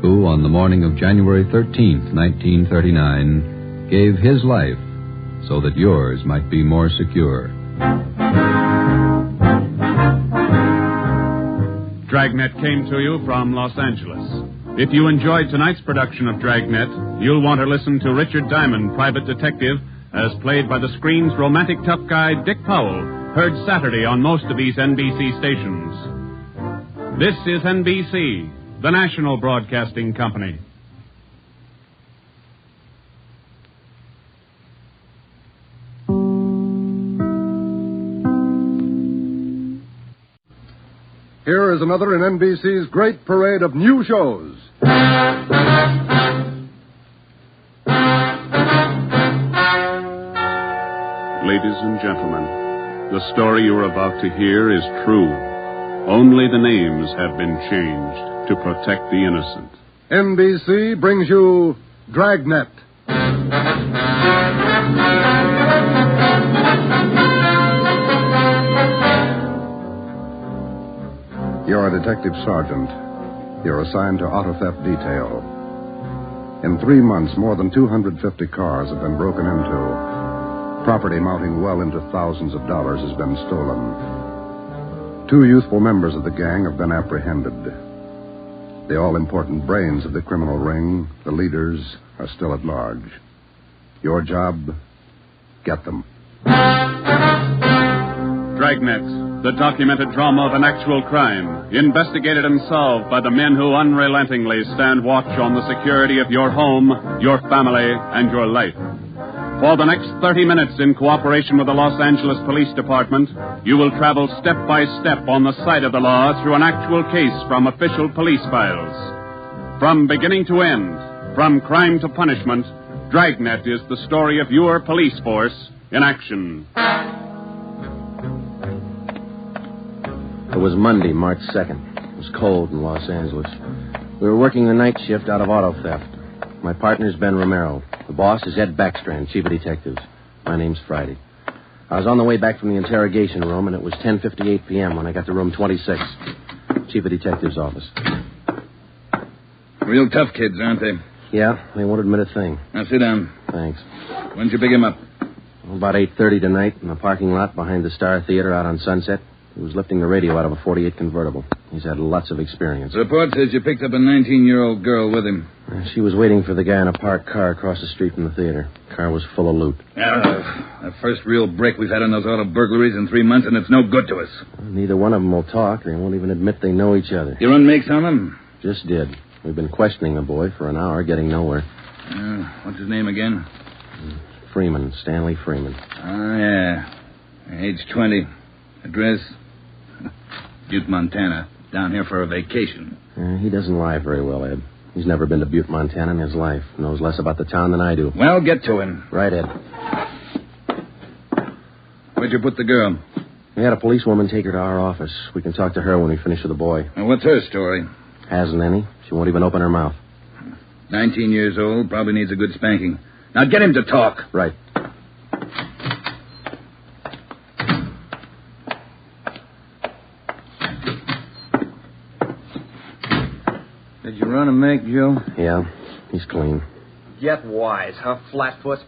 who, on the morning of January 13th, 1939, gave his life so that yours might be more secure. Dragnet came to you from Los Angeles. If you enjoyed tonight's production of Dragnet, you'll want to listen to Richard Diamond, private detective, as played by the screen's romantic tough guy, Dick Powell, heard Saturday on most of these NBC stations. This is NBC, the national broadcasting company. Here is another in NBC's great parade of new shows. Ladies and gentlemen, the story you're about to hear is true. Only the names have been changed to protect the innocent. NBC brings you Dragnet. You're a detective sergeant. You're assigned to auto theft detail. In 3 months, more than 250 cars have been broken into. Property amounting well into thousands of dollars has been stolen. 2 youthful members of the gang have been apprehended. The all-important brains of the criminal ring, the leaders, are still at large. Your job, get them. Dragnet, the documented drama of an actual crime, investigated and solved by the men who unrelentingly stand watch on the security of your home, your family, and your life. For the next 30 minutes, in cooperation with the Los Angeles Police Department, you will travel step by step on the side of the law through an actual case from official police files. From beginning to end, from crime to punishment, Dragnet is the story of your police force in action. It was Monday, March 2nd. It was cold in Los Angeles. We were working the night shift out of auto theft. My partner's Ben Romero. The boss is Ed Backstrand, chief of detectives. My name's Friday. I was on the way back from the interrogation room, and it was 10:58 p.m. when I got to room 26, chief of detectives' office. Real tough kids, aren't they? Yeah, they won't admit a thing. Now, sit down. Thanks. When'd you pick him up? About 8:30 tonight in the parking lot behind the Star Theater out on Sunset. He was lifting the radio out of a 48 convertible. He's had lots of experience. The report says you picked up a 19-year-old girl with him. She was waiting for the guy in a parked car across the street from the theater. The car was full of loot. The first real break we've had on those auto burglaries in 3 months, and it's no good to us. Neither one of them will talk. They won't even admit they know each other. You run makes on them? Just did. We've been questioning the boy for an hour, getting nowhere. What's his name again? Freeman, Stanley Freeman. Oh, yeah. Age 20. Address? Butte, Montana. Down here for a vacation. He doesn't lie very well, Ed. He's never been to Butte, Montana in his life. Knows less about the town than I do. Well, get to him. Right, Ed. Where'd you put the girl? We had a policewoman take her to our office. We can talk to her when we finish with the boy. Now, what's her story? Hasn't any. She won't even open her mouth. 19 years old, probably needs a good spanking. Now, get him to talk. Right. Did you run a make, Joe? Yeah, he's clean. Get wise, huh, Flatfoot?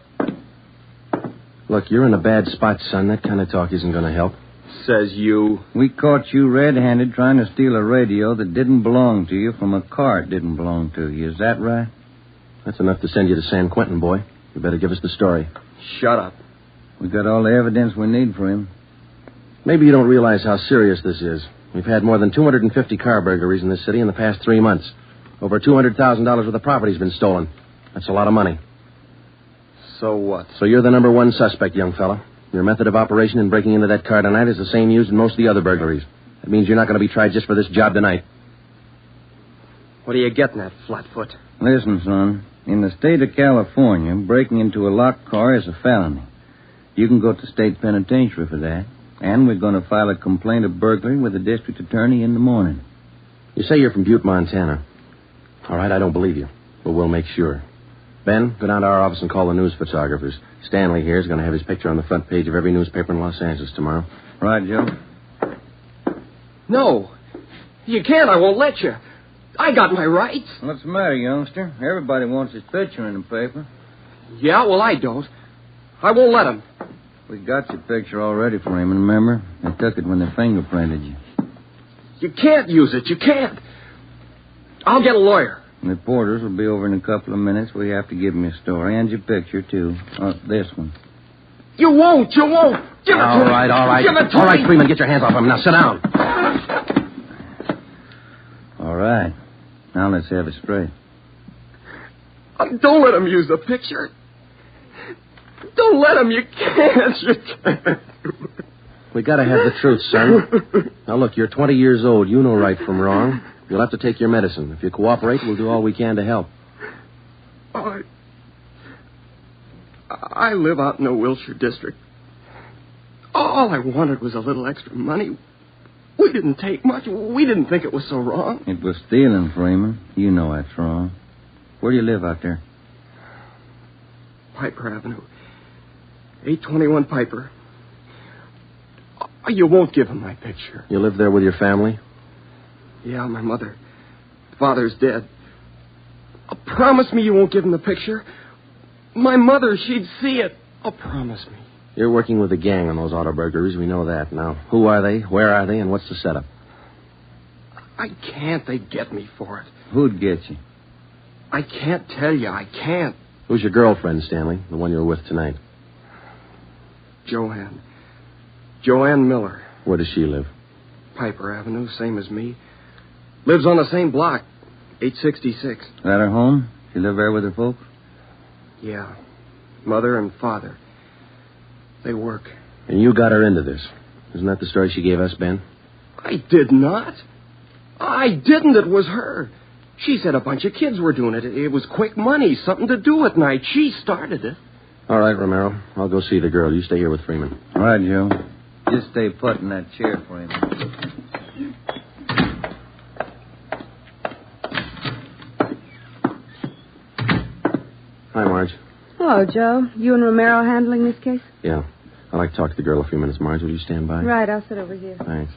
Look, you're in a bad spot, son. That kind of talk isn't going to help. Says you. We caught you red-handed trying to steal a radio that didn't belong to you from a car it didn't belong to you. Is that right? That's enough to send you to San Quentin, boy. You better give us the story. Shut up. We got all the evidence we need for him. Maybe you don't realize how serious this is. We've had more than 250 car burglaries in this city in the past 3 months. Over $200,000 worth of property's been stolen. That's a lot of money. So what? So you're the number one suspect, young fella. Your method of operation in breaking into that car tonight is the same used in most of the other burglaries. That means you're not going to be tried just for this job tonight. What are you getting at, Flatfoot? Listen, son. In the state of California, breaking into a locked car is a felony. You can go to state penitentiary for that. And we're going to file a complaint of burglary with the district attorney in the morning. You say you're from Butte, Montana. All right, I don't believe you, but we'll make sure. Ben, go down to our office and call the news photographers. Stanley here is going to have his picture on the front page of every newspaper in Los Angeles tomorrow. Right, Joe? No. You can't. I won't let you. I got my rights. What's the matter, youngster? Everybody wants his picture in the paper. Yeah, well, I don't. I won't let him. We got your picture already for him, remember? They took it when they fingerprinted you. You can't use it. You can't. I'll get a lawyer. Reporters will be over in a couple of minutes. We have to give them your story and your picture, too. This one. You won't. You won't. Give it to me. All right. Give it to all right, me. Freeman, get your hands off him. Now, sit down. All right. Now let's have it straight. Don't let him use the picture. Don't let him. You can't. You can't. We got to have the truth, son. Now, look, you're 20 years old. You know right from wrong. You'll have to take your medicine. If you cooperate, we'll do all we can to help. I live out in the Wilshire district. All I wanted was a little extra money. We didn't take much. We didn't think it was so wrong. It was stealing, Freeman. You know that's wrong. Where do you live out there? Piper Avenue. 821 Piper. You won't give him my picture. You live there with your family? Yeah, my mother. Father's dead. Promise me you won't give him the picture. My mother, she'd see it. Promise me. You're working with a gang on those auto burglaries. We know that. Now, who are they? Where are they? And what's the setup? I can't. They'd get me for it. Who'd get you? I can't tell you. I can't. Who's your girlfriend, Stanley? The one you were with tonight? Joanne Miller. Where does she live? Piper Avenue, same as me. Lives on the same block, 866. That her home? She live there with her folks? Yeah. Mother and father. They work. And you got her into this. Isn't that the story she gave us, Ben? I did not. I didn't. It was her. She said a bunch of kids were doing it. It was quick money, something to do at night. She started it. All right, Romero. I'll go see the girl. You stay here with Freeman. All right, Joe. Just stay put in that chair for him. Hi, Marge. Hello, Joe. You and Romero handling this case? Yeah. I'd like to talk to the girl a few minutes. Marge, will you stand by? Right, I'll sit over here. Thanks.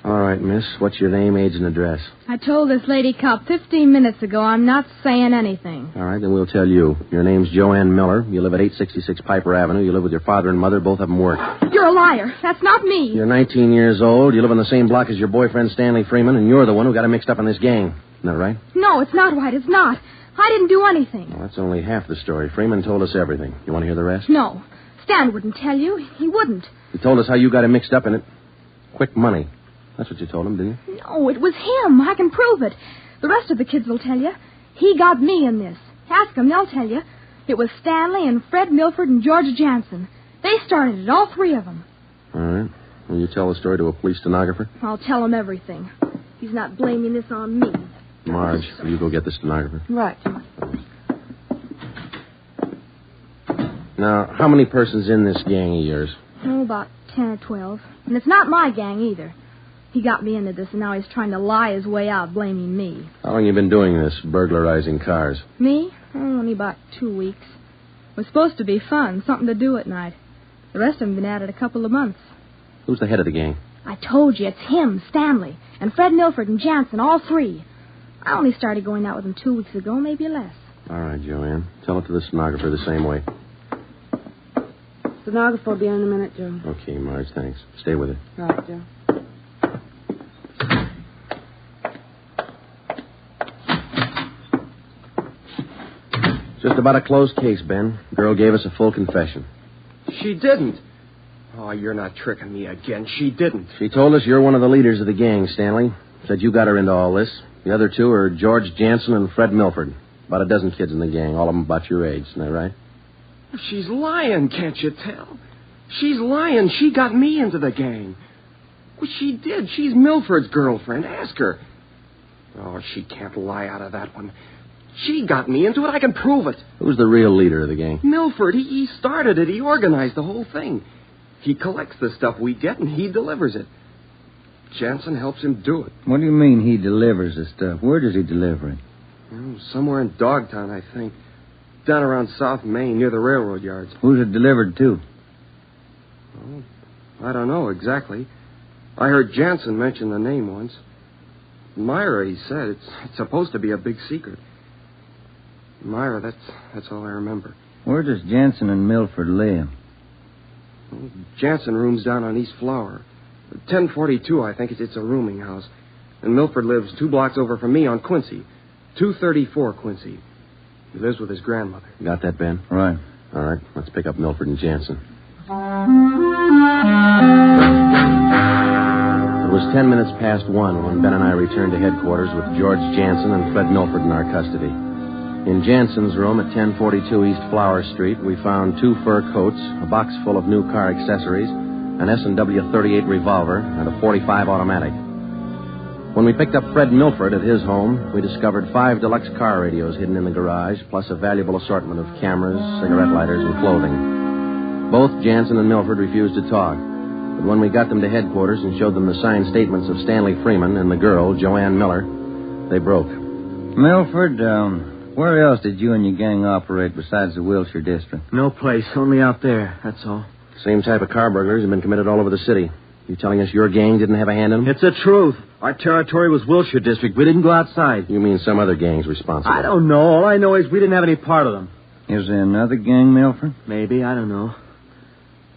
All right, miss. What's your name, age, and address? I told this lady cop 15 minutes ago I'm not saying anything. All right, then we'll tell you. Your name's Joanne Miller. You live at 866 Piper Avenue. You live with your father and mother. Both of them work. You're a liar. That's not me. You're 19 years old. You live on the same block as your boyfriend, Stanley Freeman, and you're the one who got him mixed up in this gang. Isn't that right? No, it's not right. It's not. I didn't do anything. Well, that's only half the story. Freeman told us everything. You want to hear the rest? No. Stan wouldn't tell you. He wouldn't. He told us how you got him mixed up in it. Quick money. That's what you told him, didn't you? No, it was him. I can prove it. The rest of the kids will tell you. He got me in this. Ask them, they'll tell you. It was Stanley and Fred Milford and George Jansen. They started it, all three of them. All right. Will you tell the story to a police stenographer? I'll tell him everything. He's not blaming this on me. Marge, will you go get the stenographer? Right. Now, how many persons in this gang of yours? Oh, about 10 or 12. And it's not my gang either. He got me into this, and now he's trying to lie his way out, blaming me. How long you been doing this, burglarizing cars? Me? Oh, only about 2 weeks. It was supposed to be fun, something to do at night. The rest of them been at it a couple of months. Who's the head of the gang? I told you, it's him, Stanley, and Fred Milford and Jansen, all three. I only started going out with them 2 weeks ago, maybe less. All right, Joanne. Tell it to the stenographer the same way. Stenographer will be in a minute, Joe. Okay, Marge, thanks. Stay with her. Right, Joe. Just about a closed case, Ben. Girl gave us a full confession. She didn't. Oh, you're not tricking me again. She didn't. She told us you're one of the leaders of the gang, Stanley. Said you got her into all this. The other two are George Jansen and Fred Milford. About a dozen kids in the gang, all of them about your age. Isn't that right? She's lying, can't you tell? She's lying. She got me into the gang. Well, she did. She's Milford's girlfriend. Ask her. Oh, she can't lie out of that one. She got me into it. I can prove it. Who's the real leader of the gang? Milford. He started it. He organized the whole thing. He collects the stuff we get, and he delivers it. Jansen helps him do it. What do you mean he delivers the stuff? Where does he deliver it? Oh, somewhere in Dogtown, I think. Down around South Main, near the railroad yards. Who's it delivered to? Oh, I don't know exactly. I heard Jansen mention the name once. Myra, he said. It's supposed to be a big secret. Myra, that's all I remember. Where does Jansen and Milford live? Well, Jansen rooms down on East Flower. 1042, I think. It's a rooming house. And Milford lives 2 blocks over from me on Quincy. 234 Quincy. He lives with his grandmother. You got that, Ben? Right. All right, let's pick up Milford and Jansen. It was 10 minutes past 1 when Ben and I returned to headquarters with George Jansen and Fred Milford in our custody. In Jansen's room at 1042 East Flower Street, we found 2 fur coats, a box full of new car accessories, an S&W .38 revolver, and a .45 automatic. When we picked up Fred Milford at his home, we discovered 5 deluxe car radios hidden in the garage, plus a valuable assortment of cameras, cigarette lighters, and clothing. Both Jansen and Milford refused to talk, but when we got them to headquarters and showed them the signed statements of Stanley Freeman and the girl, Joanne Miller, they broke. Milford, where else did you and your gang operate besides the Wilshire district? No place, only out there, that's all. Same type of car burglaries have been committed all over the city. You telling us your gang didn't have a hand in them? It's the truth. Our territory was Wilshire district. We didn't go outside. You mean some other gang's responsible? I don't know. All I know is we didn't have any part of them. Is there another gang, Milford? Maybe, I don't know.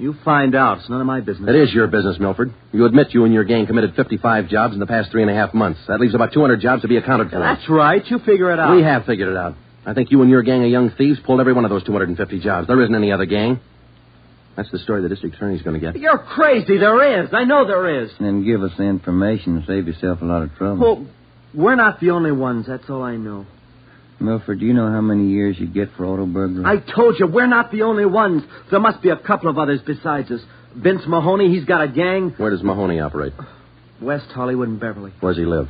You find out. It's none of my business. It is your business, Milford. You admit you and your gang committed 55 jobs in the past 3.5 months. That leaves about 200 jobs to be accounted for. That's right. You figure it out. We have figured it out. I think you and your gang of young thieves pulled every one of those 250 jobs. There isn't any other gang. That's the story the district attorney's going to get. You're crazy. There is. I know there is. Then give us the information and save yourself a lot of trouble. Well, we're not the only ones. That's all I know. Milford, do you know how many years you get for auto burglary? I told you, we're not the only ones. There must be a couple of others besides us. Vince Mahoney, he's got a gang. Where does Mahoney operate? West Hollywood and Beverly. Where does he live?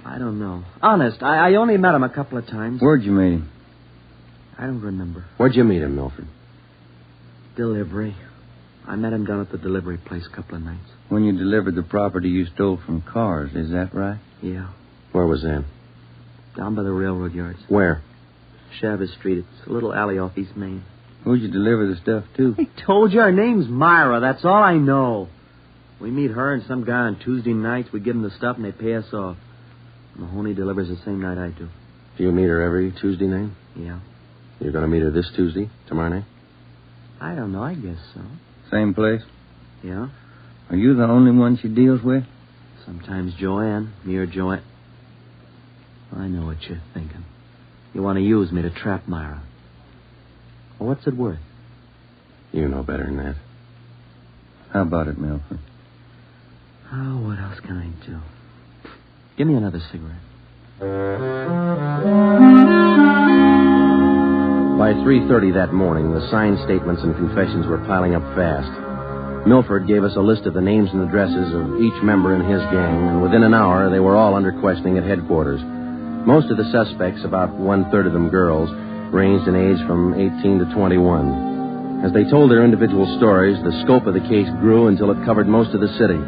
I don't know. Honest, I only met him a couple of times. Where'd you meet him? I don't remember. Where'd you meet him, Milford? Delivery. I met him down at the delivery place a couple of nights. When you delivered the property you stole from cars, is that right? Yeah. Where was that? Down by the railroad yards. Where? Chavez Street. It's a little alley off East Main. Who'd you deliver the stuff to? I told you her name's Myra. That's all I know. We meet her and some guy on Tuesday nights. We give them the stuff and they pay us off. Mahoney delivers the same night I do. Do you meet her every Tuesday night? Yeah. You're going to meet her this Tuesday, tomorrow night? I don't know. I guess so. Same place? Yeah. Are you the only one she deals with? Sometimes Joanne. Me or Joanne. I know what you're thinking. You want to use me to trap Myra. Well, what's it worth? You know better than that. How about it, Milford? Oh, what else can I do? Give me another cigarette. By 3:30 that morning, the signed statements and confessions were piling up fast. Milford gave us a list of the names and addresses of each member in his gang, and within an hour, they were all under questioning at headquarters. Most of the suspects, about 1/3 of them girls, ranged in age from 18 to 21. As they told their individual stories, the scope of the case grew until it covered most of the city.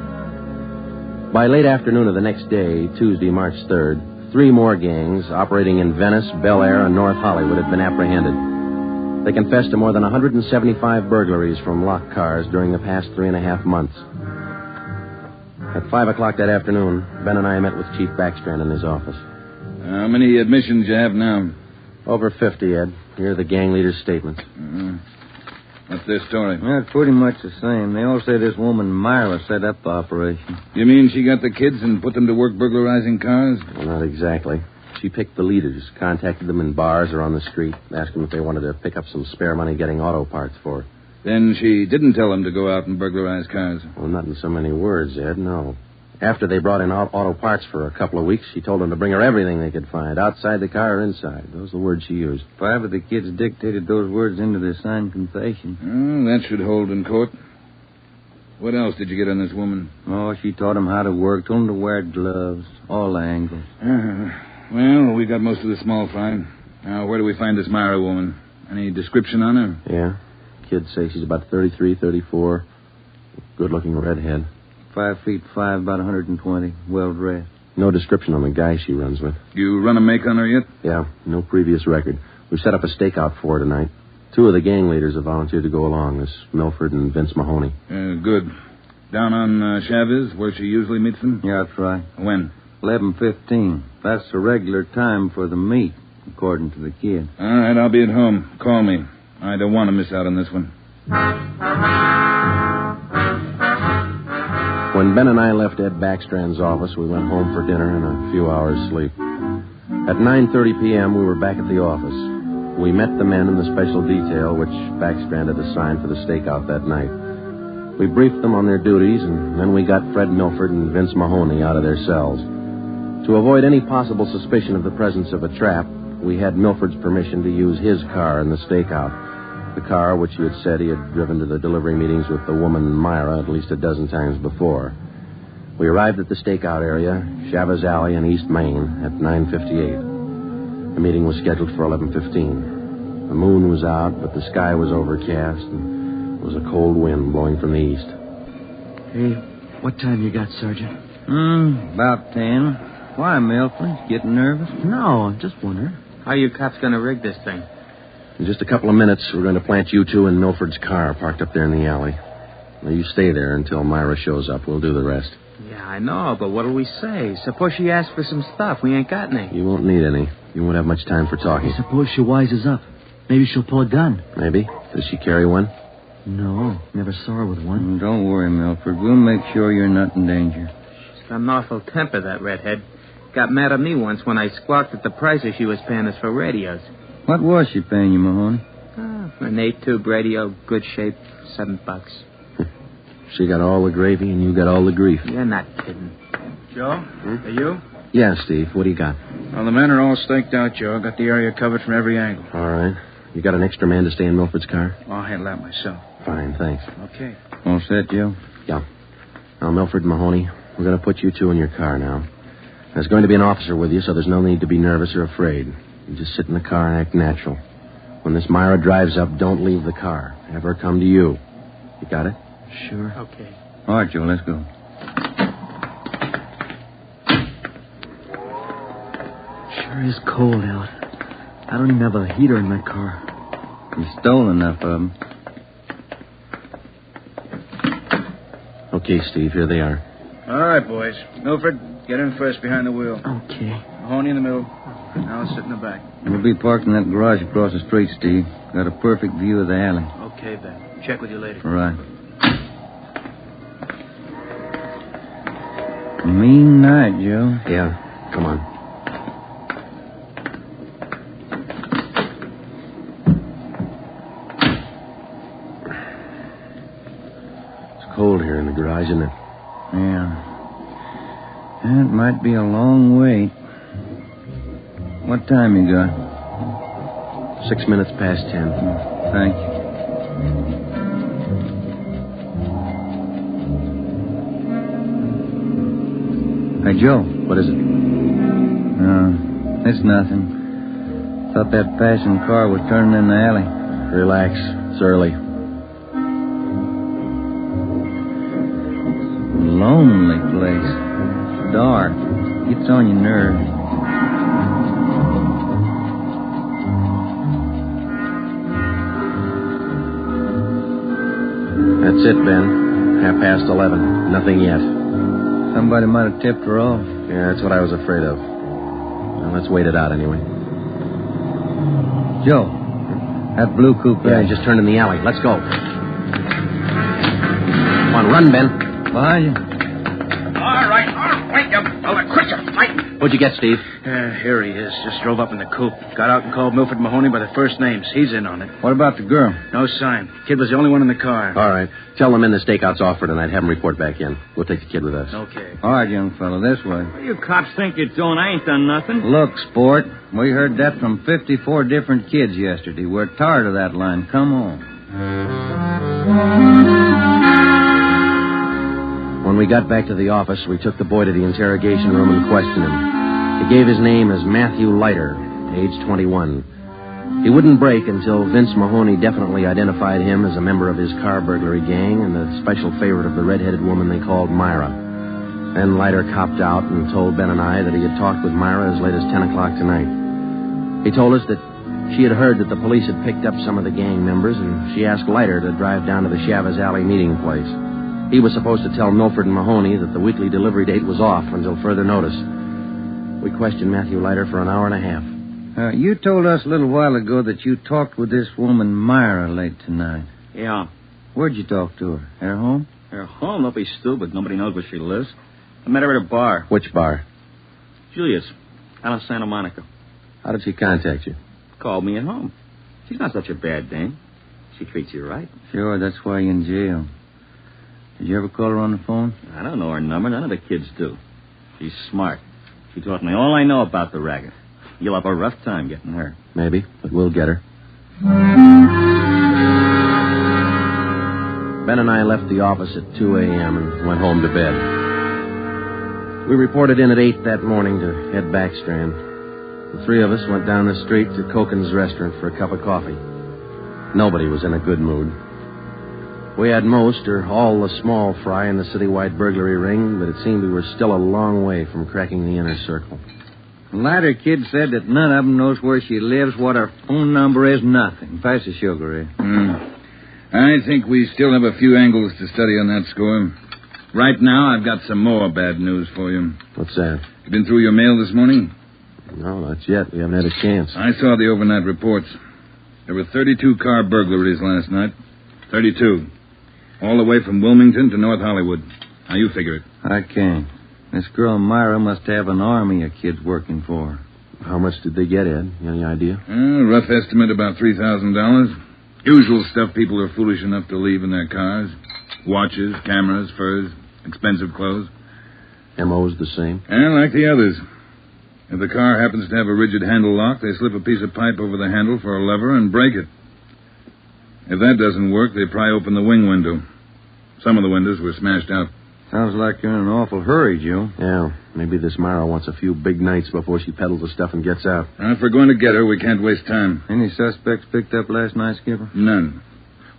By late afternoon of the next day, Tuesday, March 3rd, 3 more gangs operating in Venice, Bel Air, and North Hollywood had been apprehended. They confessed to more than 175 burglaries from locked cars during the past 3.5 months. At 5 o'clock that afternoon, Ben and I met with Chief Backstrand in his office. How many admissions you have now? Over 50, Ed. Here are the gang leaders' statements. What's their story? Yeah, it's pretty much the same. They all say this woman Myra set up the operation. You mean she got the kids and put them to work burglarizing cars? Well, not exactly. She picked the leaders, contacted them in bars or on the street, asked them if they wanted to pick up some spare money getting auto parts for her. Then she didn't tell them to go out and burglarize cars? Well, not in so many words, Ed, no. After they brought in auto parts for a couple of weeks, she told them to bring her everything they could find, outside the car or inside. Those are the words she used. 5 of the kids dictated those words into their signed confession. That should hold in court. What else did you get on this woman? Oh, she taught them how to work, told them to wear gloves, all angles. Well, we got most of the small fry. Now, where do we find this Myra woman? Any description on her? Yeah. Kids say she's about 33, 34. Good-looking redhead. 5'5", about 120, well-dressed. No description on the guy she runs with. You run a make on her yet? Yeah, no previous record. We've set up a stakeout for her tonight. 2 of the gang leaders have volunteered to go along, this Milford and Vince Mahoney. Good. Down on Chavez, where she usually meets them? Yeah, that's right. When? 11:15. That's the regular time for the meet, according to the kid. All right, I'll be at home. Call me. I don't want to miss out on this one. When Ben and I left Ed Backstrand's office, we went home for dinner and a few hours' sleep. At 9:30 p.m., we were back at the office. We met the men in the special detail, which Backstrand had assigned for the stakeout that night. We briefed them on their duties, and then we got Fred Milford and Vince Mahoney out of their cells. To avoid any possible suspicion of the presence of a trap, we had Milford's permission to use his car in the stakeout. The car, which he had said he had driven to the delivery meetings with the woman Myra at least a dozen times before. We arrived at the stakeout area, Chavez Alley in East Main, at 9:58. The meeting was scheduled for 11:15. The moon was out, but the sky was overcast, and there was a cold wind blowing from the east. Hey, what time you got, Sergeant? About 10. Why, Milford? Getting nervous? No, I'm just wondering. How you cops gonna rig this thing? In just a couple of minutes, we're going to plant you 2 in Milford's car parked up there in the alley. Now, you stay there until Myra shows up. We'll do the rest. Yeah, I know, but what'll we say? Suppose she asks for some stuff. We ain't got any. You won't need any. You won't have much time for talking. Suppose she wises up. Maybe she'll pull a gun. Maybe. Does she carry one? No, never saw her with one. Don't worry, Milford. We'll make sure you're not in danger. She's got an awful temper, that redhead. Got mad at me once when I squawked at the prices she was paying us for radios. What was she paying you, Mahoney? An 8-tube radio, good shape, $7. She got all the gravy and you got all the grief. You're not kidding. Joe, are you? Yeah, Steve. What do you got? Well, the men are all staked out, Joe. Got the area covered from every angle. All right. You got an extra man to stay in Milford's car? I'll handle that myself. Fine, thanks. Okay. All set, Joe? Yeah. Now, Milford and Mahoney, we're going to put you two in your car now. There's going to be an officer with you, so there's no need to be nervous or afraid. You just sit in the car and act natural. When this Myra drives up, don't leave the car. Have her come to you. You got it? Sure. Okay. All right, Joe, let's go. Sure is cold out. I don't even have a heater in my car. You stole enough of them. Okay, Steve, here they are. All right, boys. Milford, get in first behind the wheel. Okay. Mahoney in the middle. Now I'll sit in the back. We'll be parked in that garage across the street, Steve. Got a perfect view of the alley. Okay, Ben. Check with you later. Right. Mean night, Joe. Yeah, come on. It's cold here in the garage, isn't it? Yeah. It might be a long wait. What time you got? 6 minutes past 10. Thank you. Hey, Joe. What is it? It's nothing. Thought that passing car was turning in the alley. Relax. It's early. Lonely place. Dark. Gets on your nerves. That's it, Ben. 11:30. Nothing yet. Somebody might have tipped her off. Yeah, that's what I was afraid of. Well, let's wait it out anyway. Joe, that blue coupe. Yeah, he just turned in the alley. Let's go. Come on, run, Ben. Behind you. All right. Wait, you fella. Quit your fighting. What'd you get, Steve? Here he is. Just drove up in the coupe. Got out and called Milford Mahoney by the first names. He's in on it. What about the girl? No sign. Kid was the only one in the car. All right. Tell them in the stakeout's off for tonight. Have him report back in. We'll take the kid with us. Okay. All right, young fella, this way. What do you cops think you're doing? I ain't done nothing. Look, sport, we heard that from 54 different kids yesterday. We're tired of that line. Come on. When we got back to the office, we took the boy to the interrogation room and questioned him. He gave his name as Matthew Leiter, age 21. He wouldn't break until Vince Mahoney definitely identified him as a member of his car burglary gang and the special favorite of the red-headed woman they called Myra. Then Leiter copped out and told Ben and I that he had talked with Myra as late as 10 o'clock tonight. He told us that she had heard that the police had picked up some of the gang members, and she asked Leiter to drive down to the Chavez Alley meeting place. He was supposed to tell Milford and Mahoney that the weekly delivery date was off until further notice. We questioned Matthew Leiter for an hour and a half. You told us a little while ago that you talked with this woman, Myra, late tonight. Yeah. Where'd you talk to her? At her home? Her home? Don't be stupid. Nobody knows where she lives. I met her at a bar. Which bar? Julius. Out of Santa Monica. How did she contact you? Called me at home. She's not such a bad dame. She treats you right. Sure, that's why you're in jail. Did you ever call her on the phone? I don't know her number. None of the kids do. She's smart. She taught me all I know about the racket. You'll have a rough time getting her. Maybe, but we'll get her. Ben and I left the office at 2 a.m. and went home to bed. We reported in at 8 that morning to head back Strand. The three of us went down the street to Koken's restaurant for a cup of coffee. Nobody was in a good mood. We had most or all the small fry in the citywide burglary ring, but it seemed we were still a long way from cracking the inner circle. The latter kid said that none of them knows where she lives, what her phone number is, nothing. Pass the sugar, eh? I think we still have a few angles to study on that score. Right now, I've got some more bad news for you. What's that? You been through your mail this morning? No, not yet. We haven't had a chance. I saw the overnight reports. There were 32 car burglaries last night. 32. All the way from Wilmington to North Hollywood. Now, you figure it. I can't. This girl Myra must have an army of kids working for her. How much did they get, Ed? Any idea? Rough estimate about $3,000. Usual stuff people are foolish enough to leave in their cars. Watches, cameras, furs, expensive clothes. M.O.'s the same? Like the others. If the car happens to have a rigid handle lock, they slip a piece of pipe over the handle for a lever and break it. If that doesn't work, they pry open the wing window. Some of the windows were smashed out. Sounds like you're in an awful hurry, Joe. Yeah, maybe this Myra wants a few big nights before she peddles the stuff and gets out. If we're going to get her, we can't waste time. Any suspects picked up last night, Skipper? None.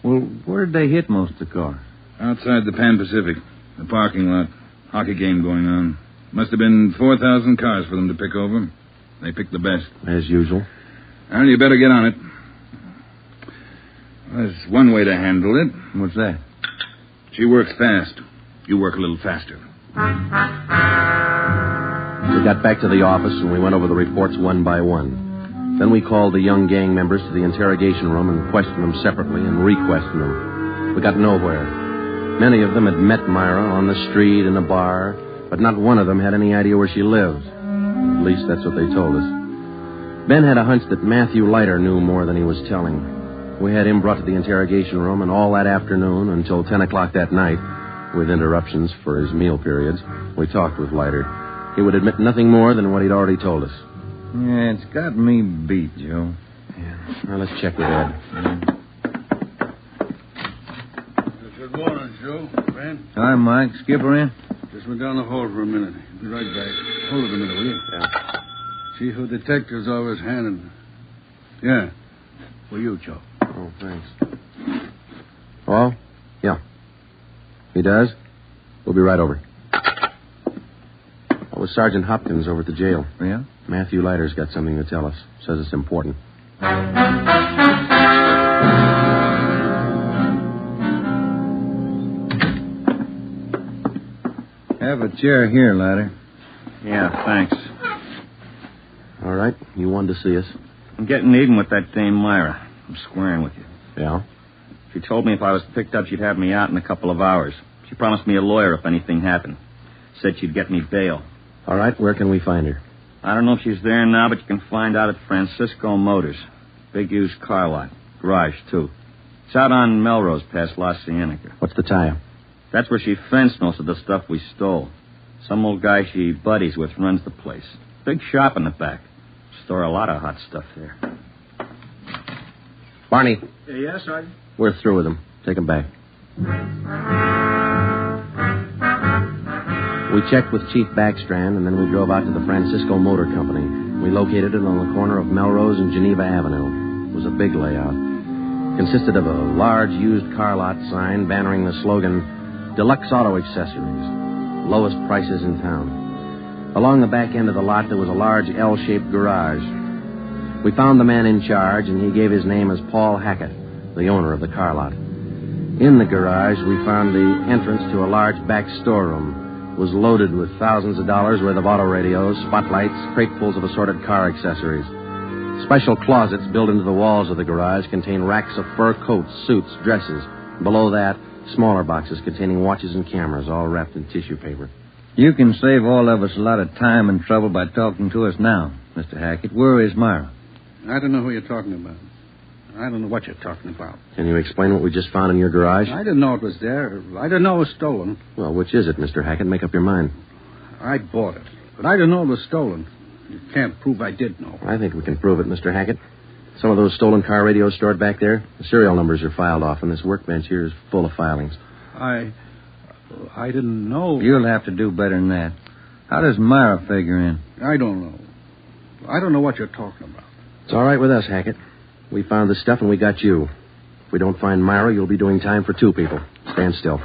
Well, where did they hit most of the car? Outside the Pan Pacific. The parking lot. Hockey game going on. Must have been 4,000 cars for them to pick over. They picked the best. As usual. Well, you better get on it. There's one way to handle it. What's that? She works fast. You work a little faster. We got back to the office and we went over the reports one by one. Then we called the young gang members to the interrogation room and questioned them separately and re-questioned them. We got nowhere. Many of them had met Myra on the street, in a bar, but not one of them had any idea where she lived. At least that's what they told us. Ben had a hunch that Matthew Leiter knew more than he was telling. We had him brought to the interrogation room, and all that afternoon until 10 o'clock that night, with interruptions for his meal periods, we talked with Leiter. He would admit nothing more than what he'd already told us. Yeah, it's got me beat, Joe. Yeah. Well, let's check with Ed. Good morning, Joe. Ben? Hi, Mike. Skipper in? Just went down the hall for a minute. Be right back. Hold it a minute, will you? Yeah. Chief of Detectives always handing. Yeah. For you, Joe. Oh, thanks. Oh? Yeah. He does? We'll be right over. That was Sergeant Hopkins over at the jail. Yeah? Matthew Leiter's got something to tell us. Says it's important. Have a chair here, Leiter. Yeah, thanks. All right. You wanted to see us. I'm getting even with that dame Myra. I'm squaring with you. Yeah? She told me if I was picked up, she'd have me out in a couple of hours. She promised me a lawyer if anything happened. Said she'd get me bail. All right. Where can we find her? I don't know if she's there now, but you can find out at Francisco Motors. Big used car lot. Garage, too. It's out on Melrose past La Cienega. What's the tie-up? That's where she fenced most of the stuff we stole. Some old guy she buddies with runs the place. Big shop in the back. Store a lot of hot stuff there. Barney. Yes, Sergeant? We're through with him. Take him back. We checked with Chief Backstrand, and then we drove out to the Francisco Motor Company. We located it on the corner of Melrose and Geneva Avenue. It was a big layout. It consisted of a large used car lot sign bannering the slogan, Deluxe Auto Accessories, lowest prices in town. Along the back end of the lot, there was a large L-shaped garage. We found the man in charge, and he gave his name as Paul Hackett, the owner of the car lot. In the garage, we found the entrance to a large back storeroom. It was loaded with thousands of dollars worth of auto radios, spotlights, cratefuls of assorted car accessories. Special closets built into the walls of the garage contain racks of fur coats, suits, dresses. Below that, smaller boxes containing watches and cameras, all wrapped in tissue paper. You can save all of us a lot of time and trouble by talking to us now, Mr. Hackett. Where is Myra? I don't know who you're talking about. I don't know what you're talking about. Can you explain what we just found in your garage? I didn't know it was there. I didn't know it was stolen. Well, which is it, Mr. Hackett? Make up your mind. I bought it, but I didn't know it was stolen. You can't prove I did know. I think we can prove it, Mr. Hackett. Some of those stolen car radios stored back there, the serial numbers are filed off, and this workbench here is full of filings. I didn't know. You'll have to do better than that. How does Myra figure in? I don't know. I don't know what you're talking about. It's all right with us, Hackett. We found the stuff and we got you. If we don't find Myra, you'll be doing time for two people. Stand still.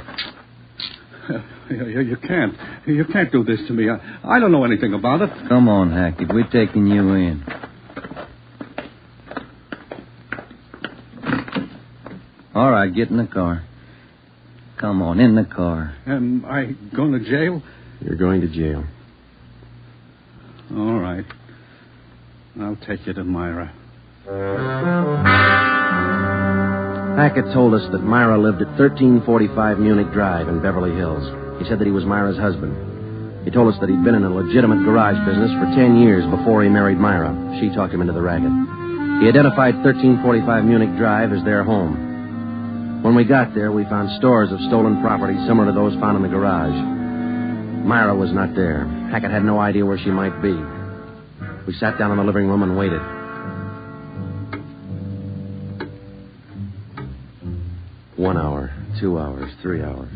You can't. You can't do this to me. I don't know anything about it. Come on, Hackett. We're taking you in. All right, get in the car. Come on, in the car. Am I going to jail? You're going to jail. All right. I'll take you to Myra. Hackett told us that Myra lived at 1345 Munich Drive in Beverly Hills. He said that he was Myra's husband. He told us that he'd been in a legitimate garage business for 10 years before he married Myra. She talked him into the racket. He identified 1345 Munich Drive as their home. When we got there, we found stores of stolen property similar to those found in the garage. Myra was not there. Hackett had no idea where she might be. We sat down in the living room and waited. 1 hour, 2 hours, 3 hours.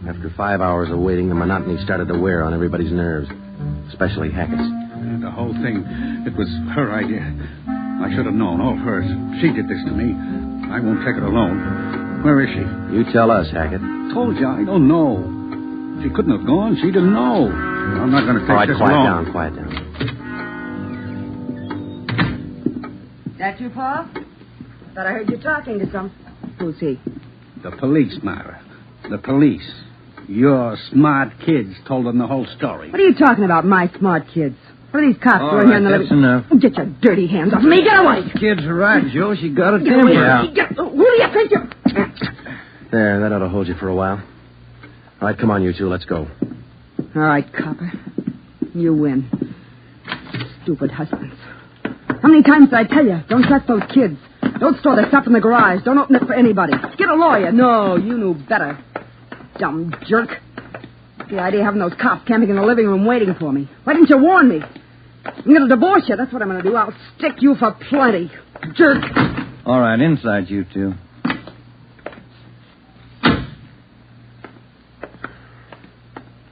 After 5 hours of waiting, the monotony started to wear on everybody's nerves, especially Hackett's. The whole thing, it was her idea. I should have known, all hers. She did this to me. I won't take it alone. Where is she? You tell us, Hackett. Told you, I don't know. She couldn't have gone. She didn't know. I'm not going to take this alone. Quiet down. That you, Paul? Thought I heard you talking to some... Who's he? The police, Myra. The police. Your smart kids told them the whole story. What are you talking about, my smart kids? What are these cops doing here in the that's enough. Get your dirty hands off me. Get away. Kid's right, Joe. She got it. Get away. Who do you think you're... There, that ought to hold you for a while. All right, come on, you two. Let's go. All right, copper. You win. Stupid husbands. How many times did I tell you? Don't trust those kids. Don't store their stuff in the garage. Don't open it for anybody. Get a lawyer. No, you knew better. Dumb jerk. The idea of having those cops camping in the living room waiting for me. Why didn't you warn me? I'm going to divorce you. That's what I'm going to do. I'll stick you for plenty. Jerk. All right, inside, you two.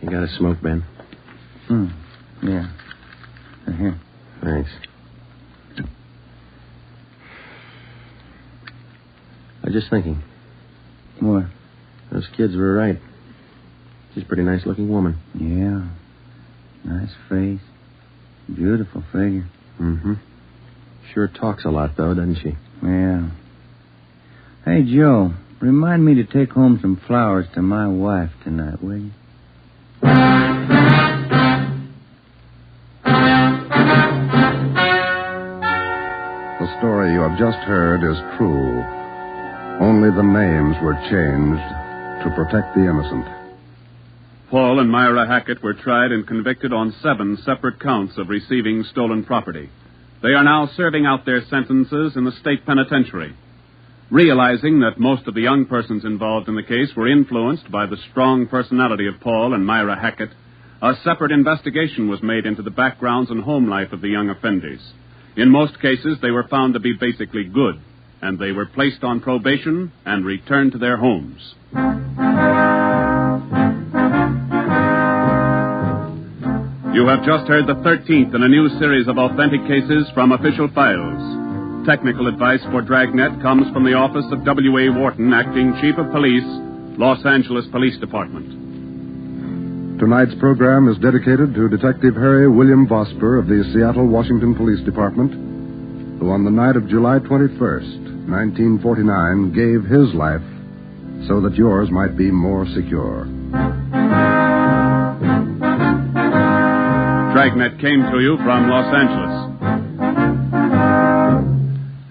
You got a smoke, Ben? Yeah. Here. Thanks. I was just thinking. What? Those kids were right. She's a pretty nice-looking woman. Yeah. Nice face. Beautiful figure. Mm-hmm. Sure talks a lot, though, doesn't she? Yeah. Hey, Joe, remind me to take home some flowers to my wife tonight, will you? The story you have just heard is true. Only the names were changed to protect the innocent. Paul and Myra Hackett were tried and convicted on 7 separate counts of receiving stolen property. They are now serving out their sentences in the state penitentiary. Realizing that most of the young persons involved in the case were influenced by the strong personality of Paul and Myra Hackett, a separate investigation was made into the backgrounds and home life of the young offenders. In most cases, they were found to be basically good, and they were placed on probation and returned to their homes. You have just heard the 13th in a new series of authentic cases from official files. Technical advice for Dragnet comes from the office of W.A. Wharton, Acting Chief of Police, Los Angeles Police Department. Tonight's program is dedicated to Detective Harry William Vosper of the Seattle, Washington Police Department, who on the night of July 21st, 1949, gave his life so that yours might be more secure. Dragnet came to you from Los Angeles.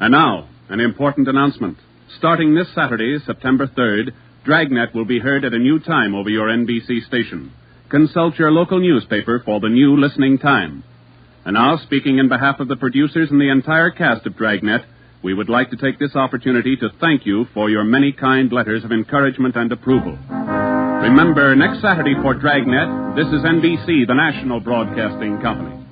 And now, an important announcement. Starting this Saturday, September 3rd, Dragnet will be heard at a new time over your NBC station. Consult your local newspaper for the new listening time. And now, speaking in behalf of the producers and the entire cast of Dragnet, we would like to take this opportunity to thank you for your many kind letters of encouragement and approval. Remember, next Saturday for Dragnet, this is NBC, the national broadcasting company.